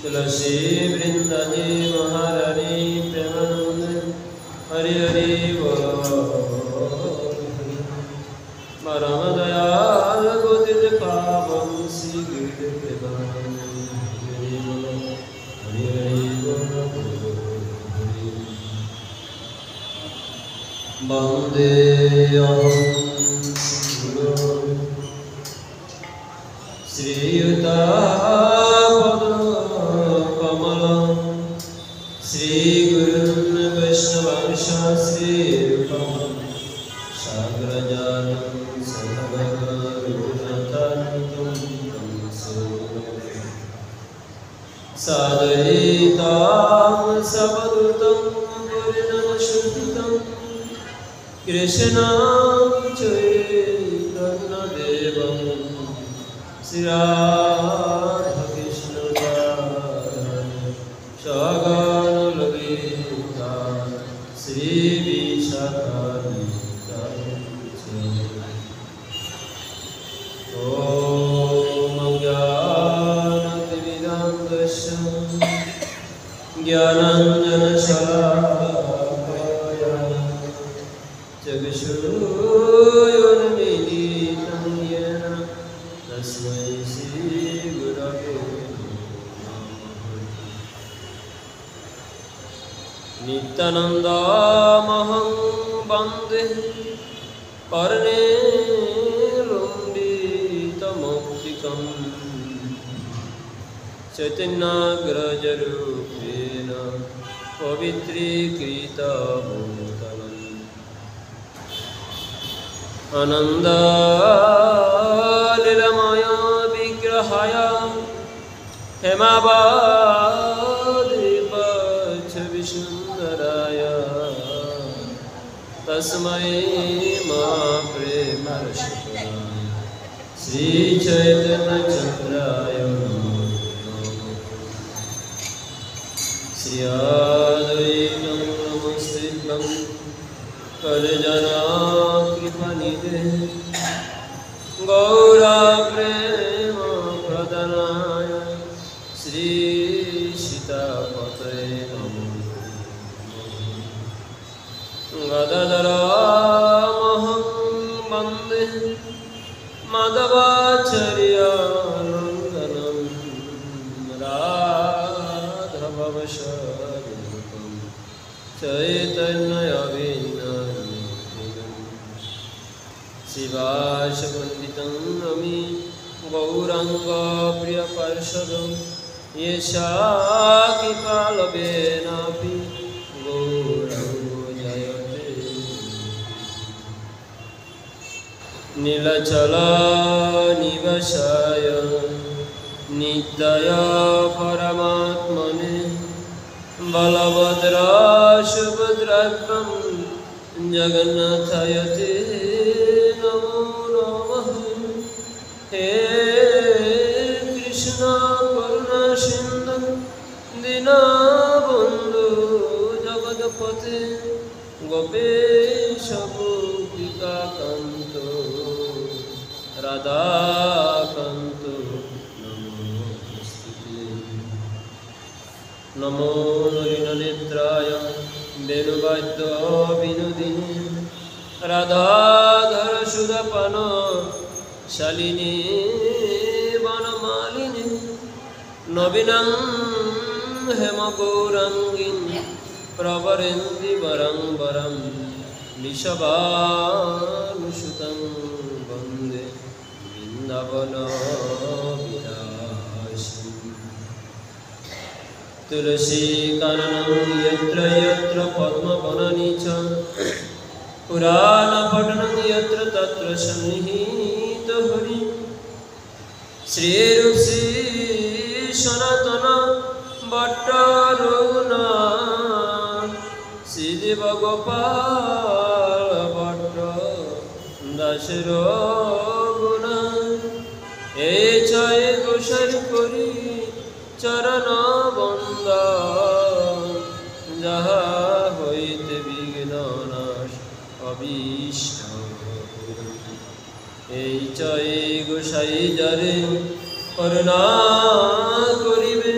तुलसी वृंदाजी महारानी प्रेमानंद हरि हरि परम दयाल गोदित पावन श्री गिर प्रेमानंद हरि हरि वंदे श्रीयुता श्रीगुरुन् वैष्णवांश श्रीरूपं साग्रजातं सद्गुरुनाथान्वितं सादयितां सवदूतं परिणमशुद्धितं कृष्णां चैतन्यदेवं श्रीराधाकृष्णदास श्री विशाखान्विता ओम ज्ञानतिमिरान्धस्य ज्ञानाञ्जनशलाकया चक्षुरुन्मीलितं येन तस्मै श्रीगुरवे नित्यानन्दमहं वन्दे कर्णेन्दुमौक्तिकम् चैतन्याग्रजरूपेण पवित्रीकृतभूतलम् आनन्दलीलमय विग्रहाय हेमाबाधिपच्छविसुन्दराय तस्मै मा प्रेमरसपूर्णाय श्रीचैतन्यचन्द्राय श्री अद्वैतं नमस्तेभ्यं कलिजनाकृपनिधे गौरप्रेमप्रदानाय श्रीसीतापतये नमो गदाधरमहं वन्दे माधवाचार्यनन्दनं राधवशरणं चैतन्यविनयनं शिवाशपण्डितं नमि गौराङ्गप्रियपार्षदं येषाकृपालभेनापि गौराङ्गो जयते नीलचलनिवासाय नित्याय परमात्मने बलभद्रसुभद्राभ्यां जगन्नाथाय ते नमो नमः हे कृष्ण करुणा सिन्धु दीनबन्धु जगत्पते गोपेश गोपिकान्त राधाकान्त नमो नलिननेत्राय वेणुवाद्यविनोदिने राधाधरसुदपान शालिनी वनमालिनी नवीनं हेमगौराङ्गीं प्रवरन्ति वरं वरं वृषभानुसुतं वन्दे वृन्दावनविलासिम् तुलसीकाननं यत्र यत्र पद्मवनानि च पुराणपठनं यत्र तत्र सन्निहितो हरि श्रीरूप श्री सनातन भट्ट रघुनाथ श्रीदेव गोपाल भट्ट दास रघुनाथ ए जय गोसाई करी चरण बंदा जहा होइते विघ्ननाश अभीष्ट এই জয় গোসাই যারে করুণা করিবে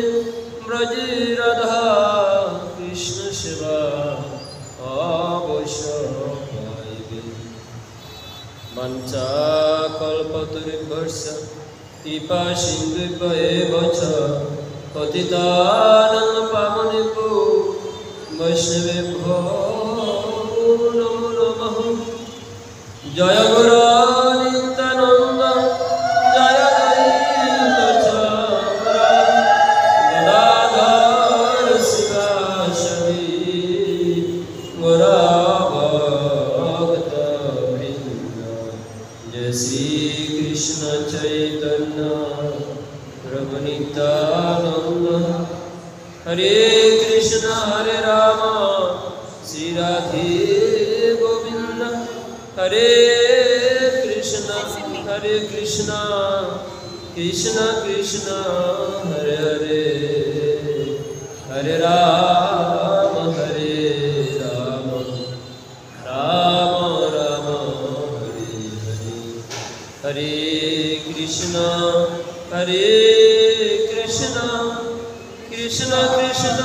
ব্রজে রাধা কৃষ্ণ সেবা অবশ্য পাইবে। বাঞ্ছা কল্পতরুভ্যশ্চ কৃপা সিন্ধুভ্যেব চ পতিতানাং পাবনেভ্যো বৈষ্ণবেভ্যো নমো নমঃ। জয় গুরু নিত্যানন্দ জয় দ্বৈত চন্দ্র গদাধর শিবাসাদি গৌরভক্ত বৃন্দ। জয় শ্রী কৃষ্ণ চৈতন্য প্রভু নিত্যানন্দ। হরে কৃষ্ণ হরে রাম শ্রী রাধে গোবিন্দ। হরে কৃষ্ণ কৃষ্ণ কৃষ্ণ হরে হরে হরে রাম রাম রাম হরে হরে। হরে কৃষ্ণ কৃষ্ণ কৃষ্ণ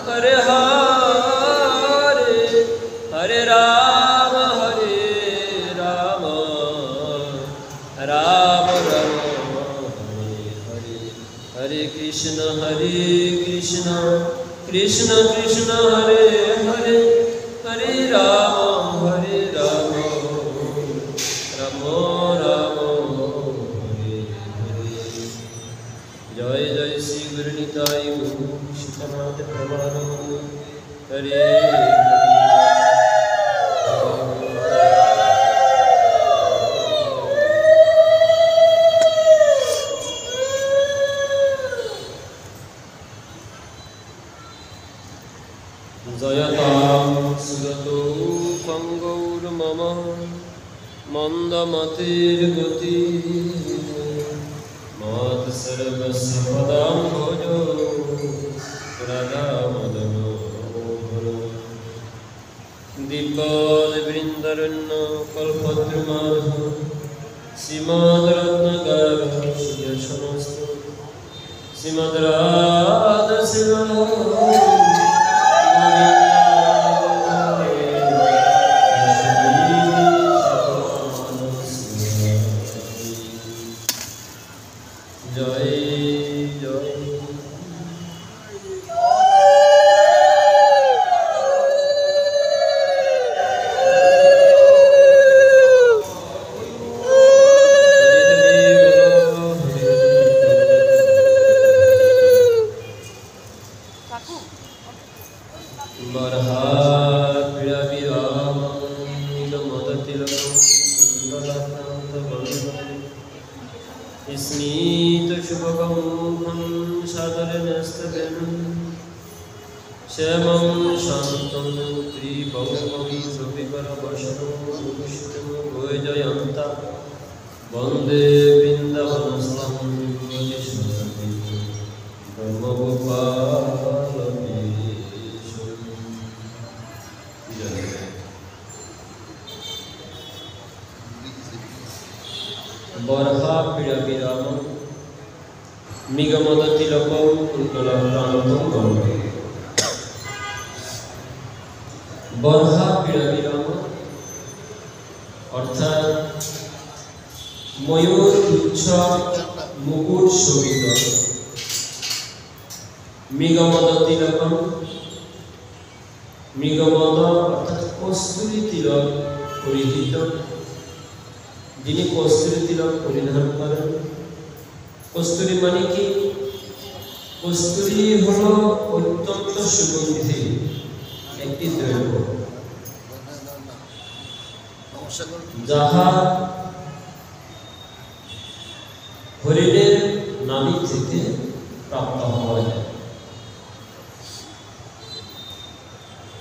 হরে হরে হরে রাম রাম রাম হরে হরে। হরে কৃষ্ণ কৃষ্ণ হরে হরে হরে রাম রাম রাম হরে হরে। জয় জয় শ্রী গুরু নিতাই গুরু সীতানাথ প্রমানন্দ। হরে জয়তাং সুরতো পঙ্গৌর্মম মন্দমতির গতি মত সর্বস্য পদাম ভোজ রাধা মদন দিব্যদ বৃন্দারণ্য কল্পদ্রুমাধ শ্রীমদ রত্নগার সুদর্শনস্ত শ্রীমদ রাধা শিবা স্মিত শুভগৌহং সাদরেণস্তবেন শ্যামং শান্তং ত্রিভৌমং সুবিকরবশনং বৈজয়ন্তা বন্দে বৃন্দাবনস্থং ব্রহ্মগোপালকেশম। বর্হা পীড়া বিরাম নিগমদ তিলক কুণ্ডলাক্রান্তং গণ্ডে। বর্হা পীড়া বিরাম অর্থাৎ ময়ূর উচ্চ মুকুট শোভিত। মৃগমদ তিলকম মৃগমদ অর্থাৎ কস্তুরী তিলক পরিহিত। যিনি কস্তুরী তিলক পরিধান করেন। কস্তুরী মানে কি? কস্তুরী হলো অত্যন্ত সুগন্ধি একটি দ্রব্য, যাহা হরিণের নাভি থেকে প্রাপ্ত হওয়া যায়।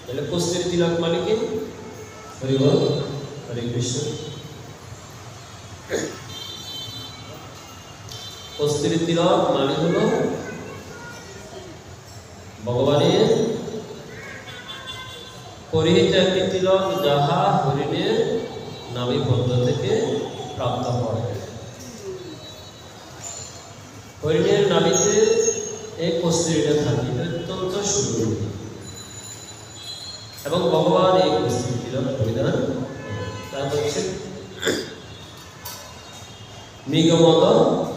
তাহলে কস্তুরী তিলক মানে কি? হরি বল, হরে কৃষ্ণ। কস্তুরী তিলক মানে হলো ভগবানের পরিহিত একটি তিলক, যাহা হরিণের নাভি পদ্ম থেকে প্রাপ্ত হয়। হরিণের নাভিতে এই কস্তুরীটা থাকে, অত্যন্ত সুন্দর এবং ভগবান এই কস্তুরী তিলক পরিধান করেন। তারপর হচ্ছে মৃগমদ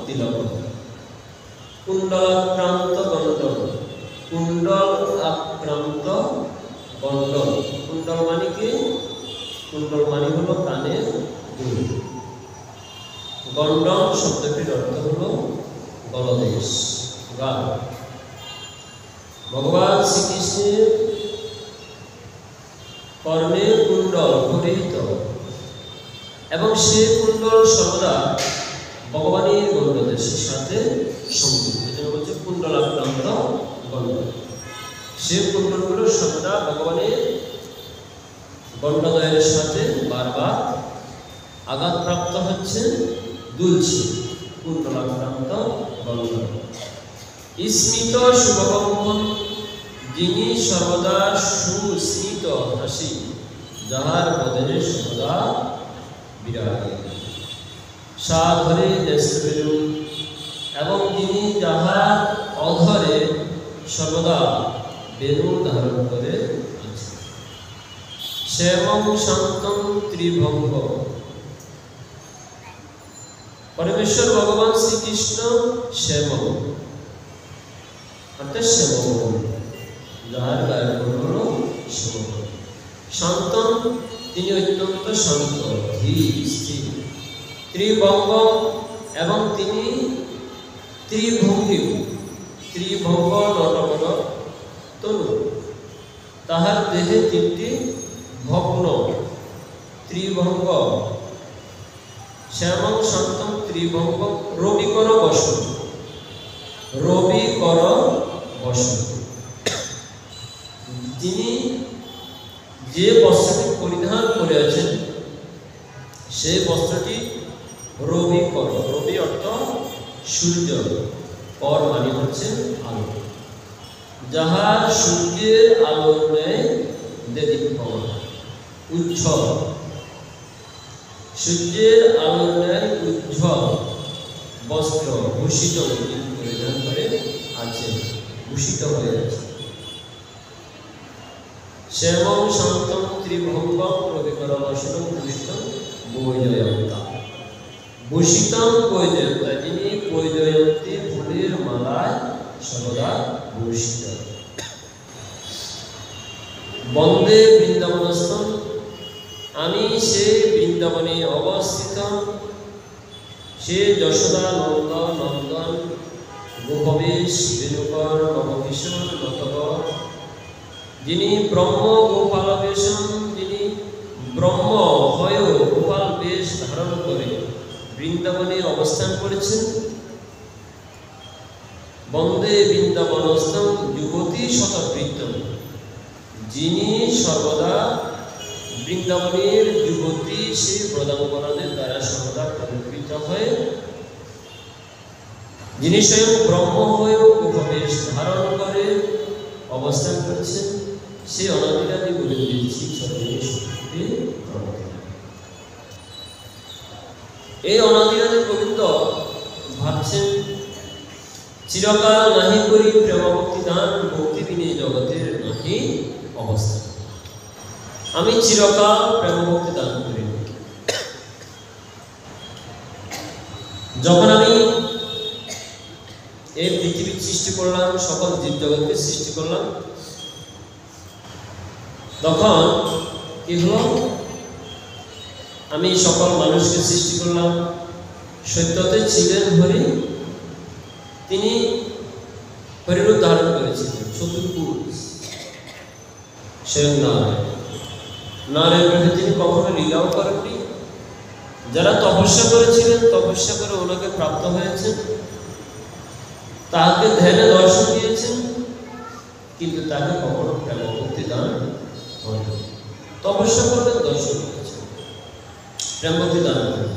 তিলক, কুণ্ডলাক্রান্ত গণ্ডল, কুণ্ডল আক্রান্ত গণ্ডল। কুণ্ডল মানে কি? কুণ্ডল মানে হলো কানের দুল। গণ্ডল শব্দটির অর্থ হলো গলদেশ, গাল। ভগবান শ্রীকৃষ্ণের কর্ণে কুণ্ডল পরিহিত এবং সে কুণ্ডল সর্বদা ভগবানের গণ্ডদেশের সাথে সংযুক্ত। যেটা বলছে কুণ্ডলাক্রান্ত গণ্ডল। সে কুণ্ডলগুলো সর্বদা ভগবানের গণ্ডদ্বয়ের সাথে বারবার আঘাতপ্রাপ্ত হচ্ছে, দুলছে। কুণ্ডলাক্রান্ত গণ্ডল। স্মিত শুভকম্পন, যিনি সর্বদা সুস্মিত হাসি, যাহার বদনে সর্বদা বিরাগে। সাধরে দেশবেলুন, এবং যিনি যাহার অধরে সর্বদা বেলুন ধারণ করে আছে। শ্যামং শান্তং ত্রিভঙ্গ, পরমেশ্বর ভগবান শ্রীকৃষ্ণ শ্যামং অর্থাৎ শ্যামং, যাহার গায়ের বর্ণ হল শ্যামং। শান্তং, তিনি অত্যন্ত শান্ত, ধীর স্থির। ত্রিভঙ্গ, এবং তিনি ত্রিভঙ্গী, ত্রিভঙ্গ নটবর তনু। তাহার দেহে তিনটি ভগ্ন, ত্রিভঙ্গ। শ্যামং শান্তং ত্রিভঙ্গ, রবিকর বসন, রবিকর বসন। তিনি যে বস্ত্রটি পরিধান করে আছেন সেই বস্ত্রটি রবিকর। রবি অর্থ সূর্য, কর মানে হচ্ছে আলো, যাহার সূর্যের আলোর ন্যায় দেদীপ্যমান, উজ্জ্বল। সূর্যের আলোর ন্যায় উজ্জ্বল বস্ত্র ভূষিত পরিধান করে আছে, ভূষিত হয়ে আছে। শ্যামং শান্তং ত্রিভঙ্গং রবিকর বসনং ভূষিতং বৈজয়ন্তা। ভূষিতং বৈজয়ন্তা, যিনি বৈজয়ন্তী ফুলের মালায় সর্বদা ভূষিত। বন্দে বৃন্দাবনস্থম, আমি সে বৃন্দাবনে অবস্থিত, সে যশোদা নন্দ নন্দন গোপবেশ বেণুকর নবকিশোর নতবর, যিনি ব্রহ্ম গোপাল বেশম, যিনি ব্রহ্ম হয়েও গোপাল বেশ ধারণ করে বৃন্দাবনে অবস্থান করেছেন। বন্দে বৃন্দাবনস্থম যুবতী শতবৃত্তম, যিনি সর্বদা বৃন্দাবনের যুবতী সে প্রদাঙ্গনাদের দ্বারা সর্বদা প্রকৃত হয়ে, যিনি স্বয়ং ব্রহ্ম হয়েও গোপবেশ ধারণ করে অবস্থান করেছেন, সে অনাদিরাদি গোবিন্দ শ্রী চরণের শক্তি। এই অনাদিরাদি গোবিন্দ ভাবছেন, চিরকাল নাহি করি প্রেম ভক্তি দান, ভক্তি বিনে জগতের নাহি অবস্থা। আমি চিরকাল প্রেম ভক্তি দান করি। যখন আমি এই পৃথিবীর সৃষ্টি করলাম, সকল জীব জগৎকে সৃষ্টি করলাম, তখন কি হলো? আমি সকল মানুষকে সৃষ্টি করলাম। সত্যতে ছিলেন হরি, তিনি হরিরূপ ধারণ করেছিলেন, চতুর্ভুজ স্বয়ং নারায়ণ। নারায়ণ রূপে তিনি কখনো লীলাও করেননি। যারা তপস্যা করেছিলেন, তপস্যা করে ওনাকে প্রাপ্ত হয়েছেন, তাকে ধ্যানে দর্শন দিয়েছেন, কিন্তু তাকে কখনো প্রেম ভক্তি দান করেন। তপস্যা করবেন, দর্শন করেছেন, প্রেম ভক্তি দান করেন।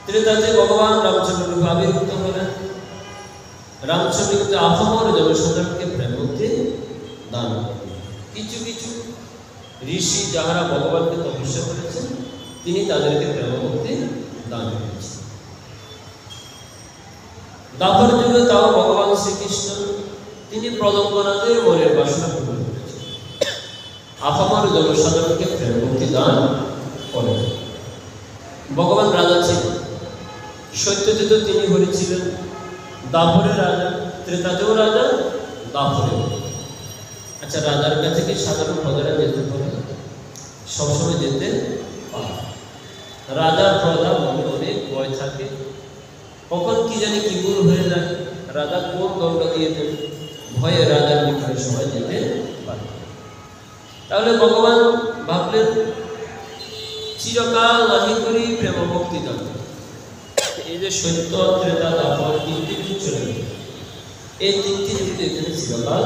ত্রেতাতে ভগবান রামচন্দ্র রূপে আবির্ভূত হলেন। রামচন্দ্র কিন্তু আপামর জনসাধারণকে প্রেম ভক্তি দান করেন। কিছু কিছু ঋষি যাহারা ভগবানকে তপস্যা করেছেন, তিনি তাদেরকে প্রেম ভক্তি দান করেছেন। দ্বাপর যুগে তাও ভগবান শ্রীকৃষ্ণ তিনি প্রদম্বনাদের মনের বাসনা পূরণ করেছেন, আপামর জনসাধারণকে প্রেম ভক্তি দান করেন। ভগবান রাজা ছিলেন, সত্যজিৎ তিনি হরি ছিলেন, দাপরের রাজা, ত্রেতাতেও রাজা, দাপরেও। আচ্ছা, রাজার কাছে কি সাধারণ প্রজারা যেতে পারে? সবসময় যেতে পারে। রাজার প্রজা মনে অনেক ভয় থাকে, কখন কি জানি কি ভুল হয়ে যায়, রাজা কোন দণ্ড দিয়ে দেন, ভয়ে রাজার নিকটে সবাই যেতে পারে। তাহলে ভগবান ভাবলেন চিরকাল নাহি করি প্রেম ভক্তি দান। এই যে সত্য, ত্রেতা, দাপর তিনটি যুগ চলে গেল, এই তিনটি যুগ এখানে চিরকাল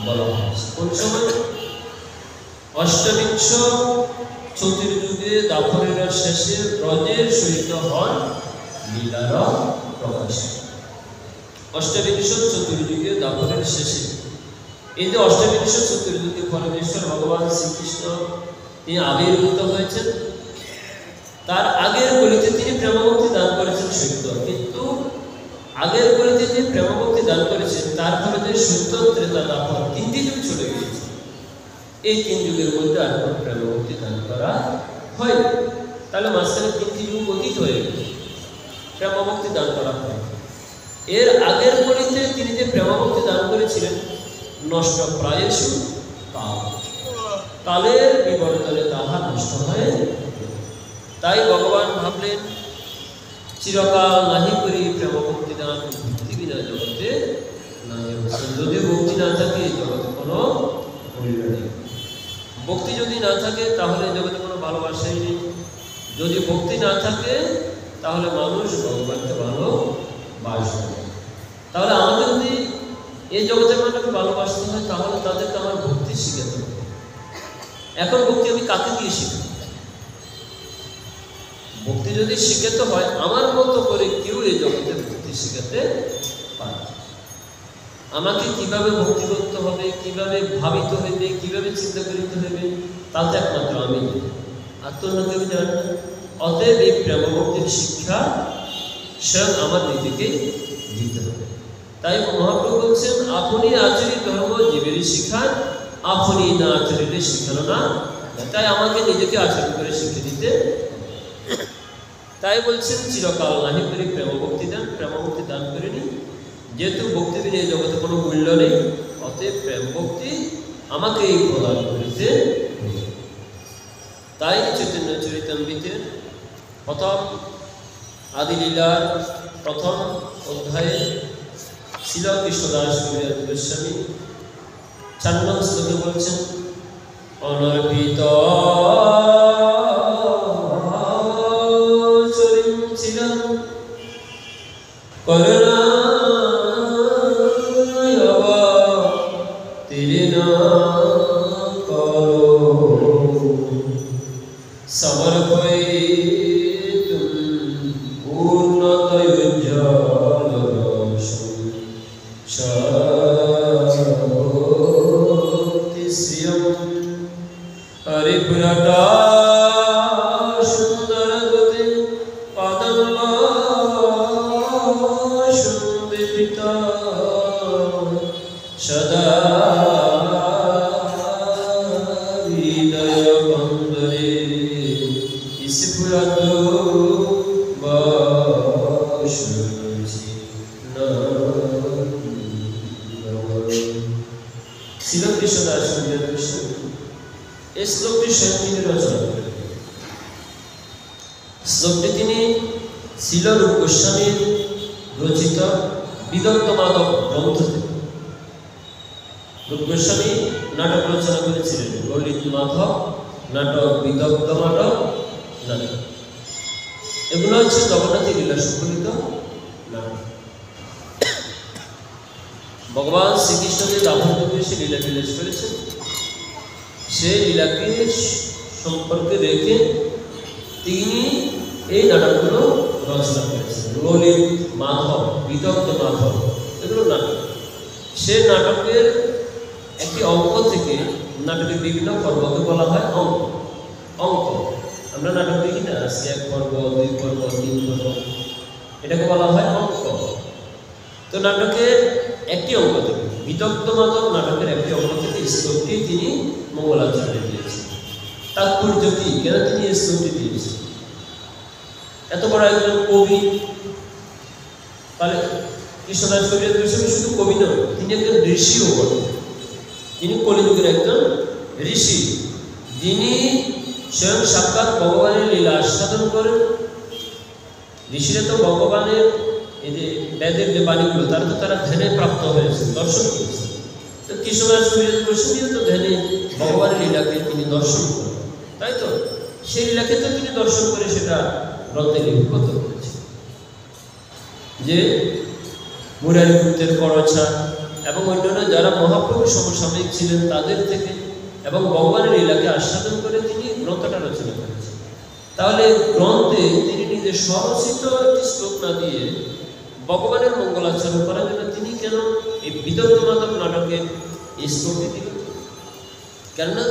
বলা হয়েছে। কোন সময়? অষ্টবিংশ চতুর্যুগে দাপরের শেষে ব্রজের সহিত হন লীলার প্রকাশ। অষ্টবিংশ চতুর্যুগে দাপরের শেষে, এই যে অষ্টবিংশ চতুর্যুগে পরমেশ্বর ভগবান শ্রীকৃষ্ণ তিনি আবির্ভূত হয়েছেন, তার আগের কলিতে তিনি প্রেমভক্তি দান করেছেন সত্য, কিন্তু আগের কলিতে যে প্রেমভক্তি দান করেছেন তারপরে যে সত্য, ত্রেতা, দাপর তিনটি যুগ চলে গিয়েছে, এই তিন যুগের মধ্যে আর কোনো প্রেমভক্তি দান করা হয়নি। তাহলে মাঝখানে তিনটি যুগ অতীত হয়ে গেল, প্রেমভক্তি দান করা হয়। এর আগের কলিতে তিনি যে প্রেমভক্তি দান করেছিলেন নষ্ট প্রায়শ কাল, কালের বিবর্তনে তাহা নষ্ট হয়ে। তাই ভগবান ভাবলেন চিরকাল নাহি করি প্রেম ভক্তি দান, ভক্তি বিনা জগতে নাই। যদি ভক্তি না থাকে জগতে কোনো মূল্য নেই। ভক্তি যদি না থাকে তাহলে জগতে কোনো ভালোবাসাই নেই। যদি ভক্তি না থাকে তাহলে মানুষ ভগবানকে ভালোবাসবে। তাহলে আমাকে যদি এই জগতের মানুষকে ভালোবাসতে হয় তাহলে তাদেরকে আমার ভক্তি শিখাতে হবে। এখন ভক্তি আমি কাকে দিয়ে শিখব? ভক্তি যদি শিখাতে হয় আমার মতো করে কেউ এই জগতে ভক্তি শিখাতে পারে। আমাকে কিভাবে ভক্তি করতে হবে, কিভাবে ভাবিতে হবে, কিভাবে চিন্তা করিতে হবে, তাতে একমাত্র আমি জানি, আর তো অন্য কেউ জানি না। অতএব এই প্রেম ভক্তির শিক্ষা স্বয়ং আমার নিজেকে দিতে হবে। তাই মহাপ্রভু বলছেন আপনি আচরি ধর্ম জীবেরই শিখান, আপনি না আচরিলে শিখানো না। তাই আমাকে নিজেকে আচরণ করে শিখে দিতে। তাই বলছেন চিরকাল নাহি করি প্রেম ভক্তি দান, প্রেম ভক্তি দান করিনি। যেহেতু ভক্তি বিনা এই জগতে কোনো মূল্য নেই, অতএব প্রেম ভক্তি আমাকে এই প্রদান করিতে। তাই চৈতন্য চরিতামৃতের প্রথম আদিলীলার প্রথম অধ্যায়ে শ্রীল কৃষ্ণদাস কবিরাজ গোস্বামী 4 নং শ্লোকে বলছেন অনর্পিত চরিম চিরম করুণা শ্লোকটি তিনি শ্রীল রূপ গোস্বামীর রচিত বিদগ্ধ মাধব গ্রন্থ থেকে। রূপ গোস্বামী নাটক রচনা করেছিলেন, ললিত মাধব নাটক, বিদগ্ধ মাধব নাটক। এগুলো হচ্ছে জগন্নাথের লীলা সংকলিত নাটক। ভগবান শ্রীকৃষ্ণ যে দাপর যুগে সে লীলা বিলাস করেছেন, সেই লীলাকে সম্পর্কে রেখে তিনি এই নাটকগুলো রচনা করেছেন। ললিত মাধব, বিদগ্ধ মাধব, এগুলো নাটক। সে নাটকের একটি অঙ্ক থেকে নাটকের বিভিন্ন পর্বকে বলা হয় অঙ্ক। অঙ্ক আমরা নাটক দেখি না, 1 পর্ব, 2 পর্ব, 3 পর্ব, এটাকে বলা হয় অঙ্ক। তো নাটকের একটি অঙ্ক থেকে, বিদগ্ধমাদক নাটকের একটি অঙ্ক থেকে শ্লোকটি তিনি মঙ্গলাচরণে দিয়েছেন। তাৎপর্য কি, কেন তিনি এই শ্লোকটি দিয়েছেন? এত বড় একজন কবি, তাহলে কৃষ্ণদাস কবিরাজ গোস্বামী শুধু কবি নন, তিনি একজন ঋষিও বটেন। তিনি কলিযুগের একজন ঋষি, যিনি স্বয়ং সাক্ষাৎ ভগবানের লীলা আস্বাদন করেন। ঋষিরা তো ভগবানের এই যে বেদের যে বাণীগুলো, তারা ধ্যানে প্রাপ্ত হয়েছে, দর্শন করেছে। তো কৃষ্ণদাস কবিরাজ গোস্বামীও তো ধ্যানে ভগবানের লীলাকে তিনি দর্শন করেন, তাই তো? সেই লীলাকে তো তিনি দর্শন করে সেটা গ্রন্থে লিপিবদ্ধ করেছে। যে মুরারিপুত্রের করছা এবং অন্যান্য যারা মহাপ্রভু সমসাময়িক ছিলেন তাদের থেকে এবং ভগবানের লীলাকে আস্বাদন করে তিনি গ্রন্থটা রচনা করেছেন। তাহলে গ্রন্থে তিনি নিজের স্বরচিত একটি শ্লোক না দিয়ে ভগবানের মঙ্গলাচরণ করার জন্য তিনি কেন এই বিদগ্ধমাদক নাটকের এই শ্লোকটি দিলেন? কেননা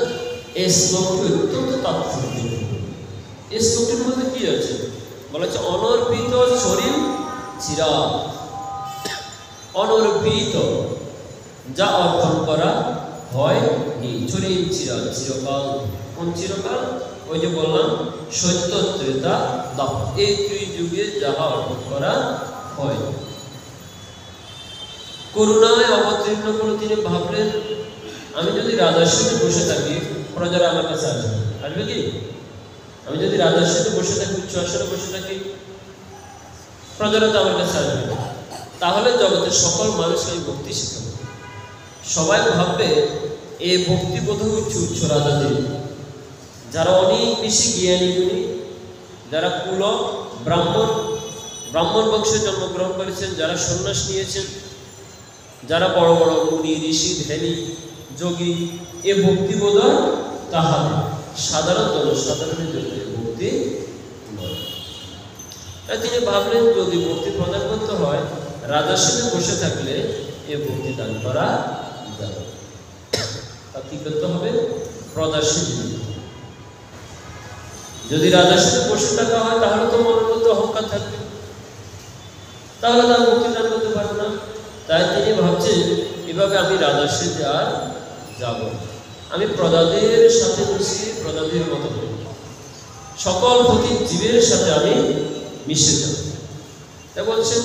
এই শ্লোকটি অত্যন্ত তাৎপর্যপূর্ণ। এই শ্লোকটির মধ্যে কি আছে বলা হচ্ছে, অনর্পিত শরীর চিরাগ, অনর্পিত যা অর্পণ করা হয় নি, শরীর চিরাগ, চিরকাল। কোন চিরকাল? ওই যে বললাম সত্য ত্রেতা দ্বাপর, এই দুই যুগে যাহা অর্পণ করা হয়। করুণায় অবতীর্ণ করে তিনি ভাবলেন, আমি যদি রাজার সাথে বসে থাকি প্রজারা আমার কাছে আসবে, আসবে কি? আমি যদি রাজার সাথে বসে থাকি, উচ্চ আসনে বসে থাকি, প্রজারা তো আমার কাছে আসবে না। তাহলে জগতের সকল মানুষকে আমি ভক্তি শেখাবো। সবাই ভাববে এই ভক্তিবোধ উচ্চ উচ্চ রাজাদের, যারা অনেক বেশি জ্ঞানী গুণী, যারা কুল ব্রাহ্মণ বংশে জন্মগ্রহণ করেছেন, যারা সন্ন্যাস নিয়েছেন, যারা বড় বড় মুনি ঋষি ধ্যানী যোগী, এ ভক্তিবোধ তাহাদের সাধারণ জনসাধারণের জন্য ভক্তি নয়। তাই তিনি ভাবলেন, যদি ভক্তি প্রদান করতে হয় রাজার সাথে বসে থাকলে এ ভক্তি দান করা যাবে। তা কি করতে হবে? প্রজার সাথে। যদি রাজার সাথে বসে থাকা হয় তাহলে তো মনের মধ্যে অহংকার থাকবে, তাহলে তার ভক্তি দান করতে পারবে না। তাই তিনি ভাবছেন, এভাবে আমি রাজার সাথে আর যাব, আমি প্রজাদের সাথে বসে প্রজাদের মতো করব, সকল প্রতি জীবের সাথে আমি মিশে যাব। তা বলছেন,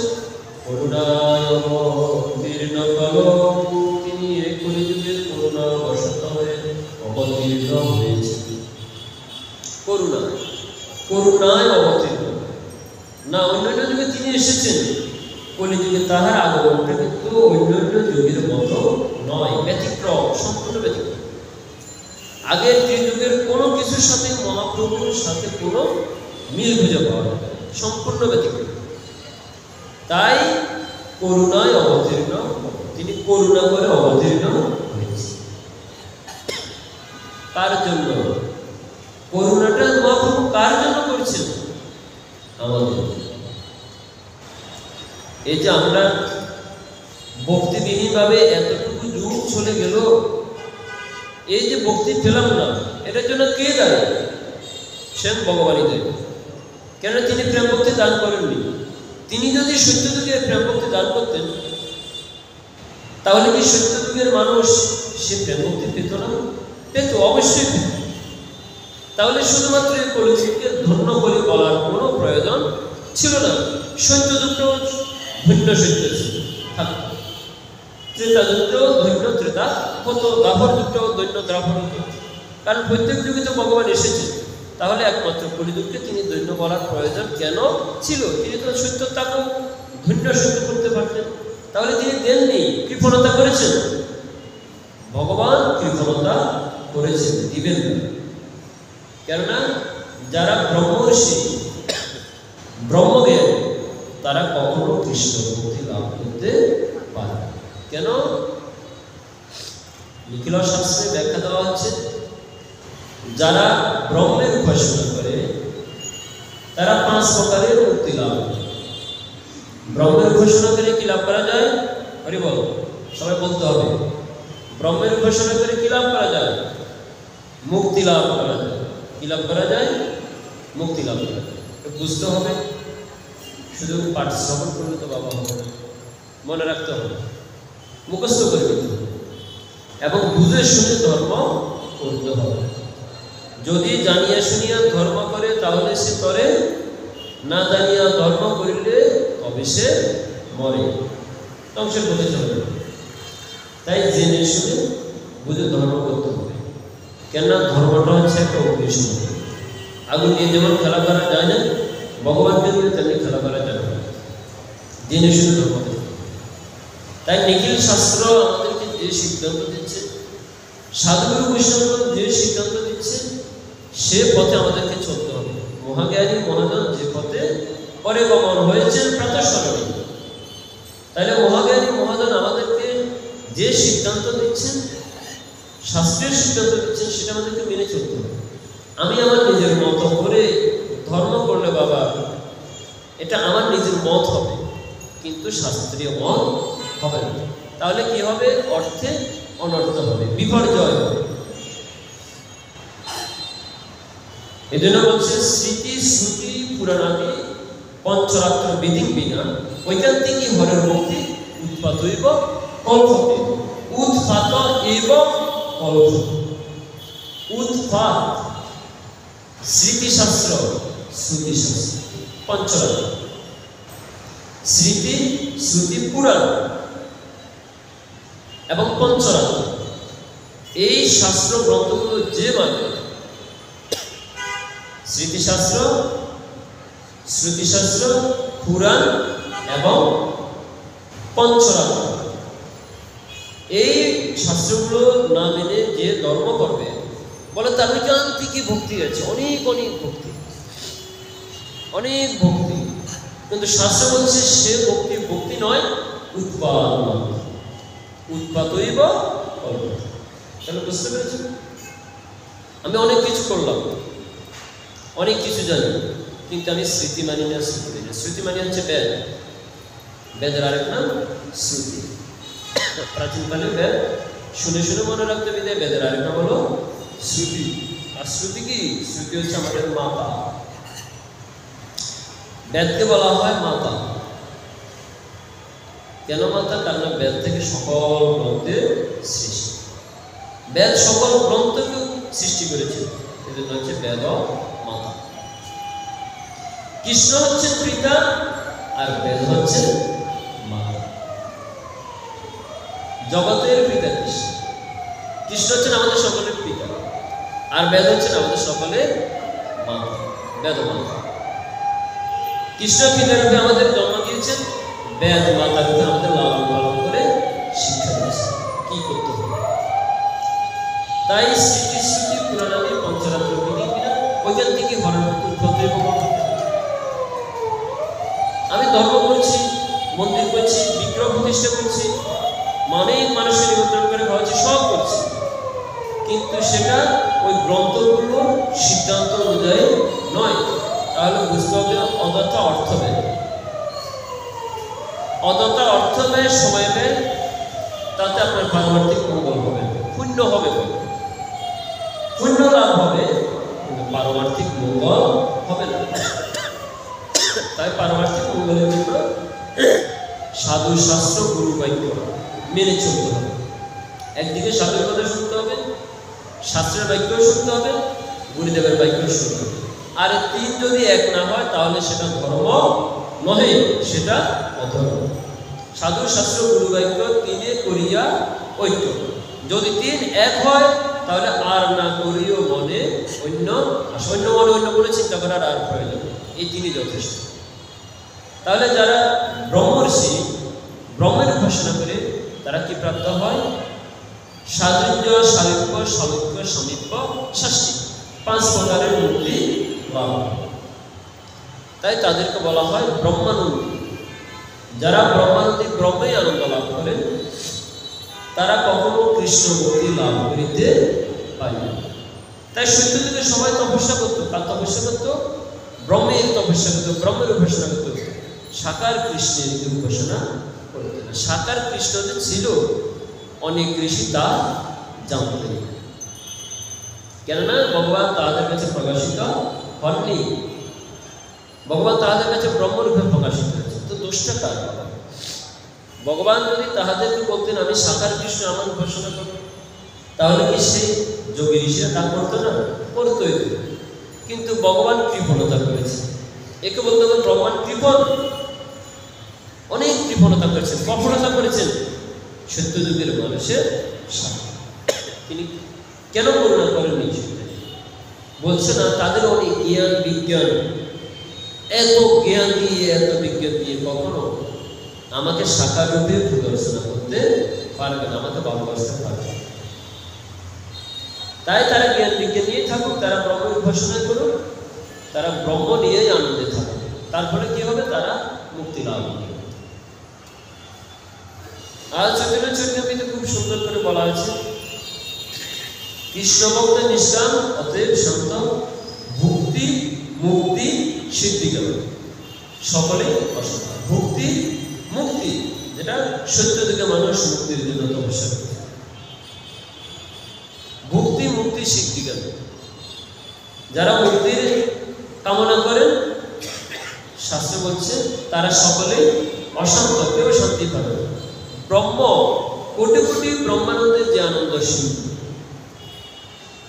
করুণায় অবতীর্ণ কলম, তিনি এই কলিযুগের করুণা বশত হয়ে অবতীর্ণ হয়েছেন। করুণায় অবতীর্ণ না, অন্যান্য যুগে তিনি এসেছেন, কলিযুগে তাহার আগমনটা কিন্তু অন্যান্য যুগের মতো নয়, ব্যতিক্রম, সম্পূর্ণ ব্যতিক্রম। আগের ত্রিযুগের কোনো কিছুর সাথে মহাপ্রভুর সাথে কোনো মিল খুঁজে পাওয়া যায়, সম্পূর্ণ ব্যতিক্রম। তাই করুণায় অবতীর্ণ, তিনি করুণা করে অবতীর্ণ হয়েছে। কার জন্য করুণাটা মহাপ্রভু কার জন্য করছেন? আমাদের। এই যে আমরা ভক্তিবিহীন ভাবে এতটুকু যুগ চলে গেল, এই যে ভক্তি পেলাম না, এটার জন্য কে দায়ী? স্বয়ং ভগবানই দায়ী। কেন? তিনি প্রেম ভক্তি দান করেননি। তিনি যদি সত্যযুগের প্রেম ভক্তি দান করতেন, তাহলে কি সত্যযুগের মানুষ সে প্রেম ভক্তি পেত না? পেত, অবশ্যই পেত। তাহলে শুধুমাত্র এই কলিযুগকে ধন্য বলে বলার কোনো প্রয়োজন ছিল না। সত্যযুগটাও ধন্য সত্য ছিল, থাকত। ত্রেতা যুগটাও ধন্য ত্রেতা হতো, দ্বাপর যুগটাও ধন্য দ্বাপর হতো। কারণ প্রত্যেক যুগে তো ভগবান এসেছেন, তাহলে একমাত্র কলিযুগকে তিনি ধন্য বলার প্রয়োজন কেন ছিল? তিনি তো সত্যতাকেও ধন্য সত্য করতে পারতেন। তাহলে তিনি দেননি, কৃপণতা করেছেন। ভগবান কৃপণতা করেছেন, দিবেন না। কেননা যারা ব্রহ্মর্ষি, ব্রহ্মজ্ঞান, তারা কখনো কৃষ্ণ ভক্তি লাভ করতে পারে না। কেন? নিখিল শাস্ত্রে ব্যাখ্যা দেওয়া হচ্ছে, যারা ব্রহ্মের উপাসনা করে তারা 5 প্রকারের মুক্তি লাভ করে। ব্রহ্মের উপাসনা করে কি লাভ করা যায়? হরি বল, সবাই বলতে হবে। ব্রহ্মের উপাসনা করে কি লাভ করা যায়? মুক্তি লাভ করা যায়। কি লাভ করা যায়? মুক্তি লাভ করা যায়। বুঝতে হবে, শুধু পাঠ শ্রবণ করলে তো বাবা হবে না। মনে রাখতে হবে, মুখস্থ করে দিতে হবে এবং বুঝে শুনে ধর্ম করতে হবে। যদি জানিয়া শুনিয়া ধর্ম করে তাহলে সে তরে, না জানিয়া ধর্ম করিলে তবে সে মরে, ধ্বংসের পথে চলে। তাই জেনে শুনে বুঝে ধর্ম করতে হবে। কেননা ধর্মটা হচ্ছে একটা অগ্নিশূন্য। আগুন নিয়ে যেমন খেলা করা যায় না, ভগবানকে নিয়ে তেমনি খেলা করা যাবে না। জেনে শুনে ধর্ম করতে হবে। তাই নিখিল শাস্ত্র আমাদেরকে যে সিদ্ধান্ত দিচ্ছে, সাধুগুরু বৈষ্ণব যে সিদ্ধান্ত দিচ্ছে, সে পথে আমাদেরকে চলতে হবে। মহাজ্ঞানী মহাজন যে পথে পরে গমন হয়েছেন প্রাতঃস্মরণে, তাহলে মহাজ্ঞানী মহাজন আমাদেরকে যে সিদ্ধান্ত দিচ্ছেন, শাস্ত্রের সিদ্ধান্ত দিচ্ছেন, সেটা আমাদেরকে মেনে চলতে হবে। আমি আমার নিজের মত করে ধর্ম করলে বাবা, এটা আমার নিজের মত হবে, কিন্তু শাস্ত্রীয় মত হবে না। তাহলে কি হবে? অর্থে অনর্থ হবে, বিপর্যয় হবে। এই জন্য বলছে স্মৃতি শ্রুতি পুরাণাদি পঞ্চরাত্র বিধি বিনা ঐকান্তিকী হরের ভক্তি উৎপাত হইব কল্পতে, উৎপাত এবং কল্প। উৎপাত স্মৃতিশাস্ত্র, শ্রুতিশাস্ত্র, পঞ্চরাত্র, স্মৃতি শ্রুতি পুরাণ এবং পঞ্চরাত্র, এই শাস্ত্র গ্রন্থগুলো যে মানে স্মৃতিশাস্ত্র, শ্রুতিশাস্ত্র, পুরাণ এবং পঞ্চরাত্র, এই শাস্ত্রগুলো না মেনে যে ধর্ম করবে, বলে তার ঐকান্তিকী ভক্তি আছে, অনেক অনেক ভক্তি, অনেক ভক্তি, কিন্তু শাস্ত্র বলছে সে ভক্তি ভক্তি নয়, উৎপাদ মাত্র, উৎপাতইব কল্প। তাহলে বুঝতে পেরেছেন? আমি অনেক কিছু করলাম, অনেক কিছু জানি, কিন্তু আমি স্মৃতি মানি না, শ্রুতি মানি না। শ্রুতি মানি হচ্ছে বেদ, বেদের আরেক নাম শ্রুতি। প্রাচীনকালে বেদ শুনে শুনে মনে রাখতে বিদায়, বেদের আরেক নাম হলো শ্রুতি। আর শ্রুতি কি? শ্রুতি হচ্ছে আমাদের মাতা। বেদকে বলা হয় মাতা। কেন মাতা? কারণ বেদ থেকে সকল গ্রন্থের সৃষ্টি, বেদ সকল গ্রন্থকে সৃষ্টি করেছে, এজন্য হচ্ছে বেদ মাতা। কৃষ্ণ হচ্ছে পিতা আর বেদ হচ্ছে মাতা। জগতের পিতা কৃষ্ণ, কৃষ্ণ হচ্ছেন আমাদের সকলের পিতা, আর বেদ হচ্ছেন আমাদের সকলের মাতা, বেদ মাতা। কৃষ্ণ পিতা রূপে আমাদের জন্ম দিয়েছেন, বেদ মাতা রূপে আমাদের লালন পালন করে শিক্ষা দিয়েছেন কি করতে হবে। তাই স্মৃতি শ্রুতি পুরাণাদি পঞ্চরাত্র বিধি বিনা ঐকান্তিকী হরের উৎপত্তি এবং আমি ধর্ম করছি, মন্দির করছি, বিগ্রহ প্রতিষ্ঠা করছি, অনেক মানুষের নিমন্ত্রণ করে খাওয়াচ্ছি, সব করছি, কিন্তু সেটা ওই গ্রন্থগুলো সিদ্ধান্ত অনুযায়ী নয়। তাহলে বুঝতে হবে অযথা অর্থ ব্যয়, অযথা অর্থ ব্যয়, সময় ব্যয়, তাতে আপনার পারমার্থিক মঙ্গল হবে, পুণ্য হবে, পুণ্য লাভ হবে, কিন্তু পারমার্থিক মঙ্গল হবে না। তাই পারমার্থিক মঙ্গলের জন্য সাধু শাস্ত্র গুরু বাক্য মেনে চলতে হবে। একদিকে সাধুর কথা শুনতে হবে, শাস্ত্রের বাক্যও শুনতে হবে, গুরুদেবের বাক্যও শুনতে হবে। আর তিন যদি এক না হয় তাহলে সেটা ধর্ম নহে, সেটা অধর্ম। সাধু শাস্ত্র গুরু বাক্য তিনে করিয়া ঐক্য, যদি তিন এক হয় তাহলে আর না করিও মনে অন্য, অন্য মনে অন্য বলে চিন্তা করার আর প্রয়োজন, এই তিনই যথেষ্ট। তাহলে যারা ব্রহ্মর্ষি, ব্রহ্মের উপাসনা করে তারা কি প্রাপ্ত হয়? সাধুর্য, সারূপ্য, সালোক্য, সমীপ্য, ষষ্ঠী, 5 প্রকারের মুক্তি লাভ। তাই তাদেরকে বলা হয় ব্রহ্মানন্দী। যারা ব্রহ্মানন্দী, ব্রহ্মে আনন্দ লাভ করে, তারা কখনো কৃষ্ণ মুক্তি লাভ করিতে পারে না। তাই সত্যযুগে সবাই তপস্যা করতো, কার তপস্যা করতো? ব্রহ্মের তপস্যা করতো, ব্রহ্মের উপাসনা করতো, সাকার কৃষ্ণের উপাসনা করতো না। সাকার কৃষ্ণ যে ছিল অনেক ঋষি তা জানতেন, কেননা ভগবান তাদের কাছে প্রকাশিত হননি, ভগবান তাদের কাছে ব্রহ্মরূপে প্রকাশিত হয়েছে। তো দোষটা কার? ভগবান যদি তাহাদেরকে বলতেন আমি সাকার কৃষ্ণ আমার উপাসনা করব, তাহলে কি সেই যোগী ঋষিরা তা করতো না? করতোই। কিন্তু ভগবান কৃপণতা করেছে। একে বলতে হবে ভগবান কৃপণ, অনেক কৃপণতা করেছেন, কঠোরতা করেছেন সত্যযুগের মানুষের সাথে। তিনি কেন করুণা করেননি? বলছে না তাদের অনেক জ্ঞান বিজ্ঞান, এত জ্ঞান দিয়ে এত বিজ্ঞান দিয়ে কখনো আমাকে সাকার রূপে প্রদর্শন করতে পারবে না, আমাকে ভালোবাসতে পারবে না। তাই তারা জ্ঞান বিজ্ঞান নিয়ে থাকুক, তারা ব্রহ্ম উপাসনা করুক, তারা ব্রহ্ম নিয়েই আনন্দে থাকুক। তারপরে কি হবে? তারা মুক্তি লাভ করবে। আর চৈতন্য চরিতামৃতে খুব সুন্দর করে বলা আছে, কৃষ্ণ ভক্ত নিষ্কাম অতএব শান্ত ভক্তি মুক্তি সিদ্ধি গেল সকলেই অসম্ভব। ভক্তি মুক্তি, যেটা সত্য থেকে মানুষ মুক্তির জন্য তপস্যা করে, ভক্তি মুক্তি সিদ্ধি গেল। যারা মুক্তির কামনা করেন, শাস্ত্র বলছে তারা সকলেই অশান্ত, কেউ শান্তি পাবে। ব্রহ্ম কোটি কোটি ব্রহ্মানন্দের যে আনন্দ,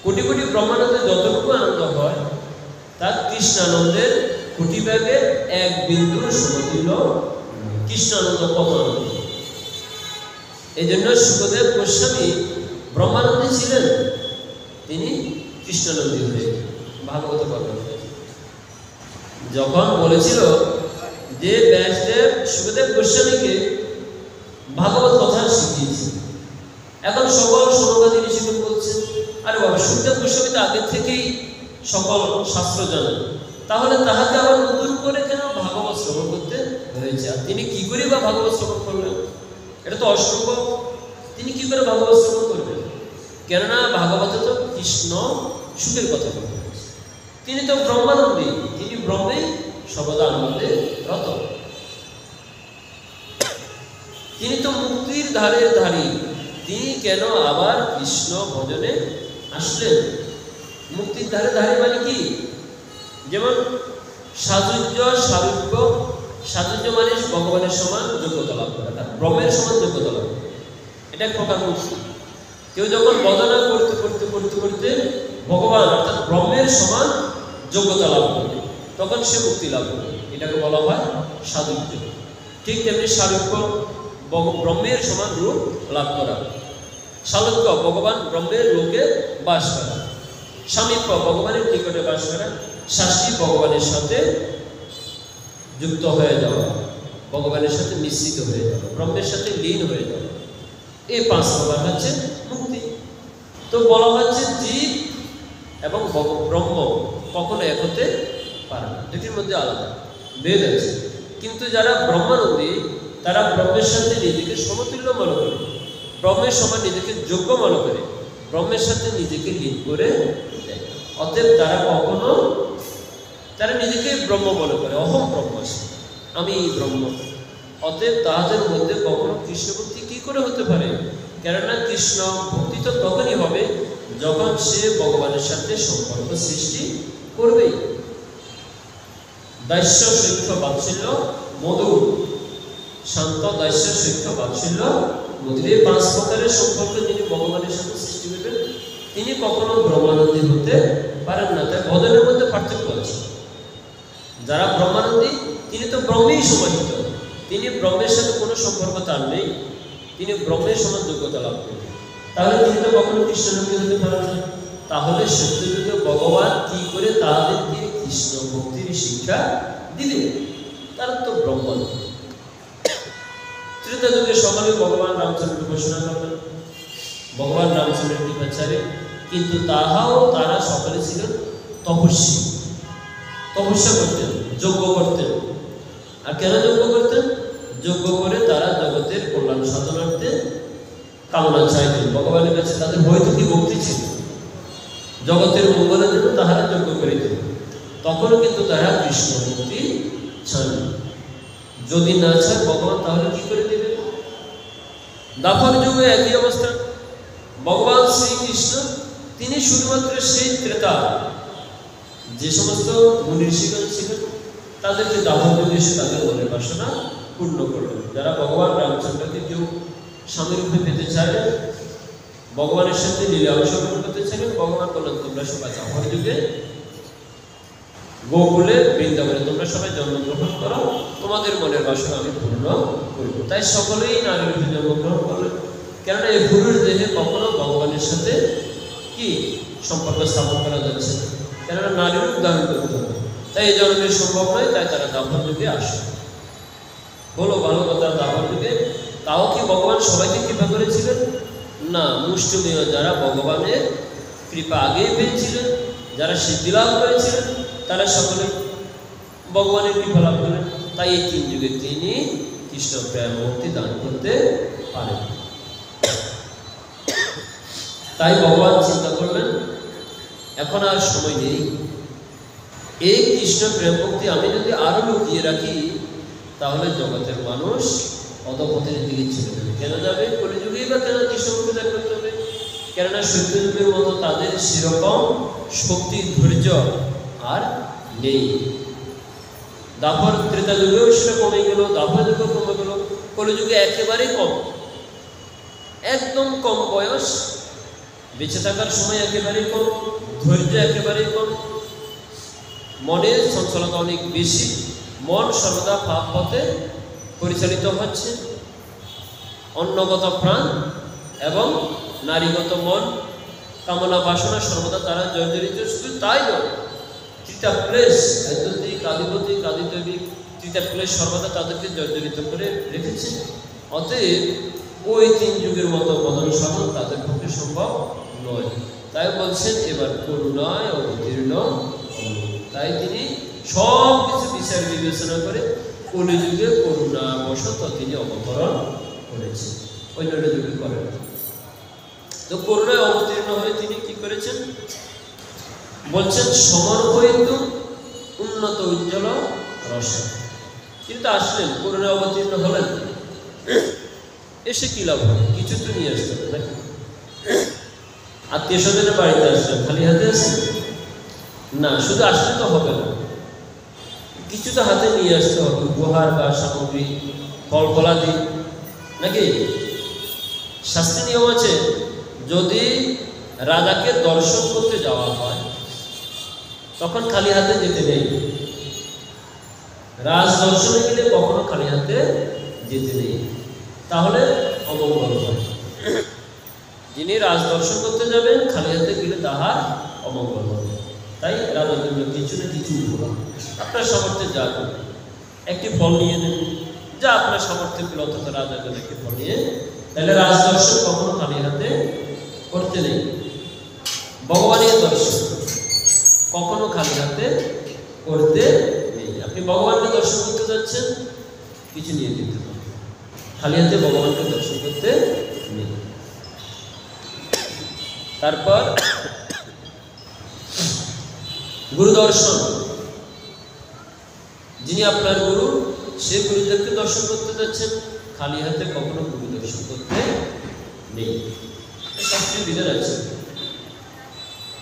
কোটি কোটি ব্রহ্মানন্দের যতটুকু আনন্দ হয়, তার কৃষ্ণানন্দের কোটি ভাগের এক বিন্দুর সমতুল্য। কৃষ্ণানন্দ কত আনন্দ! এই জন্য সুখদেব গোস্বামী ব্রহ্মানন্দী ছিলেন, তিনি কৃষ্ণানন্দী হয়ে ভাগবত গল্প যখন বলেছিল যে ব্যাসদেব সুখদেব গোস্বামীকে ভাগবত কথা শিখিয়েছে, এখন সকল সনবাদী ঋষিগণ বলছে আরে বাবা, সুখদেব গোস্বামী তো আগে থেকেই সকল শাস্ত্র জানেন, তাহলে তাহাকে আবার নতুন করে কেন ভাগবত শ্রবণ করতে হয়েছে? আর তিনি কি করে বা ভাগবত শ্রবণ করলেন? এটা তো অসম্ভব। তিনি কি করে ভাগবত শ্রবণ করবেন? কেননা ভাগবতে তো কৃষ্ণ সুখের কথা বলতে, তিনি তো ব্রহ্মানন্দী, তিনি ব্রহ্মে সর্বদা আনন্দে রত, তিনি তো মুক্তির ধারের ধারী। তিনি কেন আবার কৃষ্ণ ভজনে আসলেন? মুক্তির ধারে ধারে মানে কি? যেমন সাযুজ্য সারূপ্য, সাযুজ্য মানে ভগবানের সমান যোগ্যতা লাভ করা, ব্রহ্মের সমান যোগ্যতা লাভ করা, এটা এক প্রকার মুক্তি। কেউ যখন বদনা করতে করতে করতে করতে ভগবান অর্থাৎ ব্রহ্মের সমান যোগ্যতা লাভ করবে, তখন সে মুক্তি লাভ করবে, এটাকে বলা হয় সাযুজ্য। ঠিক তেমনি সারূপ্য, ব্রহ্মের সমান রূপ লাভ করা। সালোক্য, ভগবান ব্রহ্মের লোকে বাস করা। সামীপ্য, ভগবানের নিকটে বাস করা। শাস্তি, ভগবানের সাথে যুক্ত হয়ে যাওয়া, ভগবানের সাথে মিশ্রিত হয়ে যাওয়া, ব্রহ্মের সাথে লীন হয়ে যাওয়া। এই পাঁচ প্রকার হচ্ছে মুক্তি। তো বলা হচ্ছে জীব এবং ব্রহ্ম কখনো এক হতে পারে না, দুটির মধ্যে আলাদা ভেদ আছে। কিন্তু যারা ব্রহ্মানন্দী, তারা ব্রহ্মের সাথে নিজেকে সমতুল্য মনে করে, ব্রহ্মের সমান নিজেকে যোগ্য মনে করে, ব্রহ্মের সাথে নিজেকে লীন করে দেয়। অতএব তারা কখনো, তারা নিজেকে ব্রহ্ম মনে করে, অহম ব্রহ্মাস্মি, আমি ব্রহ্ম। অতএব তাহাদের মধ্যে কখনো কৃষ্ণ ভক্তি কি করে হতে পারে? কেননা কৃষ্ণ ভক্তি তো তখনই হবে যখন সে ভগবানের সাথে সম্পর্ক সৃষ্টি করবেই। দাস্য সৈক্ষ বাৎসল্য মধুর, শান্ত দাস্য সৈক্ষ বাৎসল্য মধুর, এই পাঁচ প্রকারের সম্পর্ক যিনি ভগবানের সাথে সৃষ্টি করবেন, তিনি কখনো ব্রহ্মানন্দী হতে পারেন না। তাই ভজনের মধ্যে পার্থক্য আছে। যারা ব্রহ্মানন্দী, তিনি তো ব্রহ্মেই সমাহিত, তিনি ব্রহ্মের সাথে কোনো সম্পর্ক তার নেই, তিনি ব্রহ্মের সমান যোগ্যতা লাভ করবেন, তাহলে তিনি তো কখনো কৃষ্ণভক্তি হতে পারেন না। তাহলে সত্যযুগে ভগবান কি করে তাদেরকে কৃষ্ণ ভক্তির শিক্ষা দিলেন? তারা তো ব্রহ্ম। ত্রেতা যুগে সকলে ভগবান রামচন্দ্র উপাসনা করতেন, ভগবান রামচন্দ্রের কৃপাচারে, কিন্তু তাহাও তারা সকলে ছিলেন তপস্বী, তপস্যা করতেন, যজ্ঞ করতেন। আর কেন যজ্ঞ করতেন? যজ্ঞ করে তারা জগতের কল্যাণ সাধনার্থে কামনা চাইতেন ভগবানের কাছে। তাদের হয়তো কি ভক্তি ছিল, জগতের মঙ্গলের জন্য তাহারা যজ্ঞ করিতেন। তখনও কিন্তু তারা কৃষ্ণ ভক্তি চান। যদি না চান ভগবান, তাহলে কি করে দেবেন? দাপর যুগে একই অবস্থা। ভগবান শ্রীকৃষ্ণ তিনি শুধুমাত্র সেই ত্রেতা, যে সমস্ত মুনি ঋষিগণ ছিলেন তাদেরকে দাপর যুগে এসে তাদের মনের বাসনা পূর্ণ করলেন। যারা ভগবান রামচন্দ্রকে স্বামী রূপে পেতে চাইলেন, ভগবানের সাথে লীলা অংশগ্রহণ করতে চাইলেন। ভগবান বললেন তোমরা সবাই দ্বাপর যুগে গোকুলে বৃন্দাবনে তোমরা সবাই জন্মগ্রহণ করো, তোমাদের মনের বাসনা আমি পূর্ণ করব। তাই সকলেই নারী রূপে জন্মগ্রহণ করলেন, কেননা এই পুরুষ দেহে কখনো ভগবানের সাথে কি সম্পর্ক স্থাপন করা যাচ্ছে না, কেননা নারী রূপ ধারণ করতে হবে। তাই এই জন্মের সম্ভব নয়, তাই তারা দ্বাপর যুগে আসে। বলো ভালো কথা, দ্বাপর যুগে তাও কি ভগবান সবাইকে কৃপা করেছিলেন? না, মুষ্টমীয় যারা ভগবানের কৃপা আগেই পেয়েছিলেন, যারা সিদ্ধি লাভ করেছিলেন, তারা সকলে ভগবানের কৃপা লাভ করেন। তাই এই 3 যুগে তিনি কৃষ্ণ প্রেম ভক্তি দান করতে পারেন। তাই ভগবান চিন্তা করলেন এখন আর সময় নেই, এই কৃষ্ণ প্রেম ভক্তি আমি যদি আরো লুকিয়ে রাখি তাহলে জগতের মানুষ অধপতনের দিকে চলে যাবে। কেন যাবে? কলিযুগেই বা কেন কৃষ্ণ ভক্তি দান করতে হবে? কেননা সত্যযুগের মতো তাদের সেরকম শক্তি ধৈর্য আর নেই। দ্বাপর ত্রেতা যুগেও সেটা কমে গেল, দ্বাপর যুগেও কমে গেল, কলিযুগে একেবারেই কম, একদম কম বয়স, বেঁচে থাকার সময় একেবারেই কম, ধৈর্য একেবারেই কম, মনের চঞ্চলতা অনেক বেশি, মন সর্বদা পাপ পথে পরিচালিত হচ্ছে, অন্নগত প্রাণ এবং নারীগত মন কামনা বাসনা সর্বদা তারা জর্জরিত। শুধু তাই নয়, তৃতীয় ক্লেশ, আধ্যাত্মিক আধিপতিক আদিদৈবিক তৃতীয় ক্লেশ সর্বদা তাদেরকে জর্জরিত করে রেখেছে। অতএব ওই 3 যুগের মতো বদন সাধন তাদের পক্ষে সম্ভব নয়। তাই বলছেন এবার করুণায় অবতীর্ণ। তাই তিনি সব কিছু বিচার বিবেচনা করে কলিযুগে করুণা বশত তিনি অবতরণ করেছেন, অন্য যুগে করেন। তো করুণায় অবতীর্ণ হয়ে তিনি কি করেছেন বলছেন, সমর্পয়িত উন্নত উজ্জ্বল রস। কিন্তু আসলেন, করুণায় অবতীর্ণ হলেন, এসে কি লাভ হবে? কিছু তো নিয়ে আসতে হবে নাকি? আত্মীয় স্বজনের বাড়িতে আসলেন, খালি হাতে আসেন না, শুধু আসলে তো হবে না, কিছু তো হাতে নিয়ে আসতে হবে, উপহার বা সামগ্রী, ফল ফলাদি নাকি? শাস্ত্রে নিয়ম আছে, যদি রাজাকে দর্শন করতে যাওয়া হয় তখন খালি হাতে যেতে নেই। রাজ দর্শনে গেলে কখনো খালি হাতে যেতে নেই, তাহলে অমঙ্গল হয়। যিনি রাজ দর্শন করতে যাবেন খালি হাতে গেলে তাহার অমঙ্গল হবে। তাই রাজার জন্য কিছু না কিছু উপহার, আপনার সামর্থ্যে যা করবেন, একটি ফল নিয়ে নেন, যা আপনার সামর্থ্যে পেল অন্তত রাজার জন্য একটি ফল নিয়ে, তাহলে রাজ দর্শন কখনো খালি হাতে করতে নেই। ভগবানের দর্শন কখনো খালি হাতে করতে নেই। আপনি ভগবানকে দর্শন করতে যাচ্ছেন, কিছু নিয়ে যেতে হবে, খালি হাতে ভগবানকে দর্শন করতে নেই। তারপর গুরু দর্শন, যিনি আপনার গুরু, সে গুরুদেবকে দর্শন করতে যাচ্ছেন, খালি হাতে কখনো গুরু দর্শন করতে নেই। শাস্ত্রীয় বিধান আছে।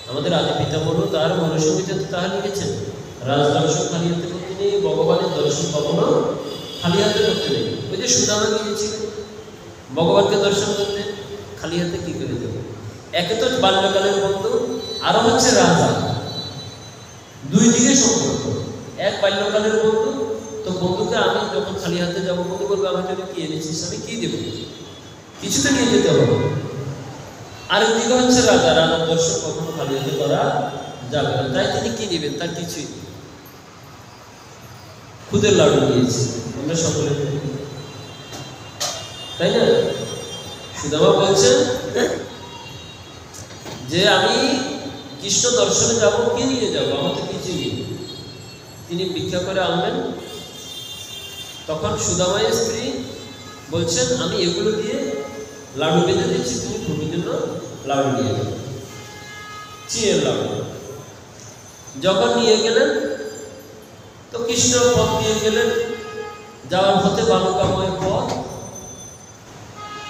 আমাদের আদি পিতামহ তার মনুসংহিতাতে তাহা লিখেছেন, রাজ দর্শন খালি হাতে করতে নেই, ভগবানের দর্শন কখনো খালি হাতে করতে নেই। ওই যে সুদামা গিয়েছিলেন ভগবানকে দর্শন করতে, খালি হাতে কি করে দেব? একে তো বাল্যকালের বন্ধু, আরো হচ্ছে রাজা, দুই দিকে সম্পর্ক। এক বাল্যকালের বন্ধু, তো বন্ধুকে আমি যখন খালি হাতে যাবো, বন্ধু বলবো আমার জন্য কি এনেছিস, আমি কি দেবো, কিছু তো নিয়ে যেতে হবে। আরেকদিকে হচ্ছে রাজা, রাজার দর্শন কখনো খালি হাতে করা যাবে না। তাই তিনি কি নেবেন? তার কিছুই, খুদের লাড়ু নিয়েছে, আমরা সকলে, তাই না? সুদামা বলছেন যে আমি কৃষ্ণ দর্শনে যাব, কি নিয়ে যাবো, আমার তো কিছুই নেই। তিনি ভিক্ষা করে আনবেন। তখন সুদামায়ের স্ত্রী বলছেন, আমি এগুলো দিয়ে লাড়ু বেঁধে দিচ্ছি, তুমি প্রভুর জন্য লাড়ু নিয়ে যাবে, চিয়ের লাড়ু। যখন নিয়ে গেলেন তো কৃষ্ণ পথ দিয়ে গেলেন, যাওয়ার পথে বালুকাময় পথ,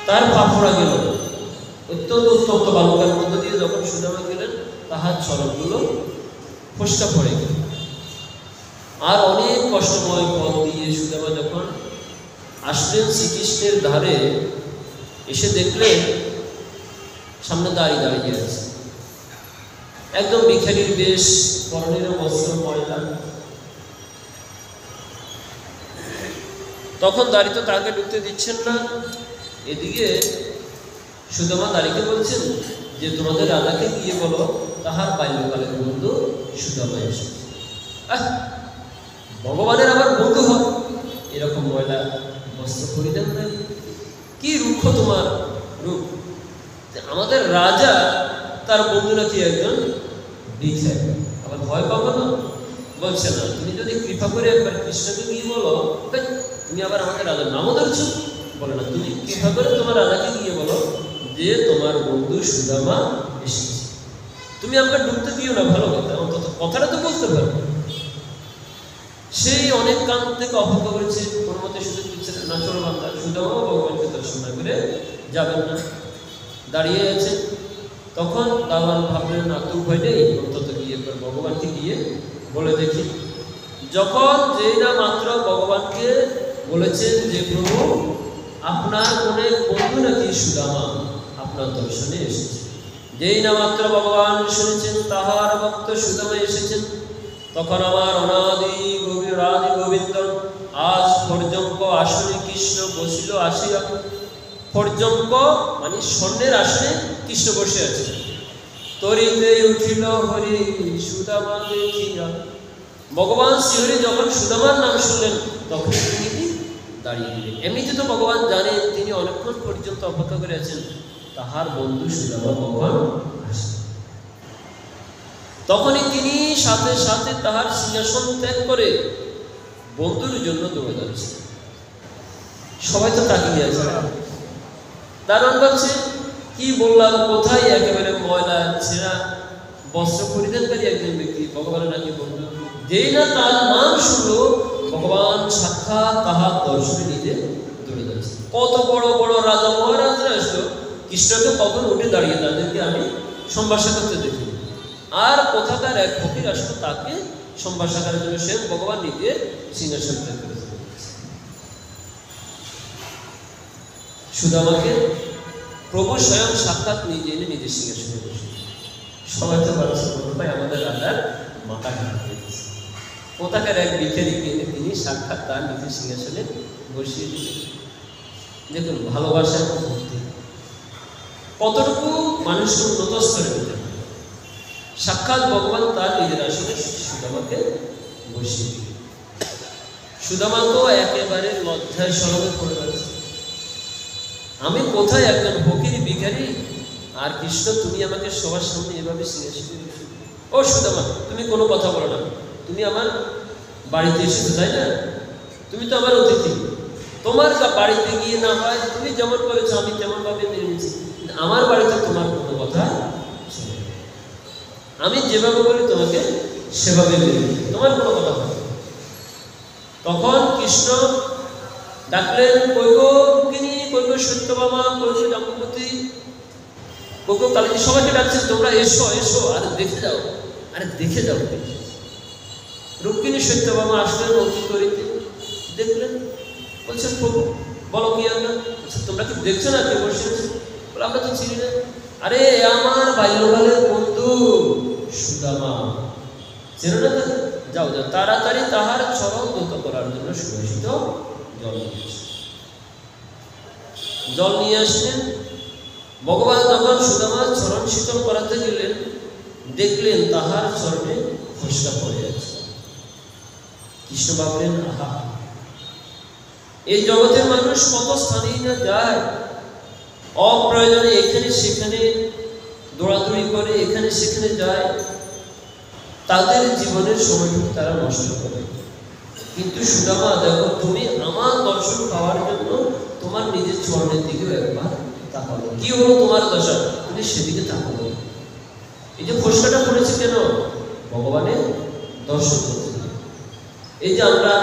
তার পা পড়া গেল অত্যন্ত উত্তপ্ত বালুকার মধ্য দিয়ে। যখন সুদামা গেলেন, তাহার চরণগুলো ফসকা পড়ে গেল। আর অনেক কষ্টময় পথ দিয়ে সুদামা যখন আসলেন শ্রীকৃষ্ণের ধারে এসে দেখলেন সামনে দাঁড়িয়ে আছে, একদম ভিখারির বেশ, পরনের বস্ত্র ময়লা। তখন দাড়ি তো তাকে ঢুকতে দিচ্ছেন না। এদিকে সুদামা দাড়িকে বলছেন যে তোমাদের রাজাকে গিয়ে বলো তাহার বাল্যকালের বন্ধু সুদামা এসেছে। ভগবানের আবার বন্ধু হয়, এরকম ময়লা বস্ত্র পরিধান নাই, কি রুক্ষ তোমার রূপ। আমাদের রাজা তার বন্ধু নাকি একজন ভিখারি, আবার ভয় পাবো না? বলছে না, তুমি যদি কৃপা করে একবার কৃষ্ণকে গিয়ে বলো, তুমি আবার আমাদের রাজার নামও ধরছো। বলে না, তুমি কৃপা করে তোমার রাজাকে গিয়ে বলো যে তোমার বন্ধু সুদামা এসেছে। তুমি আমাকে ঢুকতে দিও না, ভালো কথা, অন্তত কথাটা তো বলতে পারো। সেই অনেক কান থেকে অপেক্ষা করেছে, কোনো মতে সুযোগ দিচ্ছে না। চলো বান্দা, সুদামা ভগবানকে দর্শন না করে যাবেন না, দাঁড়িয়ে আছে। তখন দাওয়ান ভাবলেন আতুর ভয় নেই, অন্তত গিয়ে ভগবানকে গিয়ে বলে দেখি। যখন যেই না মাত্র ভগবানকে বলেছেন যে প্রভু আপনার অনেক বন্ধু নাকি সুদামা আপনার দর্শনে এসেছে, যেই না মাত্র ভগবান শুনেছেন তাহার ভক্ত সুদামা এসেছেন, তখন আমার অনাদি গোবিন্দ আজ পর্যন্ত আসনে কৃষ্ণ বসিল আসিয়া। পর্যন্ত মানে স্বর্ণের আসনে কৃষ্ণ বসে আছে। তরিতে উঠিল হরি সুদামা দেখিয়া। ভগবান শ্রীহরি যখন সুদামার নাম শুনলেন তখন তিনি দাঁড়িয়ে দিলেন। এমনিতে তো ভগবান জানেন তিনি অনেকক্ষণ পর্যন্ত অপেক্ষা করে আছেন তাহার বন্ধু সুদামা ভগবান আসে। তখনই তিনি সাথে সাথে তাহার সিংহাসন ত্যাগ করে বন্ধুর জন্য দৌড়ে যাচ্ছে। সবাই তো তাকিয়ে আছে, দারুণ বলছে কি বললাম, কোথায় একেবারে ময়লা ছেঁড়া বস্ত্র পরিধানকারী একজন ব্যক্তি ভগবানের নাকি বন্ধু। যেই না তার নাম শুনলো ভগবান সাক্ষাৎ তাহার দর্শনে নিতে দৌড়ে যাচ্ছে। কত বড় বড় রাজা মহারাজরা আসলো কৃষ্ণকে কখন উঠে দাঁড়িয়ে তাদেরকে আমি সম্ভাষা করতে দেখি। আর কোথাকার এক ফকির আসলো তাকে সম্ভাষা করার জন্য সে ভগবান নিজে সিংহাসন ত্যাগ করে সুদামাকে প্রভু স্বয়ং সাক্ষাৎ নিজে এনে নিজের সিংহাসনে বসে। সবাই তো ভাবছে ভাই আমাদের রাজার মাথা খারাপ হয়ে গেছে, কোথাকার এক ভিখারিকে এনে তিনি সাক্ষাৎ তার নিজের সিংহাসনে বসিয়ে দিলেন। দেখুন ভালোবাসা এবং ভক্তি কতটুকু মানুষকে উন্নত স্তরে দিতে পারে। সাক্ষাৎ ভগবান তার নিজের আসনে সুদামাকে বসিয়ে দিলেন। সুদামা তো একেবারে লজ্জায় সরবে পড়ে যাচ্ছে, আমি কোথায় একজন ফকির ভিখারি, আর কৃষ্ণ তুমি আমাকে সবার সামনে এভাবে সিংহাসনে বসিয়ে দিলে। ও সুদামা, তুমি কোনো কথা বলো না, তুমি আমার বাড়িতে এসেছো তাই না, তুমি তো আমার অতিথি, তোমার বাড়িতে গিয়ে না হয় তুমি যেমন করেছো আমি তেমন ভাবে মেনে নিয়েছি, আমার বাড়িতে তোমার কোনো কথা শুনে আমি যেভাবে বলি তোমাকে সেভাবে মেনে নিই, তোমার কোনো কথা হয়। তখন কৃষ্ণ ডাকলেন কৈগো রুক্মিণী, কৈগো সত্যভামা, কৈগো জাম্বুবতী, কৈগো কালিন্দী, সবাইকে ডাকছেন তোমরা এসো এসো, আরে দেখে যাও, আরে দেখে যাও। রুক্মিণী সত্যভামা আসলেন অতি করিতে, দেখলেন, বলছেন প্রভু বলো কি আমরা, তোমরা কি দেখছো না কে বসে আছে? বলে আমরা তো চিনি না। আরে আমার বাল্যকালের বন্ধু সুদামা, চেনো না তাকে? যাও যাও তাড়াতাড়ি তাহার চরণ ধৌত করার জন্য সুবাসিত জল নিয়ে আসলেন। ভগবান যখন সুদামার চরণ শীতল করাতে গেলেন দেখলেন তাহার চরণে ফোসকা পড়ে আছে। কৃষ্ণ ভাবলেন আহা, এই জগতের মানুষ কত স্থানেই না যায়, অপ্রয়োজনে এখানে সেখানে দৌড়াদৌড়ি করে, এখানে সেখানে যায়, তাদের জীবনের সময়টুকু তারা নষ্ট করে। কিন্তু সুদামা দেখো, তুমি আমার দর্শন পাওয়ার জন্য তোমার নিজের চরণের দিকেও একবার তাকাবো। কি হলো তোমার দশা, তুমি সেদিকে তাকাবো। এই যে ফোসকাটা পড়েছে কেন? ভগবানের দর্শন করতে যাই। এই যে আমরা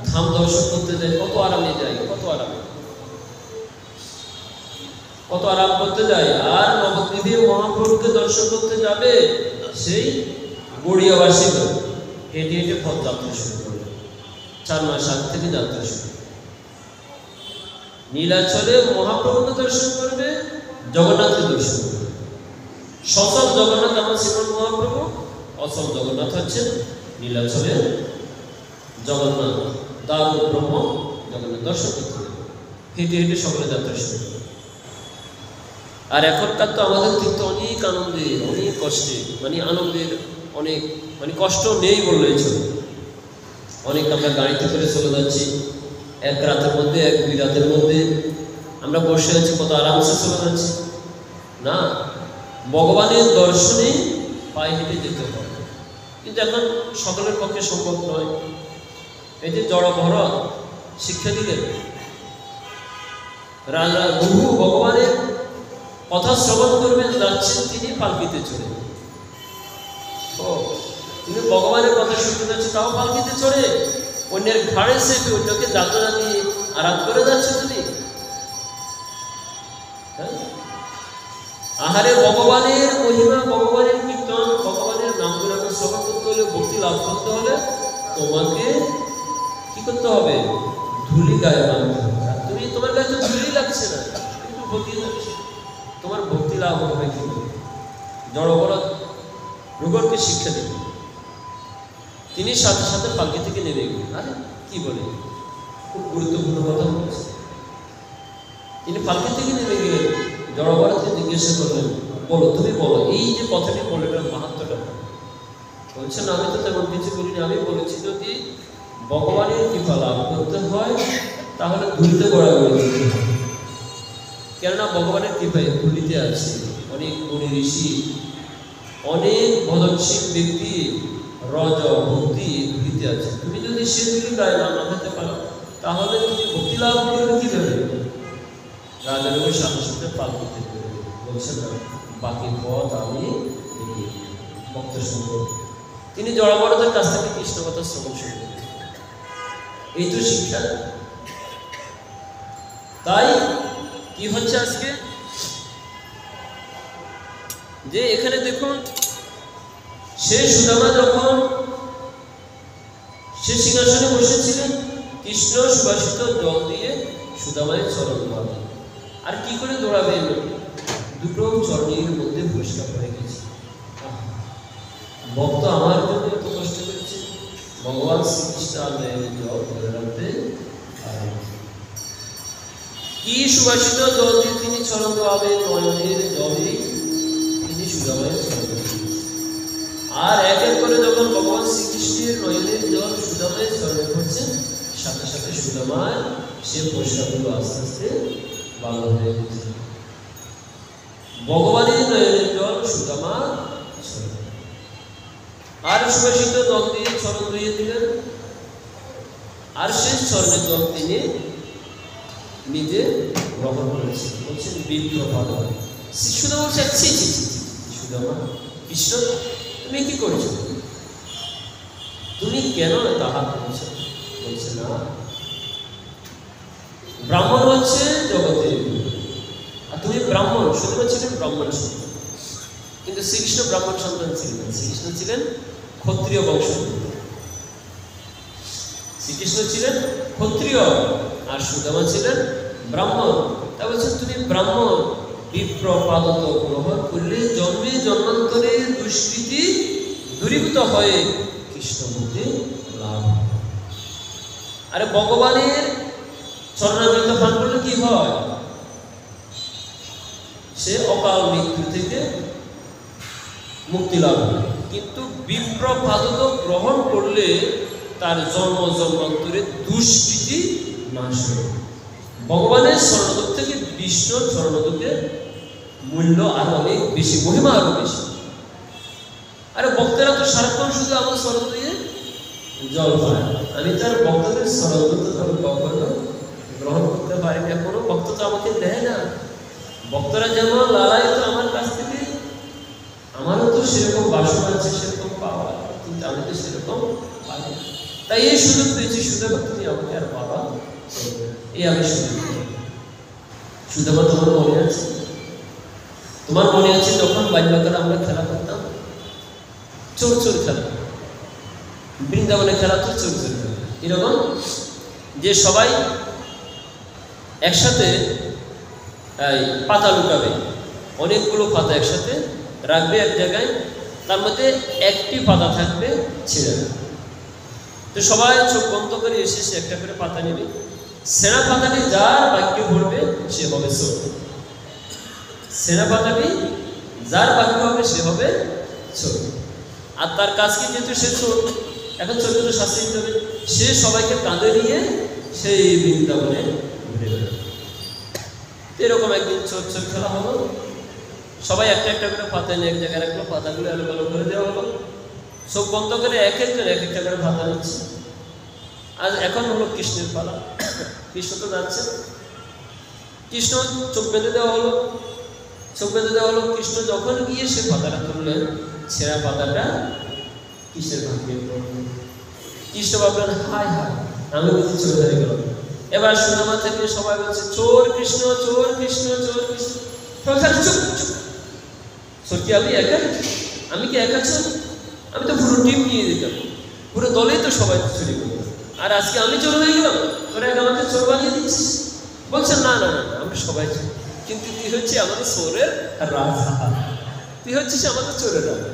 ধাম দর্শন করতে যাই, কত আরামে যাই, কত আরামে, কত আরাম করতে যাই। আর নবদ্বীপে মহাপ্রভুকে দর্শন করতে যাবে, সেই গড়িয়াবাসী হেঁটে হেঁটে পথ যাত্রা শুরু করবে। 4 মাস আগ থেকে যাত্রা শুরু। নীলাচলে মহাপ্রভুকে দর্শন করবে, জগন্নাথকে দর্শন করবে। সচল জগন্নাথ আমার শ্রীমন মহাপ্রভু, অচল জগন্নাথ হচ্ছেন নীলাচলে জগন্নাথ, দারু ব্রহ্ম জগন্নাথ দর্শন করতে হবে। হেঁটে হেঁটে সকলে যাত্রা শুরু করে। আর এখনকার তো আমাদের তীর্থ অনেক আনন্দের, অনেক কষ্টে, মানে আনন্দের অনেক, মানে কষ্ট নেই বললেই চলে। অনেক আমরা গাড়িতে করে চলে যাচ্ছি, এক রাতের মধ্যে, এক দুই রাতের মধ্যে আমরা বসে আছি, কত আরামসে চলে যাচ্ছি না। ভগবানের দর্শনে পায়ে হেঁটে যেতে হবে, কিন্তু এখন সকলের পক্ষে সম্ভব নয়। এই যে জড় ভরত শিক্ষা দিলেন, রাজা বহু ভগবানের কথা শ্রবণ করবেন, যাচ্ছেন তিনি পালকিতে চড়ে। ও তুমি ভগবানের কথা শুনতে যাচ্ছ, তাও পালকিতে চড়ে, অন্যের ঘাড়ে চেপে অন্যকে যাত্রা দিয়ে আরাম করে যাচ্ছ তুমি। আহারে ভগবানের মহিমা, ভগবানের কীর্তন, ভগবানের নাম গুলো শ্রবণ করতে হলে, ভক্তি লাভ করতে হলে তোমাকে কি করতে হবে? ধুলি গায়ে মানতে হবে। তুমি, তোমার গায়ে তো ধুলি লাগছে না, কিন্তু ভক্তি লাগছে, তোমার ভক্তি লাভ হবে কি? জড় অপরাধ রুগরকে শিক্ষা দিবে। তিনি সাথে সাথে পালকি থেকে নেমে গেলেন। আরে কি বলে, খুব গুরুত্বপূর্ণ কথা বলছে। তিনি পালকি থেকে নেমে গেলেন, জড় অপরাধকে জিজ্ঞাসা করলেন, বলো, তুমি বলো, এই যে কথাটি বলে এটার মাহাত্মটা বলছেন। আমি তো তেমন কিছু বলিনি, আমি বলেছি যদি ভগবানের কৃপা লাভ করতে হয় তাহলে ধুলিতে গড়াগড়ি দিতে হবে। কেননা ভগবানের কৃপায় ধুলিতে আছে অনেক গুণী ঋষি, অনেক ভজনশীল ব্যক্তি, রজ ভক্তি ধুলিতে আছে। তুমি যদি সে ধুলি গায়ে না মাখাতে পারো তাহলে তুমি ভক্তি লাভ করবে কিভাবে? রাজা রবি সাথে সাথে পাল করতে বলছেন না, বাকি পথ আমি ভক্ত সঙ্গ। তিনি জড়বড়দের কাছ থেকে কৃষ্ণ কথা শ্রবণ শুরু করেন। এই তো শিক্ষা। তাই কি হচ্ছে আজকে, যে এখানে দেখুন, সে সুদামা যখন সে সিংহাসনে বসেছিলেন, কৃষ্ণ সুবাসিত জল দিয়ে সুদামায় চরণ দৌড়াবেন। আর কি করে দৌড়াবেন? দুটো চরণের মধ্যে পরিষ্কার হয়ে গেছে। ভক্ত আমার জন্য এত কষ্ট করেছে, ভগবান শ্রীকৃষ্ণ জল ধরে রাখতে কি সুবাসিত জল দিয়ে তিনি চরণ দৌড়াবেন, নয়নের জলে তিনি সুদামায় চরণ দৌড়াবেন। আর এক এক করে যখন ভগবান শ্রীকৃষ্ণের নয়নের জল সুদামায় চরণে পড়ছেন, সাথে সাথে সুদামায় সে পরিষ্কারগুলো আস্তে আস্তে ভালো হয়ে গেছে। ভগবানের নয়নের জল সুদামা আর সুবাসিত জল দিয়ে চরণ ধুইয়ে দিলেন। আর সেই চরণের জল তিনি নিজে গ্রহণ করেছেন। বলছেন বিপ্রভাত। সুদামা বলছে, সুদামা, কৃষ্ণ তুমি কি করছো? তুমি কেন তাহা করছো? বলছে না, ব্রাহ্মণ হচ্ছে জগতের, আর তুমি ব্রাহ্মণ। সুদামা ছিলেন ব্রাহ্মণ সন্তান, কিন্তু শ্রীকৃষ্ণ ব্রাহ্মণ সন্তান ছিলেন না। শ্রীকৃষ্ণ ছিলেন ক্ষত্রিয় বংশ। শ্রীকৃষ্ণ ছিলেন ক্ষত্রিয় আর সুদামা ছিলেন ব্রাহ্মণ। তা বলছেন তুমি ব্রাহ্মণ, বিপ্রপাদত গ্রহণ করলে জন্মে জন্মান্তরে দুষ্কৃতি দূরীভূত হয়ে কৃষ্ণ বুদ্ধি লাভ। আরে ভগবানের চরণামৃত পান করলে কি হয়? সে অকাল মৃত্যু থেকে মুক্তি লাভ করে। কিন্তু বিপ্রপাদত গ্রহণ করলে তার জন্ম জন্মান্তরে দুষ্কৃতি নাশ হয়। ভগবানের স্বর্ণদূত থেকে বিষ্ণুর স্বর্ণদূতের মূল্য আরো অনেক বেশি, মহিমা আরো বেশি। আরে ভক্তেরা তো সারাক্ষণ শুধু আমার স্মরণ দিয়ে জল পায়। আমি তার ভক্তদের স্মরণদূত আমি কখনো গ্রহণ করতে পারি না। কোনো ভক্ত তো আমাকে দেয় না। ভক্তরা যেমন লালায়িত আমার কাছ থেকে, আমারও তো সেরকম বাসনা আছে, সেরকম পাওয়া, কিন্তু আমি তো সেরকম পাই না। তাই এই সুযোগ পেয়েছি, সুদামা তুমি আমাকে আর পাবা, এই আমি সুযোগ। সুদামা তোমার মনে আছে? তোমার মনে আছে যখন বাল্যকালে আমরা খেলা করতাম, চোর চোর খেলা, বৃন্দাবনে খেলা তো চোর চোর খেলা, এরকম যে সবাই একসাথে পাতা লুকাবে, অনেকগুলো পাতা একসাথে রাখবে এক জায়গায়, তার মধ্যে একটি পাতা থাকবে ছেঁড়া। তো সবাই চোখ বন্ধ করে এসে সে একটা করে পাতা নেবে, ছেঁড়া পাতাটি যার ভাগ্যে পড়বে সে হবে চোর। ছেঁড়া পাতাটি যার ভাগ্য হবে সে হবে চোর। আর তার কাজ কি, যেহেতু সে চোর, এখন চোরকে তো শাস্তি দিতে হবে, সে সবাইকে কাঁধে নিয়ে সেই বৃন্দাবনে ঘুরে বেড়াবে। এরকম একদিন চোর চোর খেলা হলো, সবাই একটা একটা করে পাতা নিয়ে এক জায়গায় রাখলো, পাতাগুলো আলো আলো করে দেওয়া হলো, চোখ বন্ধ করে এক একজন এক একটা করে পাতা নিচ্ছে। আজ এখন হলো কৃষ্ণের পালা, কৃষ্ণ তো যাচ্ছে, কৃষ্ণ চোখ বেঁধে দেওয়া হলো, চোখ বেঁধে দেওয়া হলো। কৃষ্ণ যখন গিয়ে সে পাতাটা তুললেন, ছেঁড়া পাতাটা কৃষ্ণের ভাগ্যে পড়ল। কৃষ্ণ ভাবলেন, হায় হায়, আমি বুঝি চোর হয়ে গেলাম। এবার সুদামা থেকে সবাই বলছে, চোর কৃষ্ণ, চোর কৃষ্ণ, চোর কৃষ্ণ। চুপ চুপ, চোর কি আমি একা? আমি কি একা চোর? আমি তো পুরো টিম নিয়ে দিতাম, পুরো দলেই তো সবাই চুরি করতাম, আর আজকে আমি চোর হয়ে গেলাম, তোরা আমাকে চোর বানিয়ে দিচ্ছিস। বলছে, না না না, আমরা সবাই চোর, কিন্তু তুই হচ্ছে আমাদের চোরের রাজা, তুই হচ্ছিস আমাদের চোরের রাজা,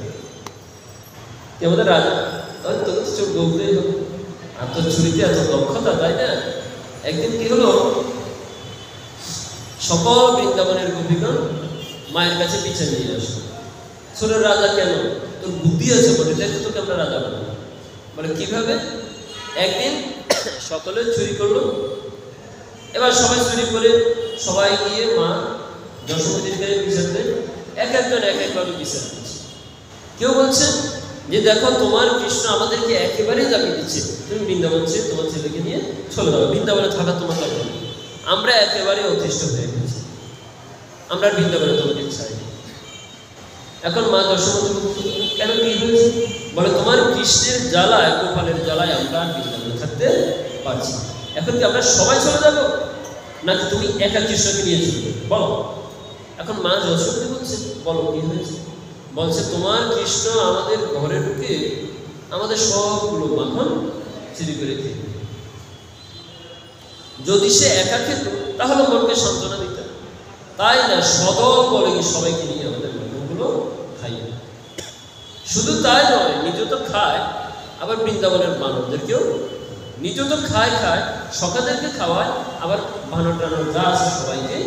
তুই আমাদের রাজা, তাহলে তোকে তো চোর বলতেই হবে। আর তোর চুরিতে এত দক্ষতা, তাই না? একদিন কি হলো, সকল বৃন্দাবনের গোপীগণ মায়ের কাছে পিছিয়ে নিয়ে আসলো। চোরের রাজা কেন? তোর বুদ্ধি আছে বলে, তাই তো তোকে আমরা রাজা বানাবো। বলে কিভাবে? একদিন সকলে চুরি করলো, এবার সবাই চুরি করে সবাই গিয়ে মা যশোমতীর কাছে বিচার দেয়, এক একজন এক একভাবে বিচার দিচ্ছে। কেউ বলছে যে দেখো, তোমার কৃষ্ণ আমাদেরকে একেবারেই জামিয়ে দিচ্ছে, তুমি বৃন্দাবন ছেড়ে তোমার ছেলেকে নিয়ে চলে যাও, বৃন্দাবনে থাকা তোমার দরকার নেই, আমরা একেবারে অতিষ্ঠ হয়ে গেছি, আমরা বৃন্দাবনে তোমাকে চাই। এখন মা যশোমতী কেন, কি হয়েছে? বলে, তোমার কৃষ্ণের জ্বালায়, গোপালের জ্বালায় আমরা বৃন্দাবনে থাকতে পারছি। এখন কি আমরা সবাই চলে যাবো, নাকি তুমি একা কৃষ্ণকে নিয়ে চলবে, বলো। এখন মা যশোমতী বলছে, বলো কি হয়েছে? বলছে, তোমার কৃষ্ণ আমাদের ঘরে ঢুকে আমাদের সবগুলো মাখন চুরি করে খেয়ে, যদি সে একা খেত তাহলে মনকে সান্ত্বনা দিত, তাই না সদল বলে সবাইকে নিয়ে আমাদের মাখনগুলো খাইয়ে। শুধু তাই নয়, নিজে তো খায়, আবার বৃন্দাবনের মানবদেরকেও নিজে তো খায়, সখাদেরকে খাওয়ায়, আবার বানর টানর যা আছে সবাইকে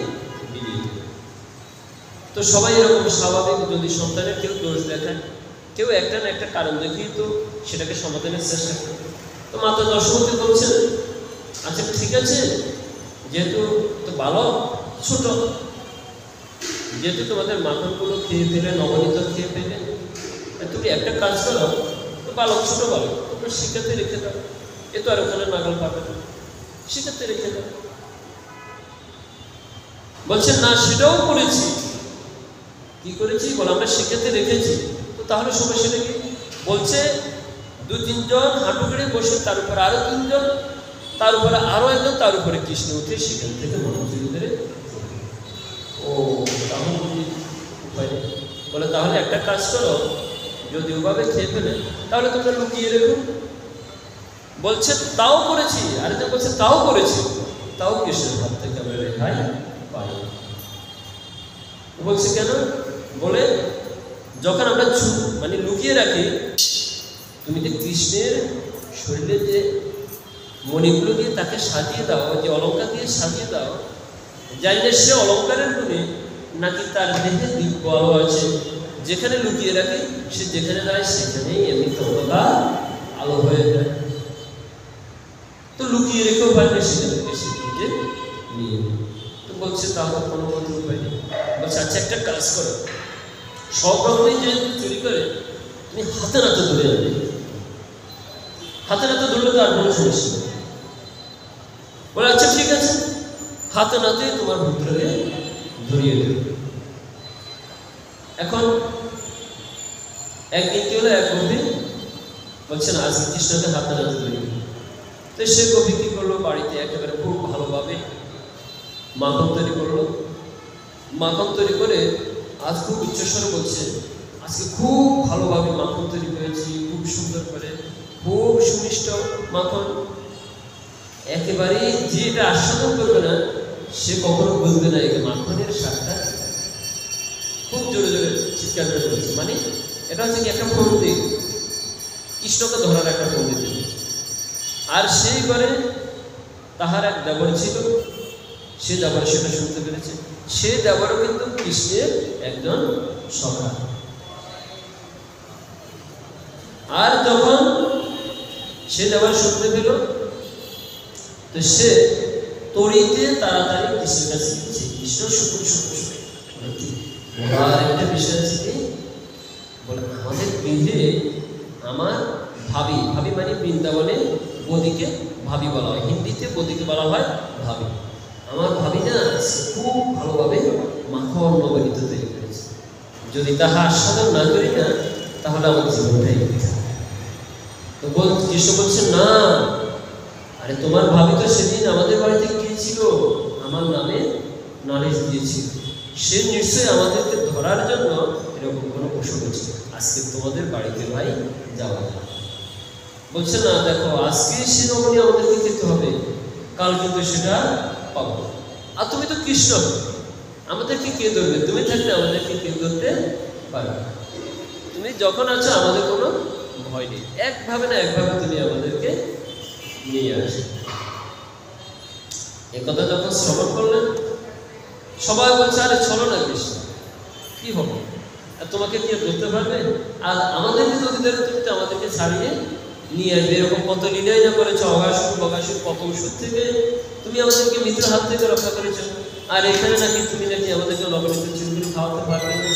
বিলিয়ে দেয়। তো সবাই এরকম স্বাভাবিক, যদি সন্তানের কেউ দোষ দেখায়, কেউ একটা না একটা কারণ দেখিয়ে তো সেটাকে সমাধানের চেষ্টা করে। তো মাতা যশোমতী বলছেন, আচ্ছা ঠিক আছে, যেহেতু তো বালক ছোট, যেহেতু তোমাদের মাখনগুলো খেয়ে ফেলে, নবনীত খেয়ে ফেলে, তুমি একটা কাজ করো, তো বালক ছোট বালক, তোমরা শিখাতে রেখে দাও, এ তো আর ওখানে নাগাল পাবে না, শিখাতে রেখে দাও। বলছেন, না সেটাও করেছি। কি করেছি? বলে, আমরা শিখাতে রেখেছি। তো তাহলে সমস্যাটা কি? বলছে, 2-3 জন হাঁটু গেড়ে বসে, তার উপরে আরো 3 জন, তার উপরে আরো একজন, তার উপরে কৃষ্ণ উঠে সেখান থেকে মনোযোগী ধরে। ও তাহলে উপায় নেই। বলে, তাহলে একটা কাজ করো, যদি ওভাবে খেয়ে ফেলে তাহলে তোমরা লুকিয়ে রেখো। বলছে, তাও করেছি। আরেকজন বলছে, তাও করেছি, তাও কৃষ্ণের হাত থেকে আমরা রেহাই পাই। বলছে কেন? বলে, যখন আমরা মানে লুকিয়ে রাখি, তুমি যে কৃষ্ণের শরীরে যে মণিগুলো দিয়ে তাকে সাজিয়ে দাও, যে অলঙ্কার দিয়ে সাজিয়ে দাও, জানি না সে অলঙ্কারের গুণে নাকি তার দেহে দিব্য আলো আছে, যেখানে লুকিয়ে রাখি সে যেখানে যায় সেখানেই এমনি অন্ধকার আলো হয়ে যায়। তো লুকিয়ে রেখেও পারবে, সেখান থেকে সে খুঁজে নিয়ে। তো বলছে, তাহলে কোনো মতো উপায় নেই। বলছে, আচ্ছা একটা কাজ করো, সব রকমই যেহেতু চুরি করে, তুমি হাতে নাতে ধরে যাবে, হাতে নাতে ধরলে তো আর কোনো সমস্যা নেই। বলে, আচ্ছা ঠিক আছে, হাতে নাতে তোমার পুত্রকে ধরিয়ে দেবে। এখন একদিন কি হলো, এক গোপী বলছেন, আজকে কৃষ্ণকে হাতে নাতে ধরিয়ে দেবে। তো সে গোপী কি করলো, বাড়িতে একেবারে খুব ভালোভাবে মাখন তৈরি করলো। মাখন তৈরি করে আজ খুব উচ্চস্বরে বলছে, আজকে খুব ভালোভাবে মাখন তৈরি করেছি, খুব সুন্দর করে, খুব সুমিষ্ট মাখন, একেবারেই যে এটা আস্বাদন করবে না সে কখনো বুঝবে না এই মাখনের স্বাদটা। খুব জোরে জোরে চিৎকার করে বলছে, মানে এটা হচ্ছে কি একটা ফন্দি, কৃষ্ণকে ধরার একটা ফন্দি। আর সেই করে তাহার এক দেবর ছিল, সে দেবর সেটা শুনতে পেরেছে। সে দেবরও কিন্তু কৃষ্ণের একজন সখা। আর যখন সে দেবর শুনতে পেল, তো সে তড়িতে তাড়াতাড়ি কৃষ্ণের কাছে গেছে। কৃষ্ণ শুকুর শুকুর আর একটা বিষয় আছে কি বলে, আমাদের গৃহে আমার ভাবি, ভাবি মানে বৃন্দাবনে বদিকে ভাবি বলা হয়, হিন্দিতে বদিকে বলা হয় ভাবি। আমার ভাবি না খুব ভালোভাবে মাখন নবনীত তৈরি করেছে, যদি তাহা আস্বাদন না করি না তাহলে আমার জীবনটাই বৃথা। তো কৃষ্ণ বলছে না, আরে তোমার ভাবি তো সেদিন আমাদের বাড়িতে গিয়েছিল, আমার নামে নালিশ দিয়েছিল, সে নিশ্চয়ই আমাদেরকে ধরার জন্য এরকম কোনো কৌশল হচ্ছে। আজকে তোমাদের বাড়িতে ভাই যাওয়া যায়। বলছে না, দেখো আজকে সে রমণী আমাদেরকে খেতে হবে, কাল কিন্তু সেটা পাবো। আর তুমি তো কৃষ্ণ, আমাদেরকে কে ধরবে? তুমি থাকলে আমাদেরকে কে ধরতে পারবে? তুমি যখন আছো আমাদের কোনো ভয় নেই, একভাবে না একভাবে তুমি আমাদেরকে নিয়ে আসো। একথা যখন শ্রবণ করলেন, সবাই বলছে আরে চলো না কৃষ্ণ, কি হবে, আর তোমাকে কে ধরতে পারবে? আর আমাদেরকে যদি ধরে তুমি তো আমাদেরকে ছাড়িয়ে নিয়ে আসবে। এরকম কত লীলাই না করেছো, অগাসুর বগাসুর কত ওষুধ থেকে তুমি আমাদেরকে মিত্র হাত থেকে রক্ষা করেছো, আর এখানে নাকি তুমি নাকি আমাদেরকে নবনীত চিরগুলো খাওয়াতে পারবে না।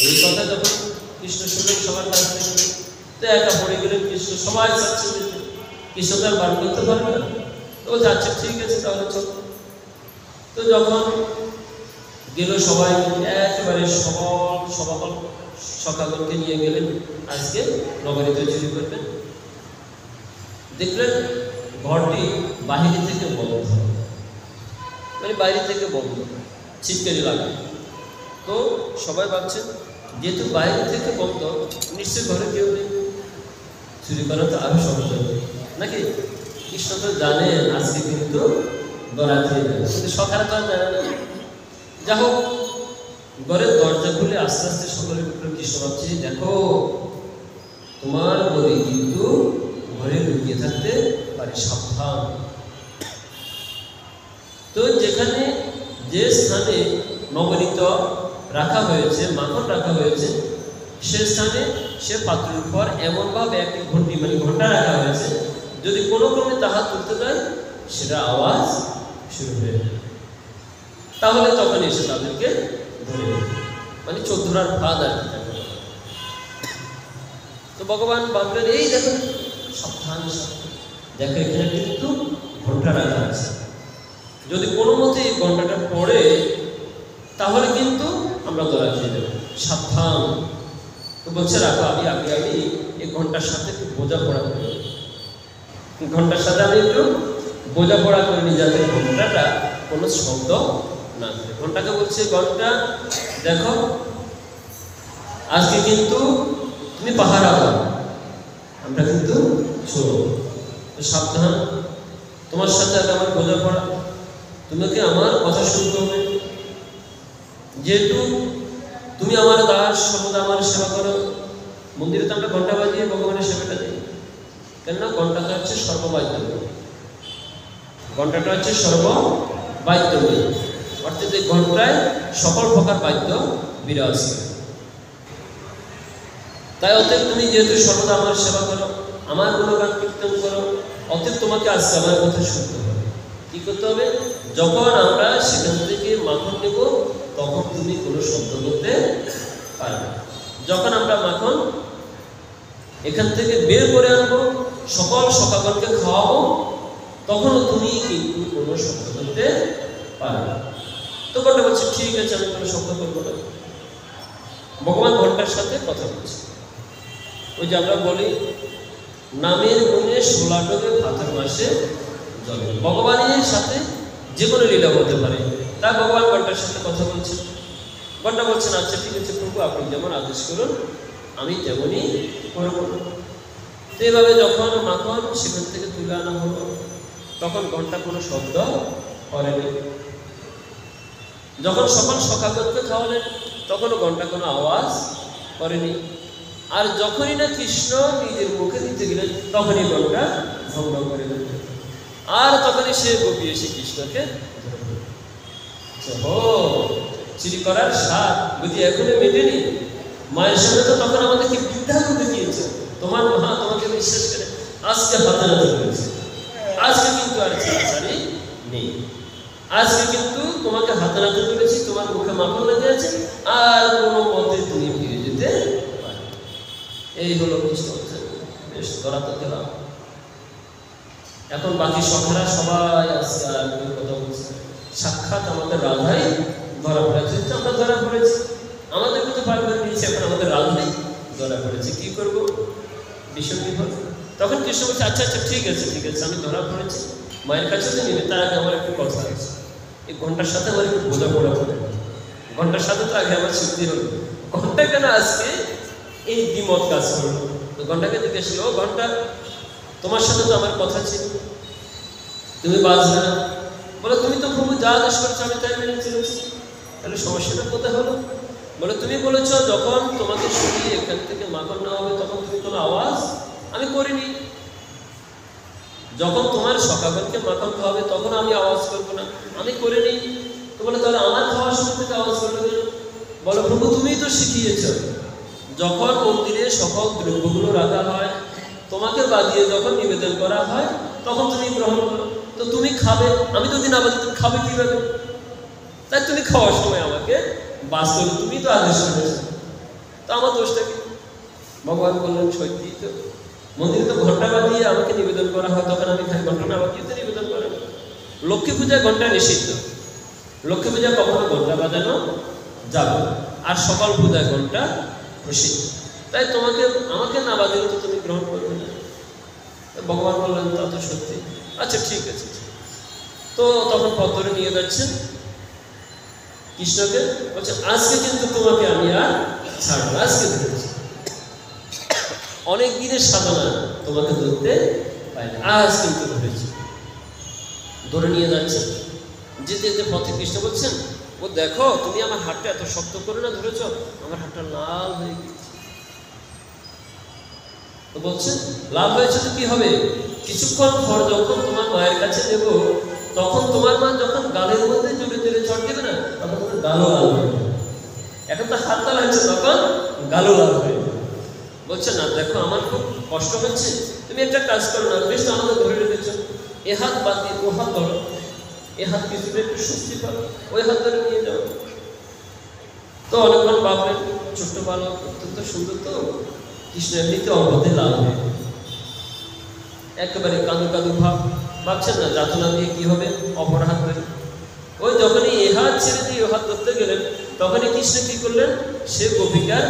এই কথা যখন কৃষ্ণ শুনলেন সবার কাছ থেকে, তো একা পড়ে গেলেন কৃষ্ণ। সবাই চাচ্ছে কৃষ্ণ তার বার করতে পারবে না, তো যাচ্ছে ঠিক আছে তাহলে চল। তো যখন গেল সবাই একেবারে সকল সকালকে নিয়ে গেলেন আজকে নগরীত চুরি করবেন। দেখলেন ঘরটি বাহিরে থেকে বন্ধ, মানে বাইরে থেকে বন্ধ, ছিটকারি লাগে। তো সবাই ভাবছেন যেহেতু বাইরে থেকে বন্ধ, নিশ্চয়ই ঘরে কেউ নেই, চুরি করা তো আরো সহজ হবে নাকি? কৃষ্ণ তো জানেন আজকে কিন্তু বরাত্রি, কিন্তু সকালে তো জানে না। যা হোক, ঘরের দরজা খুলে আস্তে আস্তে সকলের উপরে কৃষ্ণ ভাবছে, দেখো তোমার বলি কিন্তু ঘরে লুকিয়ে থাকতে পারে, সাবধান। তো যেখানে যে স্থানে নবনীত রাখা হয়েছে, মাখন রাখা হয়েছে, সে স্থানে সে পাত্রের উপর এমনভাবে একটি ঘন্টি মানে ঘন্টা রাখা হয়েছে, যদি কোনো ক্রমে তাহা তুলতে দেয় সেটা আওয়াজ শুরু হয়ে যায়, তাহলে তখন এসে তাদেরকে ধরে নেবে, মানে চোদ্দরার ফাঁদ আর কি। তো ভগবান ভাবলেন এই দেখো সাবধান, দেখো এখানে কিন্তু ঘন্টা রাখা আছে, যদি কোনো মতে এই ঘন্টাটা পড়ে তাহলে কিন্তু আমরা ধরা খেয়ে দেবো, সাবধান। তো বলছে রাখো, আমি এই ঘন্টার সাথে একটু বোঝাপড়া করে, ঘন্টার সাথে আমি একটু বোঝাপড়া করে নিই, যাতে ঘন্টাটা কোনো শব্দ না করে। ঘন্টাকে বলছে, ঘন্টা দেখো আজকে কিন্তু তুমি পাহারা দাও, আমরা কিন্তু ছোড়ো, তো সাবধান, তোমার সাথে আগে আমার বোঝাপড়া, তোমাকে আমার কথা শুনতে হবে, যেহেতু তুমি আমার দাস, সর্বদা আমার সেবা করো। মন্দিরে তো আমরা ঘন্টা বাজিয়ে ভগবানের সেবাটা দিই, কেননা ঘন্টাটা হচ্ছে সর্ববাদ্য, ঘন্টাটা হচ্ছে সর্ববাদ্যময়ী, অর্থাৎ এই ঘন্টায় সকল প্রকার বাদ্য বিরাজ। তাই অতএব তুমি যেহেতু সর্বদা আমার সেবা করো, আমার গুণগান কীর্তন করো, অতএব তোমাকে আজকে আমার কথা শুনতে হবে। কি করতে হবে? যখন আমরা সেখান থেকে মাখন নেব তখন তুমি কোনো শব্দ করতে পারবে, যখন আমরা মাখন এখান থেকে বের করে আনবো, সকল সকাগণকে খাওয়াবো, তখনও তুমি কিন্তু কোনো শব্দ করতে পারবে। তো ঘন্টা বলছে ঠিক আছে, আমি কোনো শব্দ করবো না। ভগবান ঘন্টার সাথে কথা বলছে। ওই যে আমরা বলি নামের গুণে 16 ডোবে ভাদ্র মাসে জলে, ভগবানের সাথে যে কোনো লীলা হতে পারে, তা ভগবান ঘন্টার সাথে কথা বলছে। ঘন্টা বলছেন আচ্ছা ঠিক আছে প্রভু, আপনি যেমন আদেশ করুন আমি তেমনই করব। তো এইভাবে যখন মাখন সেখান থেকে তুলে আনা হলো, তখন ঘন্টা কোনো শব্দ করেনি। যখন সকল সখাগণকে খাওয়ালেন তখনও ঘন্টা কোনো আওয়াজ করেনি। আর যখনই না কৃষ্ণ নিজের মুখে দিতে গেলেন তখনই ঘন্টা ভগ্ন করে দিলেন। আর তখনই সে গোপী এসে কৃষ্ণকে চুরি করার স্বাদ বুঝি এখনো মেটেনি। মায়ের সঙ্গে তো তখন আমাদেরকে বিধান দেখিয়েছে, তোমার মা তোমাকে বিশ্বাস করে আজকে হাতাহাতি করেছে, আজকে কিন্তু আর ছাড়াছাড়ি নেই, আজকে কিন্তু তোমাকে হাতাহাতি করেছি, তোমার মুখে মাখন লেগে আছে, আর কোনো মতে তুমি ফিরে যেতে পারো। এই হলো কৃষ্ণ। বেশ ধরা তো গেলাম। এখন বাকি সখারা সবাই আজকে আর কথা বলছে, সাক্ষাৎ আমাদের রাধাই ধরা পড়েছে। আমরা ধরা পড়েছি, আমাদের কিন্তু পার করে নিয়েছে, এখন আমাদের রাধাই ধরা পড়েছে, কি করবো? ভীষণ বিপদ। তখন কৃষ্ণ বলছে, আচ্ছা আচ্ছা ঠিক আছে ঠিক আছে, আমি ধরা পড়েছি, মায়ের কাছে তো নিবে, তার আগে আমার একটু কথা আছে। এই ঘন্টার সাথে আমার একটু বোঝাপড়া করে, ঘন্টার সাথে তো আগে আমার চুক্তি হলো। ঘন্টা কেন আজকে এই দ্বিমত কাজ করলো? তো ঘন্টাকে জিজ্ঞেস করলো, ঘন্টা তোমার সাথে তো আমার কথা ছিল, তুমি বাজবে না। বলে, তুমি তো প্রভু যা আদেশ করছো আমি তাই মেনে চলেছি। তাহলে সমস্যাটা কোথায় হলো? বলে, তুমি বলেছ যখন তোমাকে শুনিয়ে এখান থেকে মাখন নেওয়া হবে তখন তুমি কোনো আওয়াজ আমি করিনি, যখন তোমার সখাগণকে মাখন খাওয়া হবে তখন আমি আওয়াজ করবো না, আমি করিনি। তো বলে, তাহলে আমার খাওয়ার সময় থেকে আওয়াজ করবে কেন? বলো, প্রভু তুমিই তো শিখিয়েছ যখন মন্দিরে সকল দ্রব্যগুলো রাখা হয়, তোমাকে বাদিয়ে যখন নিবেদন করা হয় তখন তুমি গ্রহণ করো। তো তুমি খাবে, আমি তো দিন আবার তুমি খাবে কিভাবে? তাই তুমি খাওয়ার সময় আমাকে বাস্তব তুমি তো আদেশ করেছ, তো আমার দোষটা কি? ভগবান বললেন, সত্যি তো মন্দিরে তো ঘন্টা বাজিয়ে আমাকে নিবেদন করা হয়, তখন আমি খাই, ঘন্টা না বাজিয়ে তো নিবেদন করা হয়। লক্ষ্মী পূজায় ঘন্টা নিষিদ্ধ, লক্ষ্মী পূজায় কখনো ঘন্টা বাজানো যাবে, আর সকল পূজায় ঘন্টা প্রসিদ্ধ। তাই তোমাকে আমাকে না বাজিয়ে তো তুমি গ্রহণ করবে না। ভগবান বললেন, তা তো সত্যি, আচ্ছা ঠিক আছে। তো তখন পথ ধরে নিয়ে যাচ্ছেন কৃষ্ণকে, বলছে আজকে কিন্তু তোমাকে আমি আর ছাড়বো, আজকে ধরেছি, অনেক দিনের সাধনা তোমাকে ধরতে পারি, আজ কিন্তু ধরেছি। ধরে নিয়ে যাচ্ছে, যেতে যেতে পথে কৃষ্ণ বলছেন, ও দেখো তুমি আমার হাতটা এত শক্ত করে না ধরেছ, আমার হাতটা লাল হয়ে গেছে। তো বলছেন, লাভ হয়েছে তো কি হবে? কিছুক্ষণ পর যখন তোমার মায়ের কাছে দেব তখন তোমার মা যখন গালের মধ্যে জোরে জোরে চড় দেবে না, তখন তোমার গালও লাল হয়ে যাবে। এখন তো হাতটা লাগছে, তখন গালও লাল হয়ে যাবে। বলছে, না দেখো আমার খুব কষ্ট হচ্ছে, তুমি একটা কাজ করো না, বেশ তো আমাকে ধরে রেখেছ, এ হাত বাদ দিয়ে ও হাত ধরো, এ হাত কিছুটা একটু স্বস্তি পাবো, ওই হাত ধরে নিয়ে যাও। তো অনেকক্ষণ ভাবলেন, ছোট্ট বালক অত্যন্ত সুন্দর, তো কৃষ্ণ এমনিতে অবধে লাল হয়ে একেবারে কাঁদু কাঁদু ভাব, ভাবছেন না যাতনা দিয়ে কি হবে, অপর হাত ধরে। ওই যখনই এ হাত ছেড়ে দিয়ে ও হাত ধরতে গেলেন তখনই কৃষ্ণ কি করলেন, সে গোপিকার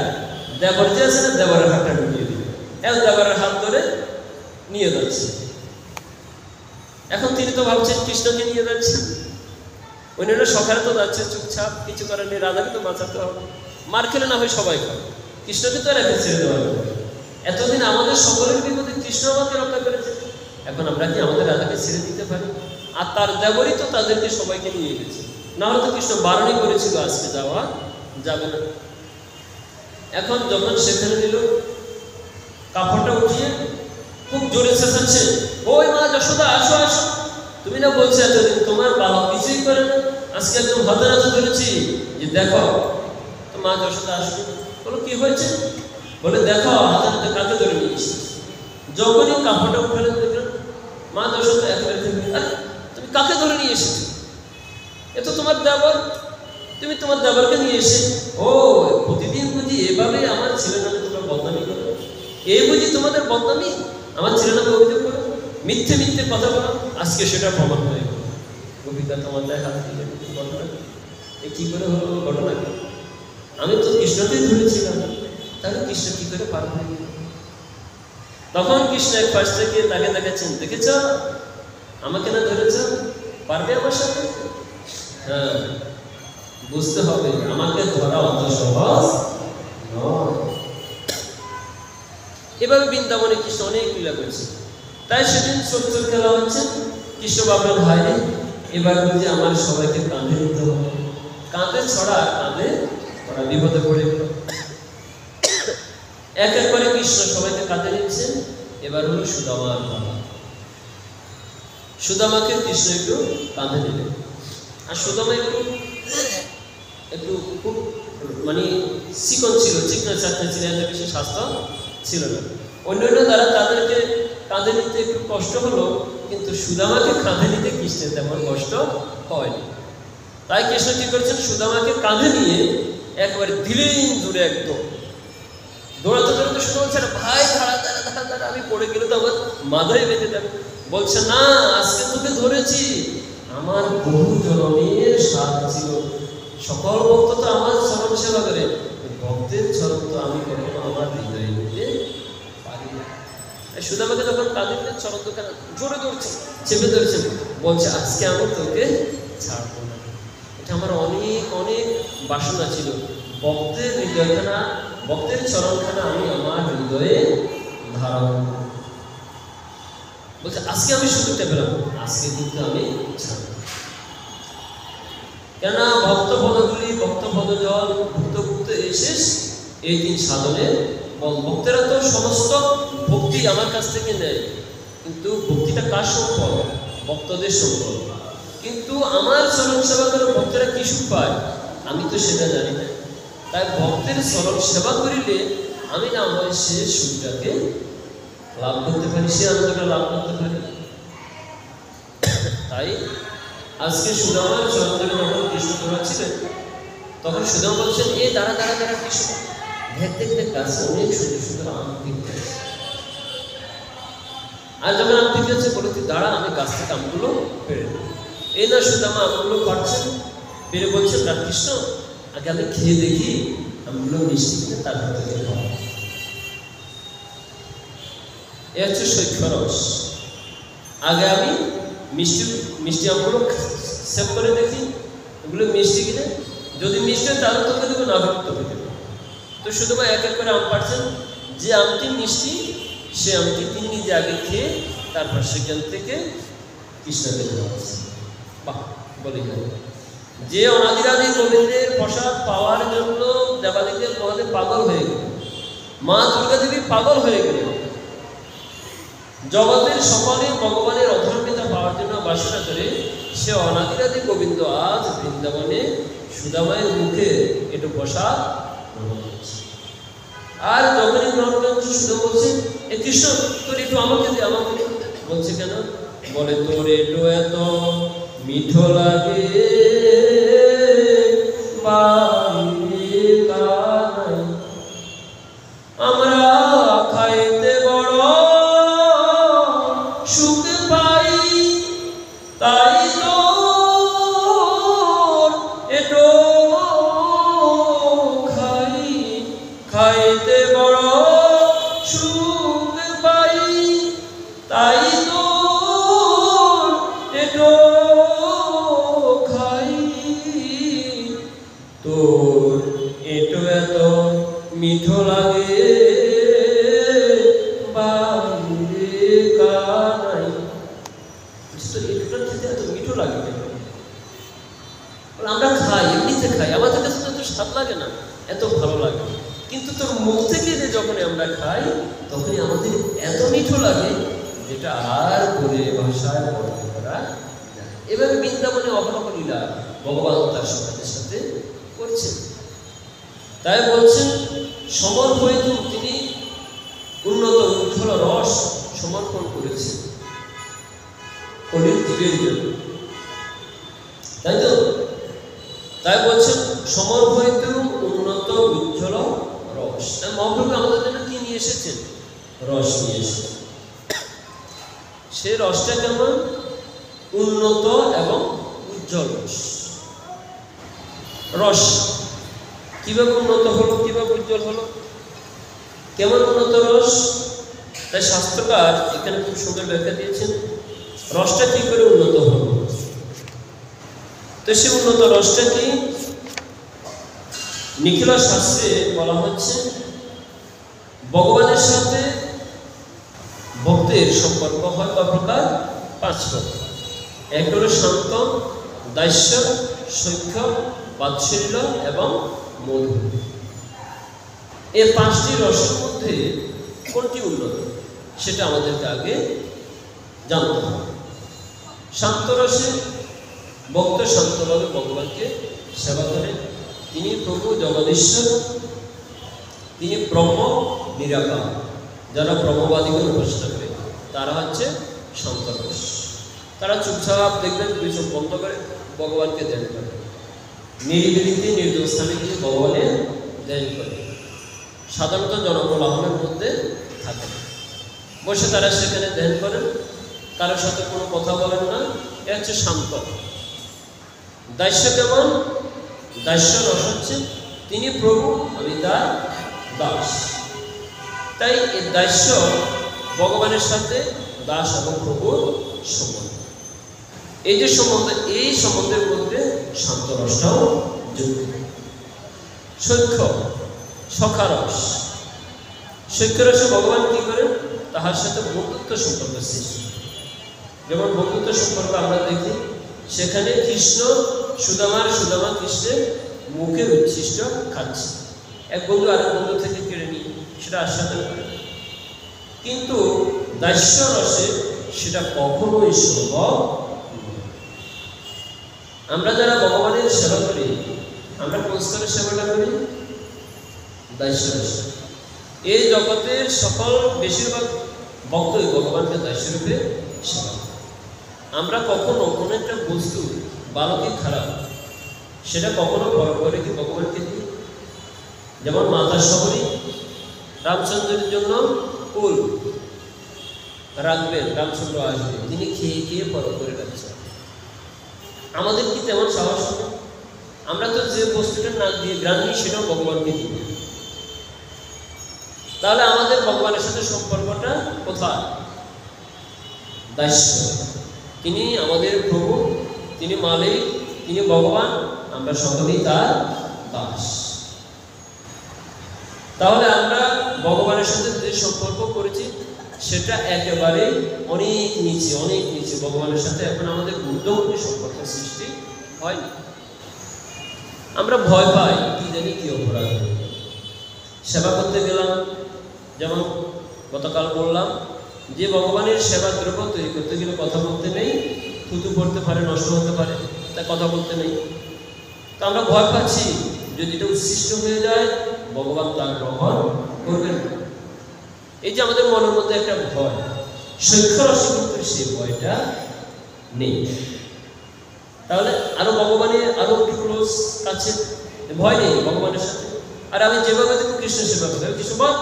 দেবর যে আছে না, দেবরের হাতটা ঢুকিয়ে দিলেন, এখন দেবরের হাত ধরে নিয়ে যাচ্ছে। এখন তিনি তো ভাবছেন কৃষ্ণকে নিয়ে যাচ্ছেন, অন্যান্য সখারে তো যাচ্ছে চুপচাপ, কিছু করার নেই, রাধাকে তো বাঁচাতে হবে, মার খেলে না হয় সবাই খাবে, কৃষ্ণকে তো রেখে ছেড়ে দেওয়া হবে। এতদিন আমাদের সকলের বিপদে কৃষ্ণ আমাকে রক্ষা করেছে, এখন আমরা কি আমাদের রাধাকে ছেড়ে দিতে পারি? আর তার দেবরই তো তাদেরকে সবাইকে নিয়ে গেছে, না হলে তো কৃষ্ণ বারণই করেছিল আজকে যাওয়া যাবে না। এখন যখন সেখানে নিল, কাপড়টা উঠিয়ে খুব জোরে চেঁচাচ্ছে, ওই মা যশোদা আসো আসো, তুমি না বলছো এতদিন তোমার বাবা কিছুই করে না, আজকে একদম হাতে হাতে ধরেছি যে দেখো। তো মা যশোদা আসবে, বলো কি হয়েছে? বলে দেখো হাতে হাতে কাকে ধরে নিয়ে এসেছি। যখনই কাপড়টা উঠালেন দেখলেন মা যশোদা একেবারে থেকে, তুমি কাকে ধরে নিয়ে এসেছো? এ তো তোমার দেবর, তুমি তোমার দেবরকে নিয়ে এসে, ও প্রতিদিন বুঝি এভাবে আমার ছেলে নামে তোমরা বদনামি করো, এই বুঝি তোমাদের বদনামি, আমার ছেলে নামে অভিযোগ করো, মিথ্যে মিথ্যে কথা বলো, আজকে সেটা প্রমাণ হয়ে গেল। গোপিকা তোমার দেয় হাত দিলেন, ঘটনা কি করে হলো? ঘটনা কি? আমি তো কৃষ্ণকেই ধরেছিলাম, তাহলে কৃষ্ণ কি করে পার হয়ে গেল? তখন কৃষ্ণ এক পাশ থেকে তাকে দেখাচ্ছেন, দেখেছ আমাকে না ধরেছ, পারবে আমার সাথে? হ্যাঁ, বুঝতে হবে আমাকে ধরা অত সহজ নয়। এভাবে বৃন্দাবনে কৃষ্ণ অনেক লীলা করেছে। তাই সেদিন সত্তর খেলা হচ্ছে, কৃষ্ণ ভাবলেন, ভাই এবার বলছে আমার সবাইকে কাঁধে নিতে হবে, কাঁধে ছড়া কাঁধে ওরা বিপদে পড়ে গেল। এক এক করে কৃষ্ণ সবাইকে কাঁধে নিচ্ছেন। এবার হলো সুদামার পালা। সুদামাকে কৃষ্ণ একটু কাঁধে নিলেন। আর সুদামা একটু খুব মানে চিকন ছিল, চিকনা চাকনা ছিল, এত বেশি স্বাস্থ্য ছিল না। অন্যান্য দ্বারা তাদেরকে কাঁধে নিতে একটু কষ্ট হলো, কিন্তু সুদামাকে কাঁধে নিতে কৃষ্ণের তেমন কষ্ট হয়নি। তাই কৃষ্ণ কি করছেন, সুদামাকে কাঁধে নিয়ে একবারে দিলেন দূরে, একদম দৌড়াতে দৌড়াতে শুরু বলছে, ভাই দাঁড়া দাঁড়া দাঁড়া দাঁড়া, আমি পড়ে গেলে তো আমার মাথায় বেঁধে যাবে। বলছে না, আজকে তোকে ধরেছি, আমার বহু জনমের স্বাদ ছিল, সকল ভক্ত তো আমার চরণ সেবা করে, ভক্তের চরণ তো আমি কখনো আমার হৃদয়ে নিতে পারি না। সুদামাকে যখন কাঁদিতে চরণ দোকানে জোরে ধরছে, চেপে ধরছেন, বলছে আজকে আমি তোকে ছাড়বো না। এটা আমার অনেক অনেক বাসনা ছিল, ভক্তের হৃদয়খানা, ভক্তের চরণখানা আমি আমার হৃদয়ে ধারণ। বলছে আজকে আমি সুযোগটা পেলাম, আজকে কিন্তু আমি ছাড়ব। কেননা ভক্ত পদগুলি, ভক্ত পদ জল, ভক্ত ভক্ত শেষ, এই দিন সাধনের বল। ভক্তেরা তো সমস্ত ভক্তি আমার কাছ থেকে নেয়, কিন্তু ভক্তিটা কার সম্পদ? ভক্তদের সম্পদ। কিন্তু আমার চরণ সেবা করে ভক্তেরা কি সুখ পায় আমি তো সেটা জানি না। তাই ভক্তের চরণ সেবা করিলে আমি না হয় সে সুখটাকে লাভ করতে পারি, সে আনন্দটা লাভ করতে পারি। তাই আজকে সুদামার চরণ ধরে যখন কৃষ্ণ দৌড়াচ্ছিলেন, তখন সুদামা বলছেন, এ দাঁড়া দাঁড়া দাঁড়া কৃষ্ণ, দেখ দেখ দেখ গাছে অনেক সুন্দর সুন্দর আম দেখতে। আর যখন আম ঠিক আছে বলে, তুই দাঁড়া, আমি গাছ থেকে আমগুলো পেরে দেবো। এই না সুদামা আমগুলো পাচ্ছেন, পেরে বলছেন, কৃষ্ণ আগে আমি খেয়ে দেখি আমগুলো মিষ্টি কিনে, তারপর থেকে খাওয়া। এ হচ্ছে শৈক্ষরস। আগে আমি মিষ্টি মিষ্টি আমগুলো সেভ করে দেখি, এগুলো মিষ্টি কিনে, যদি মিষ্টি হয় তাহলে তোকে দেবো, না হলে তোকে দেবো। তো শুধু এক এক করে আম পাচ্ছেন, যে আমটি মিষ্টি সে আমটি তিনি নিজে আগে খেয়ে তারপর সেখান থেকে কৃষ্ণকে দেওয়া হচ্ছে। বাহ, বলি যে অনাদিরাদি গোবিন্দের প্রসাদ পাওয়ার জন্য দেবাদিদেব মহাদেব পাগল হয়ে গেল, মা দুর্গা দেবী পাগল হয়ে গেল, জগতের সকলে ভগবানের অধর্মিতা পাওয়ার জন্য বাসনা করে সে অনাদিরাদি গোবিন্দ আজ বৃন্দাবনে সুদামায়ের মুখে একটু প্রসাদ গ্রহণ করছে। আর যখনই গ্রহণ করছে সুদামা বলছে, এ কৃষ্ণ তোর একটু আমাকে দে, আমাকে দে। বলছে কেন? বলে তোর একটু এত মিঠো লাগে আমরা খাইতে বড় সুখ পাই, তাই তো এটো খাই, খাইতে বড় সুখ পাই, তাই তো এটো খাই, তোর এটো এত মিঠো লাগে বাইরে কানাই। এটোটা খেতে এত মিঠো লাগে কেন? আমরা খাই, এমনিতে খাই, আমাদের কাছে তো স্বাদ লাগে না, এত ভালো লাগে, কিন্তু তোর মুখ থেকে যখন আমরা খাই তখনই আমাদের এত মিঠো লাগে, যেটা আর বলে ভাষায় বর্ণনা করা যায়। এভাবে বৃন্দাবনে অহরহ লীলা ভগবান তার সাথে সাথে করছেন। তাই বলছেন সমর হইতু, তিনি উন্নত উজ্জ্বল রস সমর্পণ করেছেন কলির জীবের জন্য, তাই তো? তাই বলছেন সমর হইতু উন্নত উজ্জ্বল রস। মহাপ্রভু আমাদের জন্য কি নিয়ে এসেছেন? রস নিয়ে এসেছেন। সে রসটা কেমন? উন্নত এবং উজ্জ্বল রস। রস কিভাবে উন্নত হলো, কিভাবে উজ্জ্বল হলো, কেমন উন্নত রস? তাই শাস্ত্রকার এখানে খুব সুন্দর ব্যাখ্যা দিয়েছেন, রসটা কি করে উন্নত হলো। তো সে উন্নত রসটা কি? নিখিল শাস্ত্রে বলা হচ্ছে, ভগবানের সাথে ভক্তের সম্পর্ক হয় কয় প্রকার? 5 প্রকার। একটা হলো শান্ত, দাস্য, সখ্য, বাৎসল্য এবং মধু। এই পাঁচটি রসের মধ্যে কোনটি উন্নত সেটা আমাদেরকে আগে জানতে হবে। শান্ত রসে ভক্ত শান্তভাবে ভগবানকে সেবা করে। তিনি প্রভু জগদীশ্বর, তিনি ব্রহ্ম নিরাকার। যারা ব্রহ্মবাদীকে উপাসনা করে তারা হচ্ছে শান্ত রস। তারা চুপচাপ দেখবেন দুই চোখ বন্ধ করে ভগবানকে ধ্যান করে, নিরিবিলিতে নির্জন স্থানে গিয়ে ভগবানের ধ্যান করে। সাধারণত জনকোলাহলের মধ্যে থাকে বসে তারা সেখানে ধ্যান করেন, কারোর সাথে কোনো কথা বলেন না। এ হচ্ছে শান্ত। দাস্য কেমন? দাস্য রস হচ্ছে তিনি প্রভু, আমি তার দাস। তাই এই দাস্য ভগবানের সাথে দাস এবং প্রভুর সম্বন্ধ। এই যে সম্বন্ধ, এই সম্বন্ধের মধ্যে শান্ত রসটাও যুক্ত। সখ্য, সখা রস। সখ্য রসে ভগবান কি করেন? তাহার সাথে বন্ধুত্ব সম্পর্ক সৃষ্টি। যেমন বন্ধুত্ব সম্পর্ক আমরা দেখি, সেখানে কৃষ্ণ সুদামা কৃষ্ণের মুখে উচ্ছিষ্ট খাচ্ছে। এক বন্ধু আরেক বন্ধু থেকে কেড়ে নিয়ে সেটা আস্বাদন করে। কিন্তু দাস্য রসে সেটা কখনোই সম্ভব। আমরা যারা ভগবানের সেবা করি, আমরা কোন স্তরের সেবাটা করি? দাস্য রসে। এই জগতের সকল বেশিরভাগ ভক্তই ভগবানকে দাস্যরূপে সেবা করে। আমরা কখনো কোনো একটা বস্তু ভালো কি খারাপ সেটা কখনো বড় করে কি ভগবানকে দিই? যেমন মাতা শবরী রামচন্দ্রের জন্য কুল রাখবেন, রামচন্দ্র আসবে, তিনি খেয়ে খেয়ে বড় করে রাখছেন। আমাদের কি তেমন সাহস হবে? আমরা তো যে বস্তুটা না দিয়ে গ্রাম নিই সেটাও ভগবানকে দিব। তাহলে আমাদের ভগবানের সাথে সম্পর্কটা কোথায়? দাস্য। তিনি আমাদের প্রভু, তিনি মালিক, তিনি ভগবান, আমরা সকলেই তার দাস। তাহলে আমরা ভগবানের সাথে যে সম্পর্ক করেছি সেটা একেবারে অনেক নিচে, অনেক নিচে। ভগবানের সাথে এখন আমাদের ঊর্ধ্বমুখী সম্পর্ক সৃষ্টি হয়। আমরা ভয় পাই, কি জানি কি অপরাধ। সেবা করতে গেলাম, যেমন গতকাল বললাম যে ভগবানের সেবা দ্রব্য তৈরি করতে গেলে কথা বলতে নেই, থুতু পড়তে পারে, নষ্ট হতে পারে, তা কথা বলতে নেই। তো আমরা ভয় পাচ্ছি যদি এটা উচ্ছিষ্ট হয়ে যায় ভগবান তার গ্রহণ করবেন। এই যে আমাদের মনের মধ্যে একটা ভয়, সখ্য রসে কিন্তু সেই ভয়টা নেই। তাহলে আরো ভগবানের আরো একটু ক্লোজ কাছে, ভয় নেই ভগবানের সাথে। আর আমি যেভাবে দেখব কৃষ্ণ সেবা করতে, কৃষ্ণ বল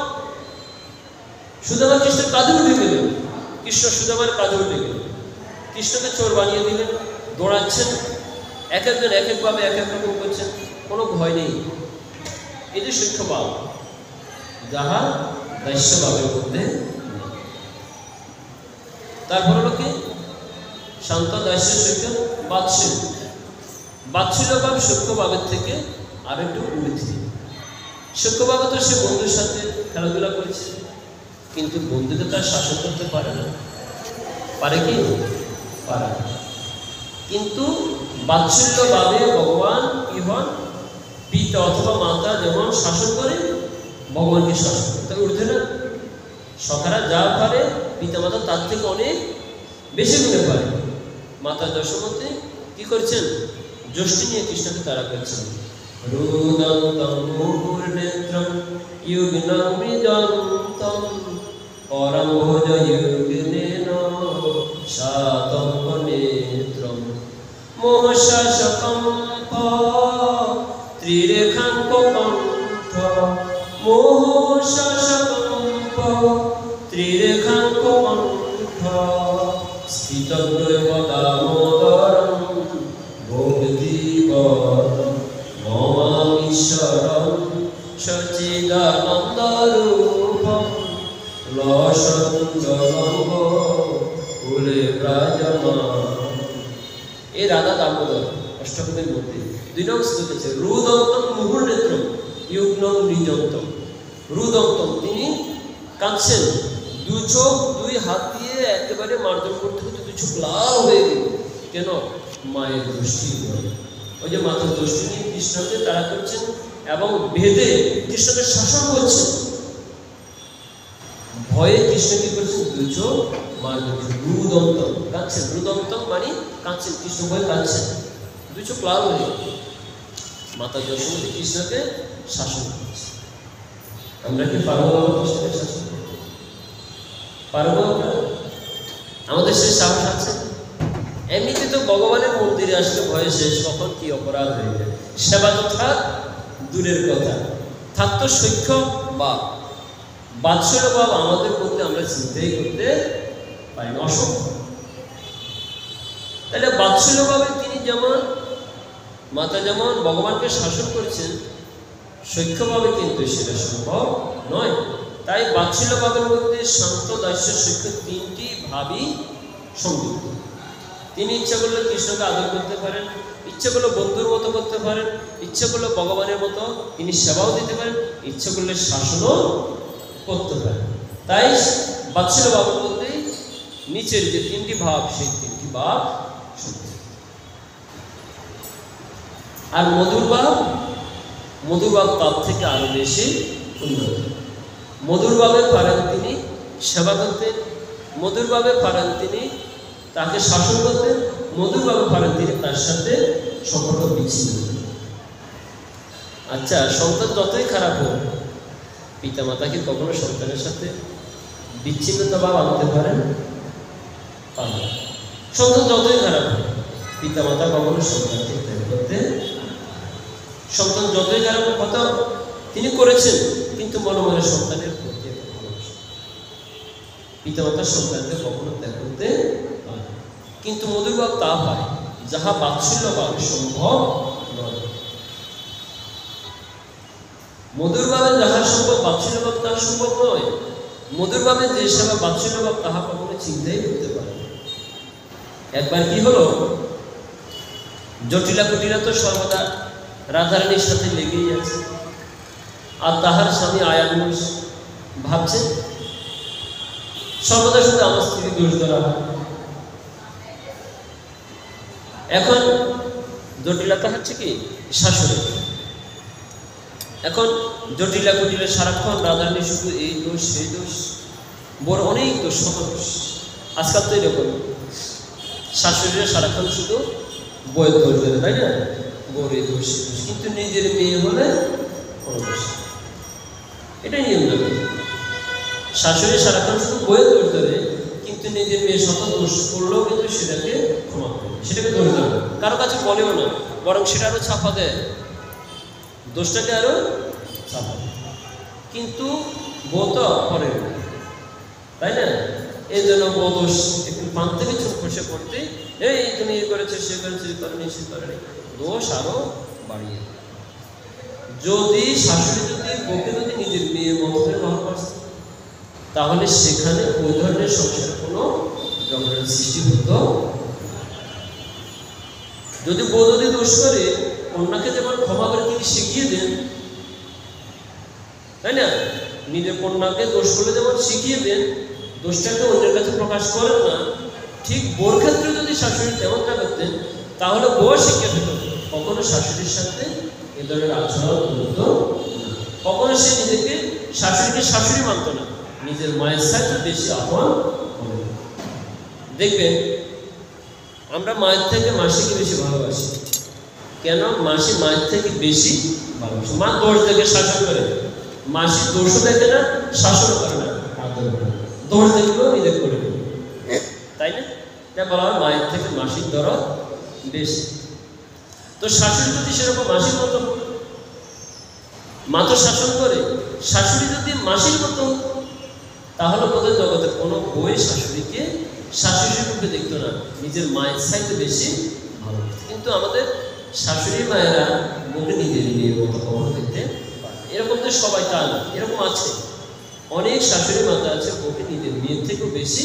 সুদামা কৃষ্ণের কাঁধে উঠে গেলেন, কৃষ্ণ সুদামার কাঁধে উঠে গেলেন, কৃষ্ণকে চোর বানিয়ে দিলেন, দৌড়াচ্ছেন, এক একজন এক একভাবে এক এক রকম করছেন, কোনো ভয় নেই। এই যে সখ্য ভাব, যাহা দাস্য ভাবের মধ্যে। তারপর হলো কি? শান্ত, দাস্য, সখ্য, বাৎসল্য। বাৎসল্য ভাব সখ্য ভাবের থেকে আর একটু ঊর্ধ্বে। সখ্য ভাবে তো সে বন্ধুর সাথে খেলাধুলা করেছে, কিন্তু বন্ধুকে তার শাসন করতে পারে না। পারে কি? পারে না। কিন্তু বাৎসল্য ভাবে ভগবান কি হন? পিতা অথবা মাতা যেমন শাসন করে, ভগবানকে শাসন করে। তাই ঊর্ধ্বে না? সখারা যা পারে পিতা মাতা তার থেকে অনেক বেশি গুণে পারে। মাতা যশোমতী কি করছেন? যষ্টি নিয়ে কৃষ্ণকে তারা করছেন। রুদন্তম মুহুর্নেত্রম যুগ্নম মৃদন্তম পরম ভোজ যুগ্নেন শাতম নেত্রম মোহশাসকম্প ত্রিরেখাঙ্ক কণ্ঠ মোহশাসকম্প ত্রিরেখাঙ্ক কণ্ঠ স্থিতগ্রৈব দামোদরম ভক্তিবরম মমামীশ্বরম সচ্চিদানন্দরূপম লসঞ্জলঙ্গ কুলে ব্রাজমান। এই রাধা দামোদর অষ্টকদের মধ্যে 2 নং শ্লোকে রুদন্তম মুহুর্নেত্রম যুগ্নম নিযন্তম। রুদন্তম, তিনি কাঁদছেন, 2 চোখ 2 হাত দিয়ে একেবারে মার্জন করতে করতে 2 চোখ লাল হয়ে গেল। কেন? মায়ের দৃষ্টি। ওই যে মাতার দৃষ্টি নিয়ে কৃষ্ণকে তারা করছেন এবং বেদে কৃষ্ণকে শাসন করছেন। ভয়ে কৃষ্ণ কি করছেন? দুই চোখ মার রুদন্ত কাঁদছেন। রুদন্ত মানে কাঁদছেন, কৃষ্ণ ভয়ে কাঁদছেন, দুই চোখ লাল হয়ে মাতা যশোমতী কৃষ্ণকে শাসন করছে। আমরা কি পারবো বাবা কৃষ্ণকে শাসন করতে? পারবো আমরা? আমাদের সে সাহস আছে? এমনিতে তো ভগবানের মন্দিরে আসলে ভয়ে শেষ, কখন কি অপরাধ হয়ে যায়। সেবা তো থাক দূরের কথা, থাকতো সৈক্ষ বা বাৎসল্য ভাব আমাদের মধ্যে আমরা চিন্তাই করতে পারি না, অসম্ভব। তাহলে বাৎসল্য ভাবে তিনি যেমন মাতা যেমন ভগবানকে শাসন করেছেন, সৈক্যভাবে কিন্তু সেটা সম্ভব নয়। তাই বাৎসল্য ভাবের মধ্যে শান্ত, দাস্য, সৈক্য তিনটি ভাবই সংযুক্ত। তিনি ইচ্ছা করলে কৃষ্ণকে আদর করতে পারেন, ইচ্ছা করলে বন্ধুর মতো করতে পারেন, ইচ্ছা করলে ভগবানের মতো তিনি সেবাও দিতে পারেন, ইচ্ছা করলে শাসনও করতে পারেন। তাই বাৎসল্য ভাবের মধ্যে নিচের যে তিনটি ভাব, সেই তিনটি ভাব সংযুক্ত। আর মধুর ভাব তার থেকে আরো বেশি উন্নত। মধুর ভাবে পারেন তিনি সেবা করতেন, মধুর ভাবে পারেন তিনি তাকে শাসন করতেন, মধুর ভাবে পারেন তিনি তার সাথে সম্পর্ক বিচ্ছিন্ন। আচ্ছা, সন্তান যতই খারাপ হোক, পিতা মাতা কি কখনো সন্তানের সাথে বিচ্ছিন্নতা ভাব আনতে পারেন? পারেন। সন্তান যতই খারাপ হোক, পিতা মাতা কখনো সন্তানকে ত্যাগ করতে, সন্তান যতই খারাপ কথা তিনি করেছেন, কিন্তু মনে মনে সন্তানের প্রতি ভালোবাসা। পিতামাতা সন্তানকে কখনো ত্যাগ করতে পারে, কিন্তু মধুর ভাব তা হয় যাহা বাৎসল্য ভাবে সম্ভব নয়। মধুর ভাবে যাহা সম্ভব, বাৎসল্য ভাব তাহা সম্ভব নয়। মধুর ভাবে যে সেবা, বাৎসল্য ভাব তাহা কখনো চিন্তাই করতে পারে। একবার কি হলো, জটিলা কুটিলা তো সর্বদা রাধারানীর সাথে লেগেই আছে, আর তাহার স্বামী আয়ানুষ ভাবছে সর্বদা শুধু আমার স্ত্রীকে দোষ ধরা হয়। এখন জটিলতা হচ্ছে কি শাশুড়ি। এখন জটিলা কুটিলা সারাক্ষণ রাধারানী শুধু এই দোষ সেই দোষ, বড় অনেক দোষ, শত দোষ। আজকাল তো এরকম শাশুড়িরা সারাক্ষণ শুধু বইয়ের দোষ দেবে, তাই না? বউরের দোষ, কিন্তু নিজের মেয়ে হলে কোনো দোষ। এটাই নিয়ম দেবে। শাশুড়ি সারাক্ষণ শুধু বইয়ের দোষ দেবে, কিন্তু নিজের মেয়ে শত দোষ করলেও কিন্তু সেটাকে ক্ষমা করবে, সেটাকে দোষ দেবে, কারো কাছে বলেও না, বরং সেটা আরো ছাপা দেয়, দোষটাকে আরো ছাপা দেয়। কিন্তু বউ তো করে, তাই না? এই জন্য বউ দোষ একটু পান থেকে চোখ খসে পড়তে, এই তুমি এ করেছে, সে করেছে, করেনি, সে করেনি, দোষ আরো বাড়িয়ে। যদি শাশুড়ি যদি বউকে যদি নিজের মেয়ের মতো করে ভালোবাসত, তাহলে সেখানে ওই ধরনের সংসারে কোনো ঝগড়ার সৃষ্টি হতো। যদি বউ যদি দোষ করে, কন্যাকে যেমন ক্ষমা করে তিনি শিখিয়ে দেন, তাই না? নিজের কন্যাকে দোষ করলে যেমন শিখিয়ে দেন, দোষটাকে অন্যের কাছে প্রকাশ করেন না, ঠিক বউর ক্ষেত্রে যদি শাশুড়ি তেমনটা করতেন, তাহলে বউ শিক্ষা পেত কখনো শাশুড়ির সাথে এ ধরনের আচরণ করতো না। কখনো সে নিজেকে শাশুড়িকে শাশুড়ি মানত না, নিজের মায়ের সাথে বেশি আপন হবে। দেখবেন আমরা মায়ের থেকে মাসিকে বেশি ভালোবাসি। কেন? মাসি মায়ের থেকে বেশি ভালোবাসে। মা দোষ দেখে শাসন করে, মাসি দোষও দেখে না, শাসন করে না, দোষ দেখলেও নিজে করে, তাই না? তাই বলা হয় মায়ের থেকে মাসির দরদ বেশি। তো শাশুড়ি যদি সেরকম মাসির মতো, মা তো শাসন করে, শাশুড়ি যদি মাসির মতো, তাহলে বোধহয় জগতের কোনো বই শাশুড়িকে শাশুড়ি রূপে দেখতো না, নিজের মায়ের চাইতে বেশি ভালোবাসত। কিন্তু আমাদের শাশুড়ি মায়েরা বউকে নিজের মেয়ের মতো কখনো দেখতে পারে। এরকম তো সবাই তা না, এরকম আছে অনেক শাশুড়ি মাতা আছে বউকে নিজের মেয়ের থেকেও বেশি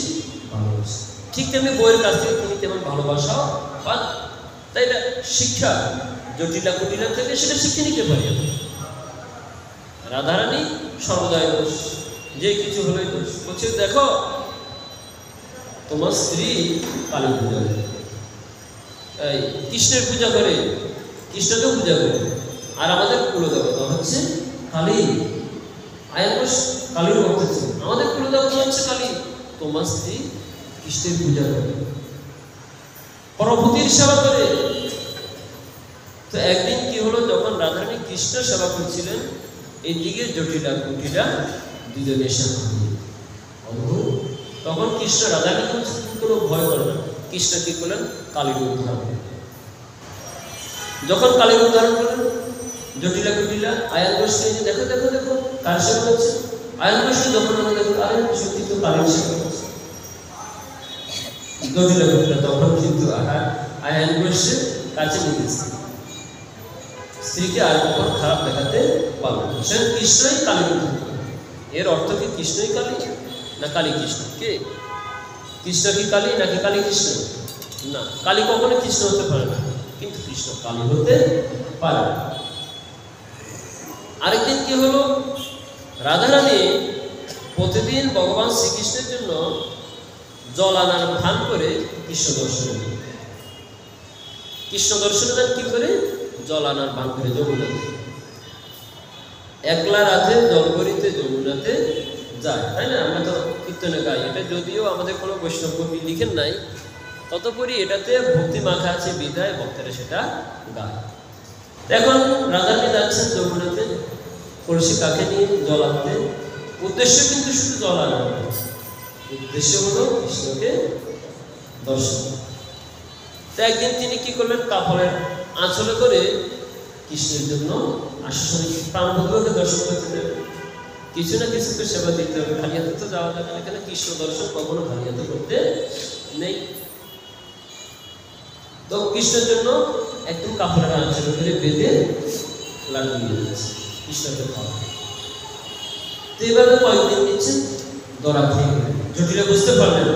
ভালোবাসে। ঠিক তেমনি বউয়ের কাছ থেকে তিনি তেমন ভালোবাসাও পান। তাই এটা শিক্ষা, জটিলা কুটিলা থেকে সেটা শিখে নিতে পারি। রাধারানী সর্বদাই দোষ, যে কিছু হলেই দোষ। বলছে দেখো তোমার স্ত্রী কালী পূজা, কৃষ্ণের পূজা করে, কৃষ্ণকে পূজা করে। আর আমাদের কুলদেবতা হচ্ছে কালী। আয়ান ঘোষ কালীর ভক্ত ছিল। আমাদের কুলদেবতা হচ্ছে কালী। তোমার স্ত্রী কৃষ্ণের পূজা করে, প্রভুতির সেবা করে। তো একদিন কি হলো, যখন রাধারানী কৃষ্ণ সেবা করছিলেন, এইদিকে জটিলা কুটিলা দুজনে এসে তখন কৃষ্ণ রাধারানী কোনো ভয় করে না। কৃষ্ণ কি করলেন, কালীর উদ্ধার করলেন। যখন কালীর উদ্ধার করলেন, জটিলা কুটিলা আয়ান ঘোষকে দেখো দেখো দেখো কার সেবা করছে। আয়ান ঘোষকে যখন আমরা দেখো, আয়ান সত্যি তো কালীর সেবা করছে। জটিলা কুটিলা তখন কিন্তু আয়ান ঘোষের কাছে নিতেছে, স্ত্রীকে আর কখন খারাপ দেখাতে পারবে না। সে কৃষ্ণই কালী উদ্ধার করে। এর অর্থ কি কৃষ্ণই কালী না কালী কৃষ্ণ? কে কৃষ্ণ? কি কালী নাকি কালী কৃষ্ণ? না, কালী কখনো কৃষ্ণ হতে পারে না, কিন্তু কৃষ্ণ কালী হতে পারে। আরেকদিন কি হলো, রাধারানী প্রতিদিন ভগবান শ্রীকৃষ্ণের জন্য জল আনার ভান করে কৃষ্ণ দর্শনে দেন। কৃষ্ণ দর্শনে দেন কি করে? জল আনার ভান করে যমুনাতে। একলা রাধে জল ভরিতে যমুনাতে যায়, তাই না? আমরা তো কীর্তনে গাই। এটা যদিও আমাদের কোনো বৈষ্ণব কবি লিখেন নাই, ততপরি এটাতে ভক্তি মাখা আছে বিধায় ভক্তরা সেটা গায়। এখন রাধারানী যাচ্ছেন যমুনাতে কলসি কাকে নিয়ে জল আনতে। উদ্দেশ্য কিন্তু শুধু জল আনা, উদ্দেশ্য হলো কৃষ্ণকে দর্শন। তো একদিন তিনি কি করলেন, কাপড়ের আঁচলে করে কৃষ্ণের জন্য আসলে প্রাণবন্ধুকে দর্শন করতে দেবেন। কিছু না কিছু তো সেবা দিতে হবে, খালি হাতে তো যাওয়া যাবে না। এখানে কৃষ্ণ দর্শন কখনো খালি হাতে করতে নেই। তো কৃষ্ণের জন্য একদম কাপড়ের আঁচলে করে বেঁধে লাগিয়ে দিয়েছে কৃষ্ণকে খাওয়া। তো এইভাবে কয়েকদিন নিচ্ছেন, দরা খেয়ে জটিলা বুঝতে পারলেন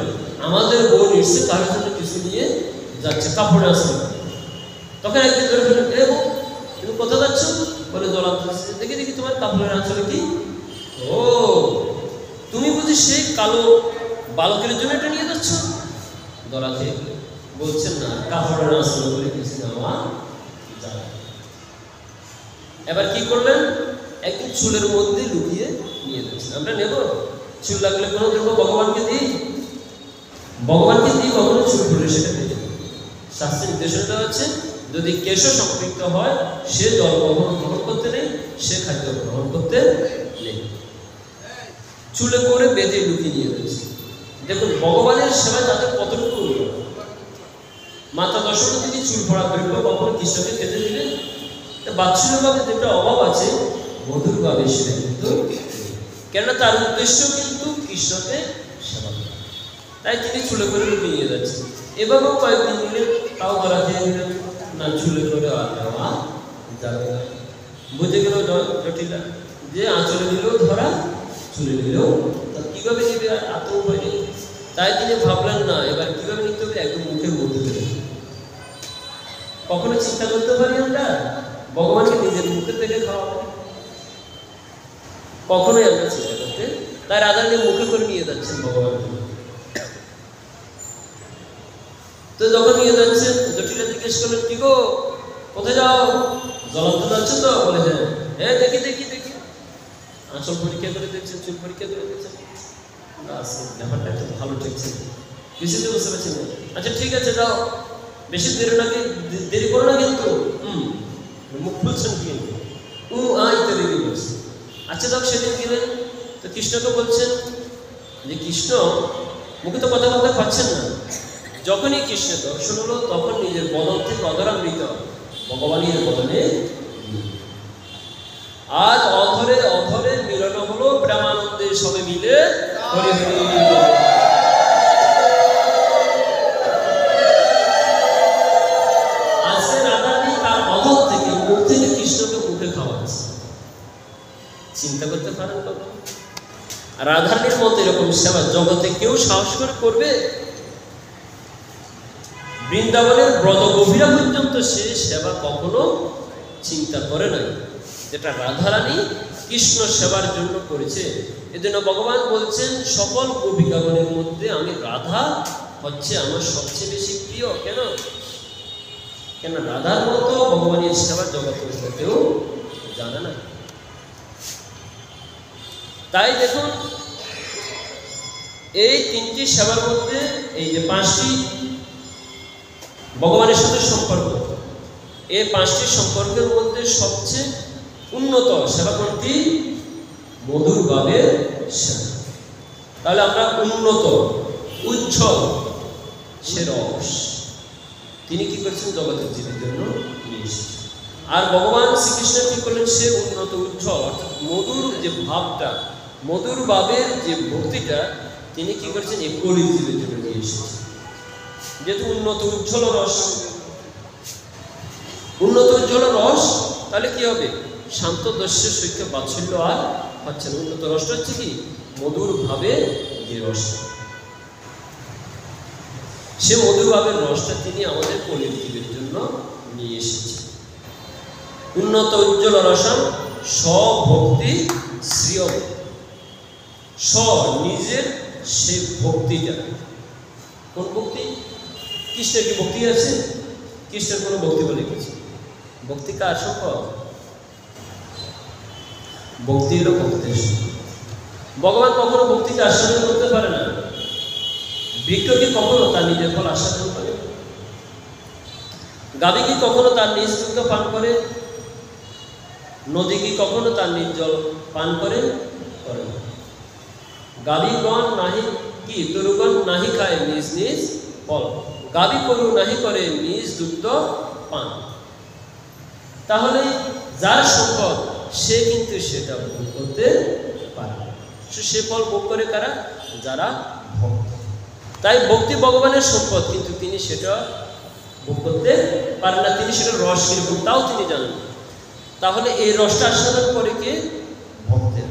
আমাদের বউ নিশ্চয় কারোর জন্য কিছু নিয়ে যাচ্ছে কাপড়ে আসবে। তখন একদিন ধরে ফেলেন, এ বউ তুমি কোথায় যাচ্ছ? বলে জল আনতে। দেখি দেখি তোমার কাপড়ের আঁচলে কি? ও, তুমি বুঝি সেই কালো বালকের জন্য এটা নিয়ে যাচ্ছ? দরা খেয়ে বলছেন না, কাপড়ের আঁচলে বলে কিছু নেওয়া যায়। এবার কি করলেন, একদিন চুলের মধ্যে লুকিয়ে নিয়ে যাচ্ছেন। আমরা নেব চুল লাগলে কোনো দেবো, ভগবানকে দিই, ভগবানকে দিই, কখনো চুল ফুলে সেটা নেই। শাস্ত্রের নির্দেশনা দেওয়া হচ্ছে, যদি কেশ সম্পৃক্ত হয় সে জল কখনো গ্রহণ করতে নেই, সে খাদ্য গ্রহণ করতে নেই। চুলে করে বেঁধে লুকিয়ে নিয়ে যাচ্ছে। দেখুন ভগবানের সেবায় তাদের কতটুকু মাতা দশমী থেকে চুল পড়া দৈর্ঘ্য কখনো কৃষ্ণকে খেতে দিলেন। বাৎসল্যভাবে যেটা অভাব আছে, মধুরভাবে সেটা কিন্তু, কেননা তার উদ্দেশ্য কিন্তু কৃষ্ণকে সেবা করা। তাই তিনি চুলে করে লুকিয়ে নিয়ে যাচ্ছেন। এভাবেও কয়েকদিন নিলেন, তাও ধরা দিয়ে দিলেন না, চুলে করে আর নেওয়া যাবে না। বুঝে গেল জটিলা যে আঁচলে নিলেও ধরা, চুলে নিলেও কিভাবে নিবে, আর আতঙ্ক নেই। তাই তিনি ভাবলেন না এবার কিভাবে নিতে হবে, একদম মুখের মধ্যে দিলেন। কখনো চিন্তা করতে পারি আমরা ভগবানকে নিজের মুখে থেকে খাওয়াবো? কখনোই আমরা চিন্তা করতে। তাই রাধারানী মুখে করে নিয়ে যাচ্ছেন ভগবানকে। তো যখন নিয়ে যাচ্ছেন, জটিলা জিজ্ঞেস করলেন, কি গো কোথায় যাও? জল আনতে যাচ্ছ তো? বলে হ্যাঁ। হ্যাঁ দেখি দেখি দেখি। আঁচল পরীক্ষা করে দেখছেন, চুল পরীক্ষা করে দেখছেন, ব্যাপারটা একটু ভালো ঠেকছে, কিছুতে বুঝতে পারছেন না। আচ্ছা ঠিক আছে যাও, বেশি দেরি করো না কিন্তু। মুখ খুলছেন কিন্তু ইত্যাদি বলছে। আচ্ছা যাও, সেদিন গেলেন তো কৃষ্ণকে বলছেন যে কৃষ্ণ মুখে তো কথা বলতে পারছেন না। যখনই কৃষ্ণ দর্শন হলো, তখন নিজের বদন থেকে অধরামৃত ভগবানের বদনে আজ অধরে অধরে মিলন হলো, প্রেমানন্দে সবে মিলে হরি হরি। আজকে রাধারানী তার অধর থেকে মুখ থেকে কৃষ্ণকে মুখে খাওয়াচ্ছে। চিন্তা করতে পারেন কখন রাধারানীর মতো এরকম সেবা জগতে কেউ সাহস করে করবে? বৃন্দাবনের ব্রত গভীরা পর্যন্ত সে সেবা কখনো চিন্তা করে নাই, যেটা রাধারানী কৃষ্ণ সেবার জন্য করেছে। এজন্য ভগবান বলছেন, সকল গোপিকাগণের মধ্যে আমি রাধা হচ্ছে আমার সবচেয়ে বেশি প্রিয়। কেন? কেন রাধার মতো ভগবানের সেবা জগতে কেউ জানে না। তাই দেখুন এই তিনটি সেবার মধ্যে এই যে পাঁচটি ভগবানের সাথে সম্পর্ক, এই পাঁচটি সম্পর্কের মধ্যে সবচেয়ে উন্নত সেবা কোনটি? মধুর ভাবের সেবা। তাহলে আমরা উন্নত উজ্জ্বল সে রস তিনি কি করেছেন? জগতের জীবের জন্য নিয়ে এসেছেন। আর ভগবান শ্রীকৃষ্ণ কি করলেন? সে উন্নত উজ্জ্বল অর্থাৎ মধুর যে ভাবটা, মধুর ভাবের যে ভক্তিটা তিনি কি করেছেন? এই কলির জীবের জন্য নিয়ে এসেছেন। যেহেতু উন্নত উজ্জ্বল রস, উন্নত উজ্জ্বল রস, তাহলে কি হবে? শান্ত দস্যের সৈক্য বাৎসল্য আর হচ্ছে না। উন্নত রসটা হচ্ছে কি? মধুর ভাবের যে রসটা, সে মধুর ভাবের রসটা তিনি আমাদের কলির জীবের জন্য নিয়ে এসেছেন। উন্নত উজ্জ্বল রসম স্বভক্তি শ্রিয়ম, স নিজের সে ভক্তিটা। কোন ভক্তি? কৃষ্ণের কি ভক্তি আছে? কৃষ্ণের কোনো ভক্তি বলে কিছু? ভক্তি কার সম্ভব? ভক্তি হলো ভক্তের। ভগবান কখনো ভক্তিকে আস্বাদন করতে পারে না। বৃক্ষ কি কখনো তার নিজের ফল আস্বাদন করে? গাভী কি কখনো তার নিজ দুগ্ধ পান করে? নদী কি কখনো তার নিজ জল পান করে? করে না। গাভীগণ নাহি কি তরুগণ নাহি খায় নিজ নিজ ফল, গাভী করু নাহি করে নিজ দুগ্ধ পান। তাহলে যার সম্পদ সে কিন্তু সেটা ভোগ করতে পারে। সে ফল ভোগ করে কারা? যারা ভক্ত। তাই ভক্তি ভগবানের সম্পদ, কিন্তু তিনি সেটা ভোগ করতে পারেন না। তিনি সেটা রস কিরকম তাও তিনি জানেন। তাহলে এই রসটা আস্বাদন করে কে? ভক্তের।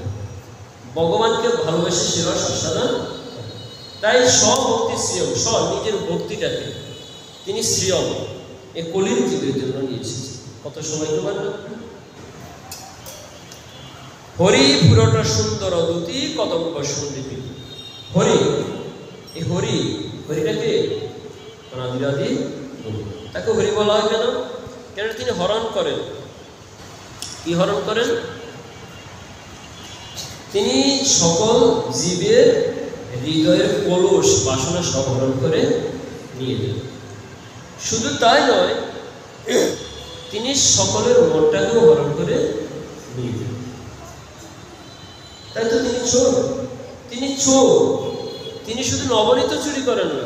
ভগবানকে ভালোবেসে সে রস আস্বাদন। তাই স্বভক্তি শ্রিয়ম, স্ব নিজের ভক্তিটাকে তিনি শ্রিয়ম এ কলির জীবের জন্য নিয়ে এসেছেন। কত সময় তোমার হরি পুরোটা সুন্দর দুতি কতম্ব সন্দীপী। হরি, এই হরি, হরিটাকে অনাদিরাদি তাকে হরি বলা হয় কেন? কেন তিনি হরণ করেন। কি হরণ করেন? তিনি সকল জীবের হৃদয়ের কলস বাসনা সব হরণ করে নিয়ে যান। শুধু তাই নয়, তিনি সকলের মনটাকেও হরণ করে নিয়ে যান। তাই তো তিনি চোর। তিনি চোর। তিনি শুধু নবনীত চুরি করেন না,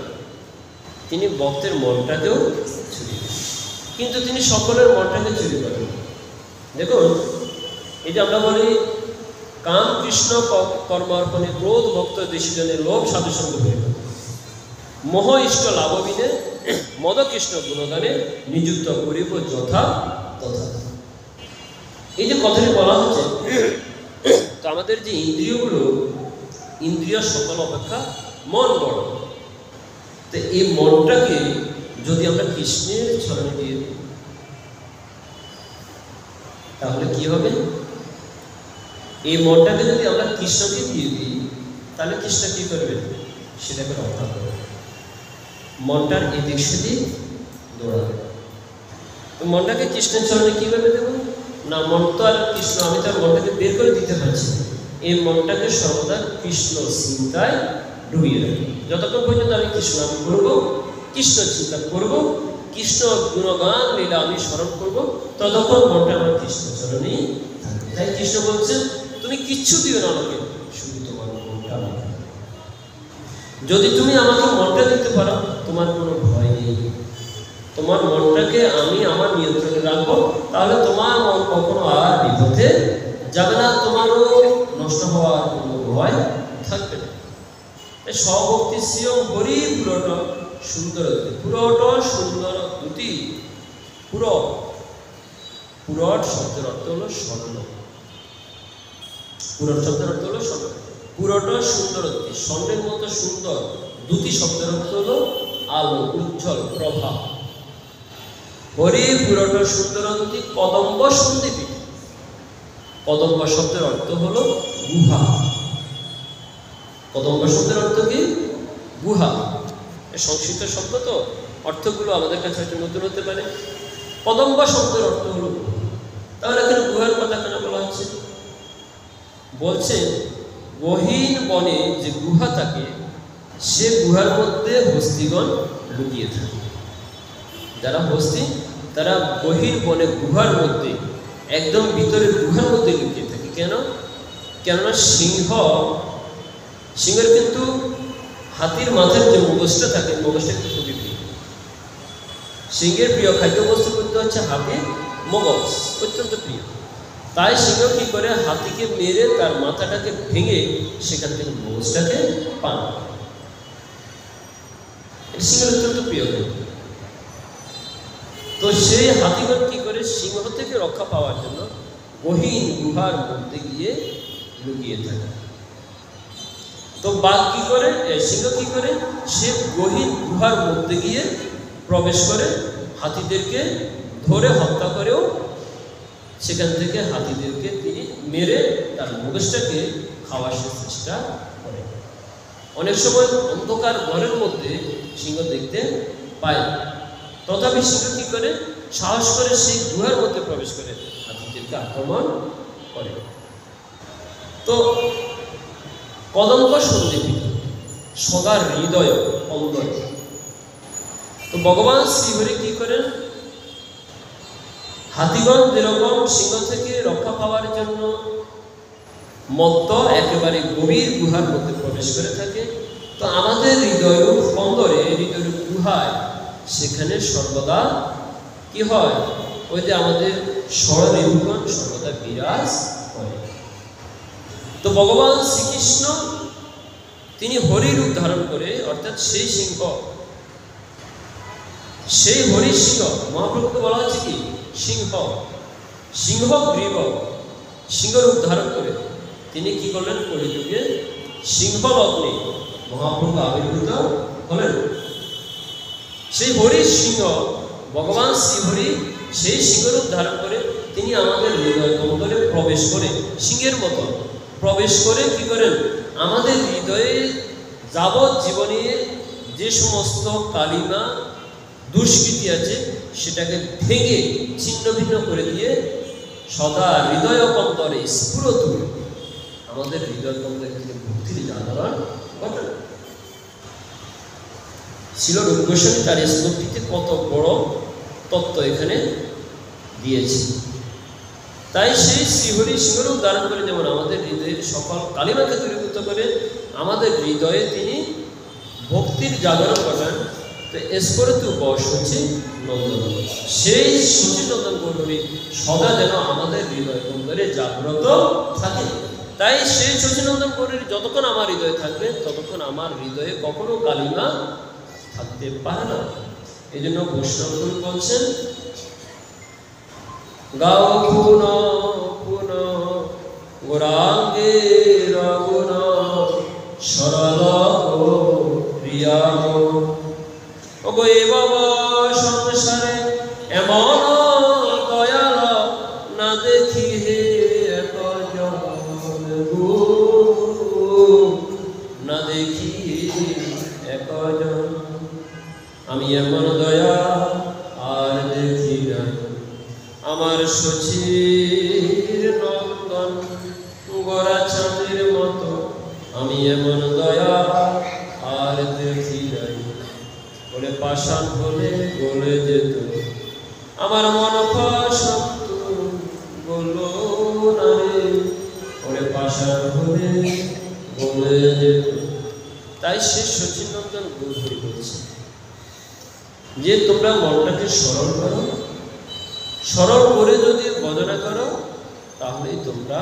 তিনি ভক্তের মনটাকেও চুরি করেন। কিন্তু তিনি সকলের মনটাকে চুরি করেন। দেখুন, এই যে আমরা বলি কাম কৃষ্ণ কর্মার্পণে ক্রোধ ভক্ত দেশিজনে লোভ সাধু সঙ্গ হইল, মোহ ইষ্ট লাভবিনে মদ কৃষ্ণ গুণগানে নিযুক্ত করিব যথা তথা। এই যে কথাটি বলা হচ্ছে, তো আমাদের যে ইন্দ্রিয়গুলো, ইন্দ্রিয় সকল অপেক্ষা মন বড়। তো এই মনটাকে যদি আমরা কৃষ্ণের চরণে দিয়ে দিই তাহলে কি হবে? এই মনটাকে যদি আমরা কৃষ্ণকে দিয়ে দিই তাহলে কৃষ্ণ কি করবে? সেটাকে রক্ষা করবে। মনটার এদিক সেদিক দৌড়াবে। মনটাকে কৃষ্ণের চরণে কিভাবে দেব? না, মন তো আর কৃষ্ণ, আমি তার মনটাকে বের করে দিতে পারছি না। এই মনটাকে সর্বদা কৃষ্ণ চিন্তায় ডুবিয়ে রাখি। যতক্ষণ পর্যন্ত আমি কৃষ্ণ নাম করবো, কৃষ্ণ চিন্তা করব, কৃষ্ণ গুণগান লীলা আমি স্মরণ করব, ততক্ষণ মনটা আমার কৃষ্ণ চরণেই থাকবে। তাই কৃষ্ণ বলছেন, তুমি কিচ্ছু দিও না আমাকে, শুধু তোমার মনটা আমাকে। যদি তুমি আমাকে মনটা দিতে পারো, তোমার কোনো ভয় নেই। তোমার মনটাকে আমি আমার নিয়ন্ত্রণে রাখবো, তাহলে তোমার মন কখনো আর বিপথে যাবে না, তোমারও নষ্ট হওয়ার কোনো ভয় থাকবে না। স্বভক্তি শ্রিয়ম হরি পুরট সুন্দর, পুরট সুন্দর দুটি। পুরট, পুরট শব্দের অর্থ হলো স্বর্ণ। পুরট শব্দের অর্থ হলো স্বর্ণ। পুরট সুন্দর দুটি, স্বর্ণের মতো সুন্দর। দুটি শব্দের অর্থ হলো আলো, উজ্জ্বল, প্রভা। হরি পুরট সুন্দর দুটি কদম্ব সন্দীপী। কদম্ব শব্দের অর্থ হলো গুহা। কদম্ব শব্দের অর্থ কি? গুহা। সংস্কৃত শব্দ তো, অর্থগুলো আমাদের কাছে একটু নতুন হতে পারে। কদম্ব শব্দের অর্থ হলো, তাহলে এখানে গুহার কথা কেন বলা হচ্ছে? বলছেন গহীন বনে যে গুহা থাকে, সে গুহার মধ্যে হস্তিগণ লুকিয়ে থাকে। যারা হস্তি তারা গহীন বনে গুহার মধ্যে, একদম ভিতরের গুহার মধ্যে লুকিয়ে থাকে। কেন? কেননা সিংহের কিন্তু হাতির মাথার যে মগজটা থাকে, মগজটা কিন্তু খুবই প্রিয়। সিংহের প্রিয় খাদ্যবস্তু করতে হচ্ছে হাতির মগজ, অত্যন্ত প্রিয়। তাই সিংহ কি করে, হাতিকে মেরে তার মাথাটাকে ভেঙে সেখান থেকে মগজটাকে পান। এটা সিংহের অত্যন্ত প্রিয়। তো সেই হাতিগণ কি করে, সিংহ থেকে রক্ষা পাওয়ার জন্য গহীন গুহার মধ্যে গিয়ে লুকিয়ে থাকে। তো বাঘ কি করে, সিংহ কি করে, সে গহীন গুহার মধ্যে গিয়ে প্রবেশ করে হাতিদেরকে ধরে হত্যা করেও সেখান থেকে হাতিদেরকে তিনি মেরে তার মগজটাকে খাওয়ার চেষ্টা করে। অনেক সময় অন্ধকার ঘরের মধ্যে সিংহ দেখতে পায়, তথাপি সিংহ কি করে, সাহস করে সেই গুহার মধ্যে প্রবেশ করে হাতিদেরকে আক্রমণ করে। তো কদম্ব সন্দীপিত সদার হৃদয় অন্দরে। তো ভগবান শ্রীহরি কি করেন, হাতিগণ যেরকম সিংহ থেকে রক্ষা পাওয়ার জন্য মত্ত একেবারে গভীর গুহার মধ্যে প্রবেশ করে থাকে, তো আমাদের হৃদয় অন্দরে, হৃদয়ের গুহায়, সেখানে সর্বদা কি হয়, ওই যে আমাদের স্বরনিরূপণ সর্বদা বিরাজ করে। তো ভগবান শ্রীকৃষ্ণ তিনি হরি রূপ ধারণ করে, অর্থাৎ সেই সিংহ, সেই হরি সিংহ, মহাপ্রভুকে বলা হচ্ছে কি সিংহ, সিংহগ্রীব, সিংহ রূপ ধারণ করে তিনি কি করলেন, কলিযুগে সিংহ লগ্নে মহাপ্রভু আবির্ভূত হলেন। সেই হরি সিংহ ভগবান শ্রীহরি সেই সিংহরূপ ধারণ করে তিনি আমাদের হৃদয় অন্তরে প্রবেশ করে, সিংহের মতো প্রবেশ করে কি করেন, আমাদের হৃদয়ে যাবৎ জীবনে যে সমস্ত কালিমা দুষ্কৃতি আছে সেটাকে ভেঙে ছিন্ন ভিন্ন করে দিয়ে সদা হৃদয় অন্তরে স্ফুরত আমাদের হৃদয় অন্তরে থেকে ভক্তির জাগরণ ঘটে। ছিল রূপ গোস্বামী তার শ্লোকটিতে কত বড় তত্ত্ব এখানে দিয়েছে। তাই সেই শ্রীহরি সিংহরূপ ধারণ করে যেমন আমাদের হৃদয়ের সকল কালিমাকে দূরীভূত করে আমাদের হৃদয়ে তিনি ভক্তির জাগরণ ঘটান। তো এসপরতু বয়স হচ্ছে নন্দন, সেই সচিনন্দন গৌরী সদা যেন আমাদের হৃদয় অন্তরে জাগ্রত থাকে। তাই সেই সচিনন্দন গৌরী যতক্ষণ আমার হৃদয়ে থাকবে ততক্ষণ আমার হৃদয়ে কখনো কালিমা থাকতে পারে না। এই জন্য বৈষ্ণব বলছেন, গাও পুন পুন গোরাঙ্গে রগুণ সরল প্রিয়া ওগো এ বাবা সংসারে এমন দয়াল না দেখি হে একজন গো, না দেখি একজন, আমি এমন দয়া আর দেখি না। আমার শচীর নন্দন গোরা চাঁদের মতো আমি এমন দয়া আর দেখি নাই। বলে পাষাণ বলে গলে যেত আমার মন পাষাণ বললো না রে, বলে পাষাণ বলে গলে যেত। তাই সে শচীনন্দন গৌরী বলছে যে তোমরা মনটাকে সরল করো, সরল করে যদি ভজনা করো তাহলেই তোমরা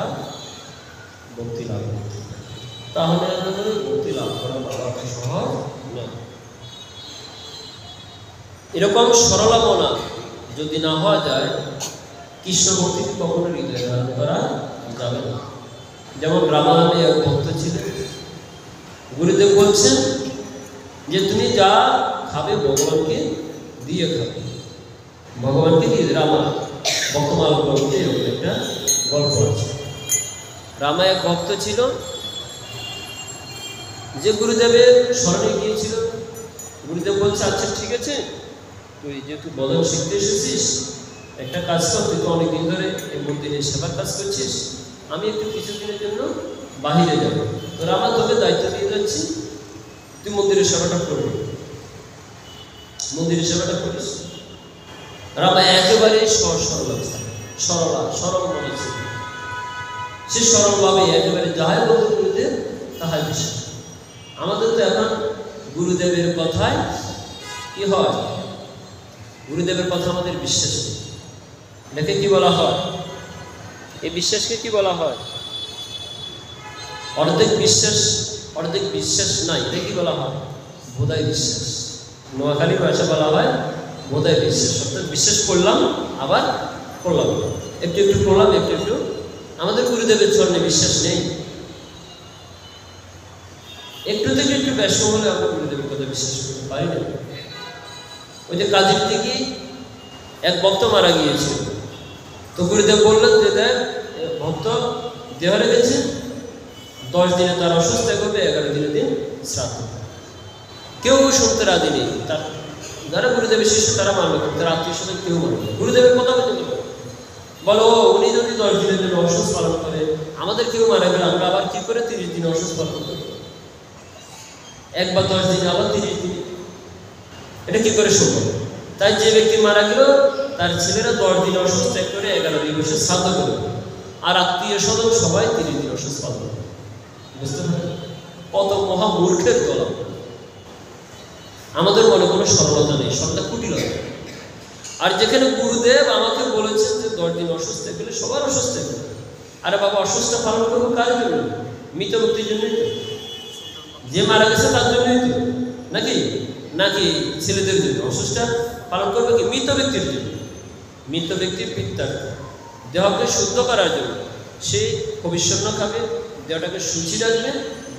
মুক্তি লাভ করতে, তাহলে মুক্তি লাভ করা বাবা সহজ নয়। এরকম সরলা মনা যদি না হওয়া যায় কৃষ্ণ ভক্তিকে কখনো হৃদয়ে ধারণ করা যাবে না। যেমন রামায়ণে এক ভক্ত ছিলেন, গুরুদেব বলছেন যে তুমি যা খাবে ভগবানকে দিয়ে খাবে, ভগবানকে দিয়ে। রামা ভক্তমাল গ্রন্থে এরকম একটা গল্প আছে। রামা এক ভক্ত ছিল যে গুরুদেবের স্মরণে গিয়েছিল। গুরুদেব বলছে, আচ্ছা ঠিক আছে, তুই যেহেতু বদন শিখতে এসেছিস একটা কাজ কর, তুই তো অনেকদিন ধরে এই মন্দিরে সেবার কাজ করছিস, আমি একটু কিছুদিনের জন্য বাহিরে যাব, তোর আমার তোকে দায়িত্ব দিয়ে যাচ্ছি, তুই মন্দিরের সেবাটা করবি, মন্দিরের সেবাটা করিস। রামা একেবারে সরল মনে ছিল, সে সরলভাবে একেবারে যাহাই বলতে গুরুদেব তাহাই বিশ্বাস। আমাদের তো এখন গুরুদেবের কথায় কি হয়, গুরুদেবের কথা আমাদের বিশ্বাস নেই। এটাকে কি বলা হয়? এই বিশ্বাসকে কি বলা হয়? অর্ধেক বিশ্বাস নাই, এটা কি বলা হয়? বোধাই বিশ্বাস। নোয়াখালী ভাষা বলা হয় বোধাই বিশ্বাস, অর্থাৎ বিশ্বাস করলাম আবার করলাম, একটু একটু করলাম একটু একটু। আমাদের গুরুদেবের চরণে বিশ্বাস নেই, একটু থেকে একটু ব্যস্ত হলে আমরা গুরুদেবের কথা বিশ্বাস করতে পারি না। ওই যে কাজের দিকে এক ভক্ত মারা গিয়েছে, তো গুরুদেব বললেন যে দেখ ভক্ত দেহ রেখেছে, 10 দিনে তার অসুস্থ করবে, 11 দিনের দিন শ্রাদ্ধ। কেউ শুনতে রাজি নেই, তার যারা গুরুদেবের শিষ্য তারা মানবে, তার আত্মীয় স্বজন কেউ মানবে। গুরুদেবের কথা বলতে বলো, উনি যদি 10 দিনের জন্য অসুস্থ পালন করে, আমাদের কেউ মারা গেলে আমরা আবার কি করে 30 দিন অসুস্থ পালন করবো? একবার 10 দিনে আবার 30 দিন, এটা কি করে সম্ভব? তাই যে ব্যক্তি মারা গেল তার ছেলেরা 10 দিন অসুস্থ করে 11 দিন বসে শ্রাদ্ধ করবে, আর আত্মীয় স্বজন সবাই 30 দিন অসুস্থ পালন করবে। বুঝতে পারেন কত মহা মূর্খের দল। আমাদের মনে কোনো সরলতা নেই, সবটা কুটিলতা। আর যেখানে গুরুদেব আমাকে বলেছেন যে 10 দিন অসুস্থ গেলে সবার অসুস্থ গেলে, আরে বাবা অসুস্থ পালন করবো কার জন্য? মৃত ব্যক্তির জন্যই তো, যে মারা গেছে তার জন্যই তো, নাকি নাকি ছেলেদের জন্য অসুস্থ পালন করবে কি? মৃত ব্যক্তির জন্য, মৃত ব্যক্তির পিত্তার্থ, দেহকে শুদ্ধ করার জন্য সে ভবিষ্যৎ খাবে, দেহটাকে শুচি রাখবে,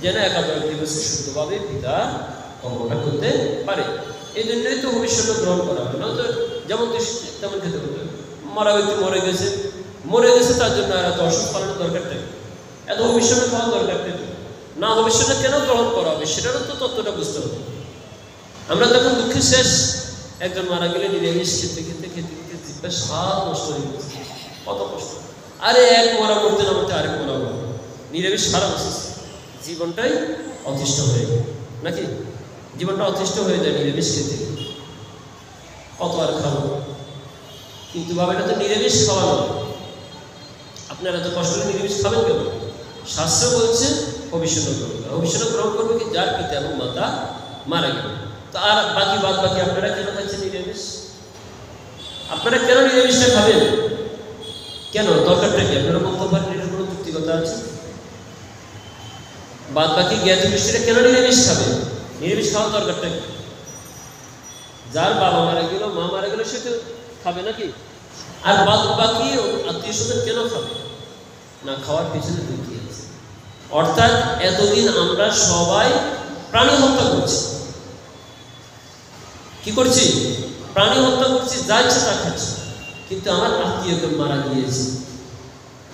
যেন 11 দিবসে শুদ্ধভাবে পিতা কর্মটা করতে পারে। এই জন্যই তো ভবিষ্যৎ গ্রহণ করা হবে, না তো যেমন তেমন খেতে হতো। মরা ব্যক্তি মরে গেছে তার জন্য আর এত অসুখ পালনের দরকারটা, এত ভবিষ্যতে খাওয়ার দরকারটা না, ভবিষ্যতে কেন গ্রহণ করা হবে সেটারও তো তত্ত্বটা বুঝতে হবে। আমরা তখন দুঃখে শেষ, একজন মারা গেলে নিরামিষ খেতে খেতে খেতে খেতে জিভটা স্বাদ নষ্ট হয়ে গেছে, কত কষ্ট। আরে এক মরা মরতে না মরতে আরেক মরা মরবে, নিরামিষ সারা বসে জীবনটাই অতিষ্ঠ হয়ে যায়, নাকি জীবনটা অতিষ্ঠ হয়ে যায় নিরামিষ খেতে, কত আর খাবো। কিন্তু বাবা এটা তো নিরামিষ খাওয়ানো, আপনারা এত কষ্ট করে নিরামিষ খাবেন কেন? শাস্ত্র বলছে ভবিষ্যৎ গ্রহণ করবে কি? যার পিতা এবং মাতা মারা গেল। তো আর বাদ বাকি আপনারা কেন খাচ্ছেন নিরামিষ? আপনারা কেন নিরামিষটা খাবেন? কেন? দরকারটা কি? আপনারা বলতে পারেন এটার কোনো যুক্তিকতা আছে? বাদ বাকি জ্ঞাত গোষ্ঠীরা কেন নিরামিষ খাবে? নিরামিষ খাওয়ার দরকারটা কি? যার বাবা মারা গেল মা মারা গেল সে তো খাবে নাকি? আর বাদ বাকি আত্মীয় স্বজন কেন খাবে না? খাওয়ার পিছনে যুক্তি আছে। অর্থাৎ এতদিন আমরা সবাই প্রাণী হত্যা করছি, কি করছি? প্রাণী হত্যা করছি, যা ইচ্ছা তা খাচ্ছি। কিন্তু আমার আত্মীয়কে মারা গিয়েছে,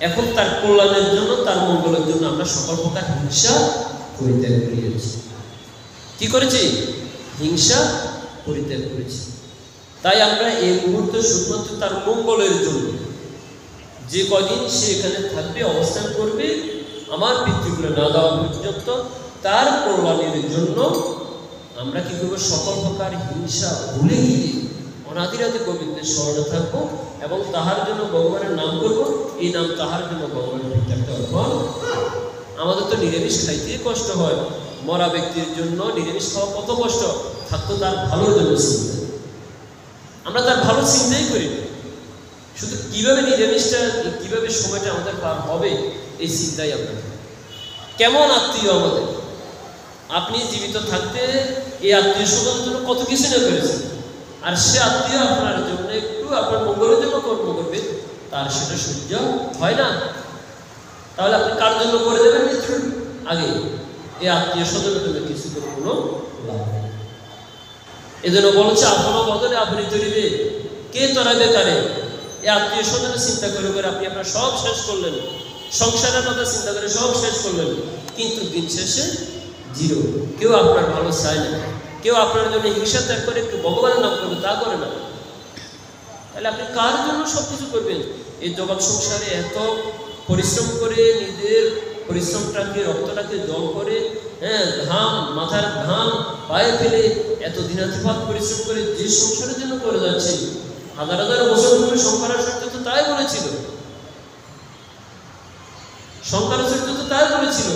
এখন তার কল্যাণের জন্য, তার মঙ্গলের জন্য আমরা সকল প্রকার হিংসা পরিত্যাগ করিয়েছি। কি করেছি? হিংসা পরিত্যাগ করেছি। তাই আমরা এই মুহূর্তে শুধুমাত্র তার মঙ্গলের জন্য, যে কদিন সে এখানে থাকবে, অবস্থান করবে, আমার পিতৃগুলো না দেওয়া পর্যন্ত তার কল্যাণের জন্য আমরা কি করবো? সকল প্রকার হিংসা ভুলে গিয়ে অনাদিরাদি গোবিন্দের স্মরণে থাকবো এবং তাহার জন্য ভগবানের নাম করব, এই নাম তাহার জন্য ভগবানের পিতাকে অর্পণ। আমাদের তো নিরামিষ খাইতে কষ্ট হয়, মরা ব্যক্তির জন্য নিরামিষ খাওয়া কত কষ্ট থাকতো, তার ভালোর জন্য চিন্তা, আমরা তার ভালো চিন্তাই করি না। শুধু কিভাবে নিরামিষটা, কিভাবে সময়টা আমাদের পার হবে এই চিন্তাই আমরা। কেমন আত্মীয় আমাদের, আপনি জীবিত থাকতে এই আত্মীয় স্বজন জন্য কত কিছু না করেছেন, আর সে আত্মীয় আপনার জন্য একটু আপনার মঙ্গলের জন্য কর্ম করবে, তার সেটা সহ্য হয় না। তাহলে আপনি কার জন্য করে দেবেন? মৃত্যুর আগে এই আত্মীয় স্বজনের জন্য কিছু করে কোনো লাভ নেই। এজন্য বলছে আপন বদলে আপনি তৈরিবে, কে তরাবে কারে? এই আত্মীয় স্বজনের চিন্তা করে করে আপনি আপনার সব শেষ করলেন, সংসারের কথা চিন্তা করে সব শেষ করলেন, কিন্তু দিন শেষে জিরো। কেউ আপনার ভালো চায় না, কেউ আপনার জন্য হিংসা ত্যাগ করে একটু ভগবানের নাম করবে তা করে না। তাহলে আপনি কার জন্য সবকিছু করবেন? এই জগৎ সংসারে এত পরিশ্রম করে নিজের পরিশ্রমটাকে রক্তটাকে জল করে, হ্যাঁ, ঘাম মাথার ঘাম পায়ে ফেলে এত দিনাতিপাত পরিশ্রম করে যে সংসারের জন্য করে যাচ্ছে, হাজার হাজার বছর ধরে শঙ্করাচার্য তো তাই বলেছিল, শঙ্করাচার্য তো তাই বলেছিল,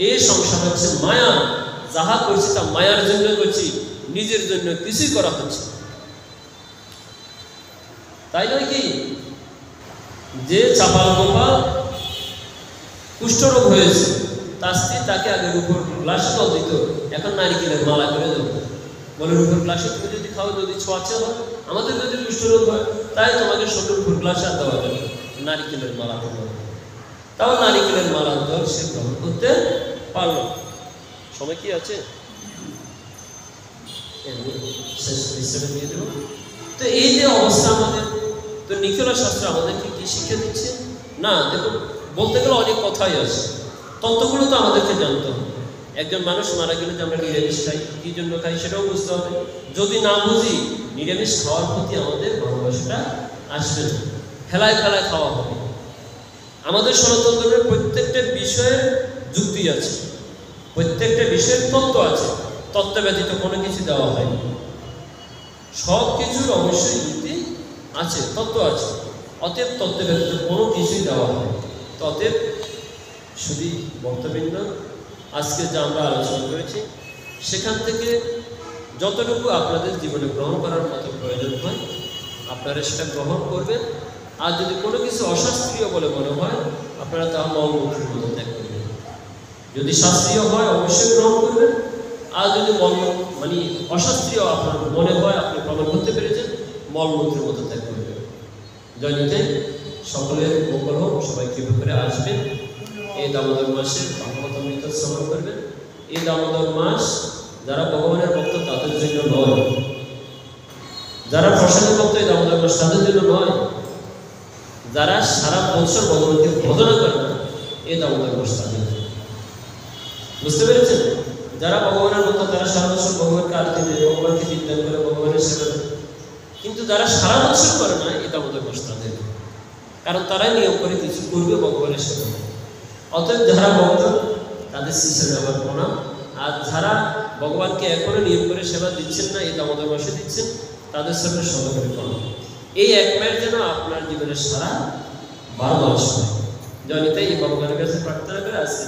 এই সংসার হচ্ছে মায়া, যাহা করছি তা মায়ার জন্য করছি, নিজের জন্য কিছুই করা হচ্ছে। তাই নয় কি? যে চাপাল গোপাল কুষ্ঠরোগ হয়েছে, তার স্ত্রী তাকে আগে রূপোর গ্লাসে জল দিত, এখন নারিকেলের মালা করে দেবো, বলে রূপোর গ্লাসে তুমি যদি খাও, যদি ছোঁয়াচে হয়, আমাদের যদি কুষ্ঠরোগ হয়, তাই তোমাকে সঙ্গে রূপোর গ্লাসে আর দেওয়া যাবে, নারিকেলের মালা দেওয়া। তাও নারিকেলের মালার জল সে গ্রহণ করতে পারল। সময় কি আছে? দিয়ে দেব। তো এই যে অবস্থা আমাদের, তো নিখিল শাস্ত্র আমাদেরকে কি শিক্ষা দিচ্ছে? না, দেখুন, বলতে গেলে অনেক কথাই আছে, তত্ত্বগুলো তো আমাদেরকে জানতে হবে। একজন মানুষ মারা গেলে যে আমরা নিরামিষ খাই, কি জন্য খাই সেটাও বুঝতে হবে। যদি না বুঝি, নিরামিষ খাওয়ার প্রতি আমাদের ভালোবাসাটা আসবে না, খেলায় খেলায় খাওয়া হবে। আমাদের সনাতন ধর্মের প্রত্যেকটা বিষয়ের যুক্তি আছে, প্রত্যেকটা বিষয়ের তত্ত্ব আছে, তত্ত্ব ব্যতীত কোনো কিছু দেওয়া হয়নি। সব কিছুর অবশ্যই যুক্তি আছে, তত্ত্ব আছে, অতএব তত্ত্ব ব্যতীত কোনো কিছুই দেওয়া হয়। অতএব শুধু বক্তবৃন্দ, আজকে যা আমরা আলোচনা করেছি সেখান থেকে যতটুকু আপনাদের জীবনে গ্রহণ করার মতো প্রয়োজন হয় আপনারা সেটা গ্রহণ করবেন। আর যদি কোনো কিছু অশাস্ত্রীয় বলে মনে হয়, আপনারা তা মলমূত্রের মধ্যে ত্যাগ করবেন। যদি শাস্ত্রীয় হয় অবশ্যই গ্রহণ করবেন, আর যদি মানে অশাস্ত্রীয় আপনার মনে হয়, আপনি প্রমাণ করতে পেরেছেন, মলমূত্রের মধ্যে ত্যাগ করবেন। জয়নিতে সকলের মঙ্গল হোক, সবাই কৃপা করে আসবেন। এই দামোদর মাসে ভাগবতামৃত শ্রবণ করবেন। এই দামোদর মাস যারা ভগবানের ভক্ত তাদের জন্য নয়, যারা প্রসাদের ভক্ত এই দামোদর মাস তাদের জন্য নয়, যারা সারা বছর ভগবানকে ভজনা করে না এই দামোদর মাস তাদের জন্য। বুঝতে পেরেছেন? যারা ভগবানের ভক্ত তারা সারা বছর ভগবানকে আরতি দেয়, ভগবানকে চিন্তন করে, ভগবানের সেবা দেয়, কিন্তু যারা সারা বছর করে না এই দামোদর মাস তাদের, কারণ তারাই নিয়ম করে কিছু করবে ভগবানের সেবা। অতএব যারা ভক্ত তাদের শিষ্যের ব্যবহার প্রণাম। আর যারা ভগবানকে এখনো নিয়ম করে সেবা দিচ্ছেন না, এই দামোদর মাসে দিচ্ছেন, তাদের সামনে শতকোটি প্রণাম। এই এক মাস যেন আপনার জীবনের সারা 12 মাস হয়। জনিতে এই ভগবানের কাছে প্রার্থনা করে আজকে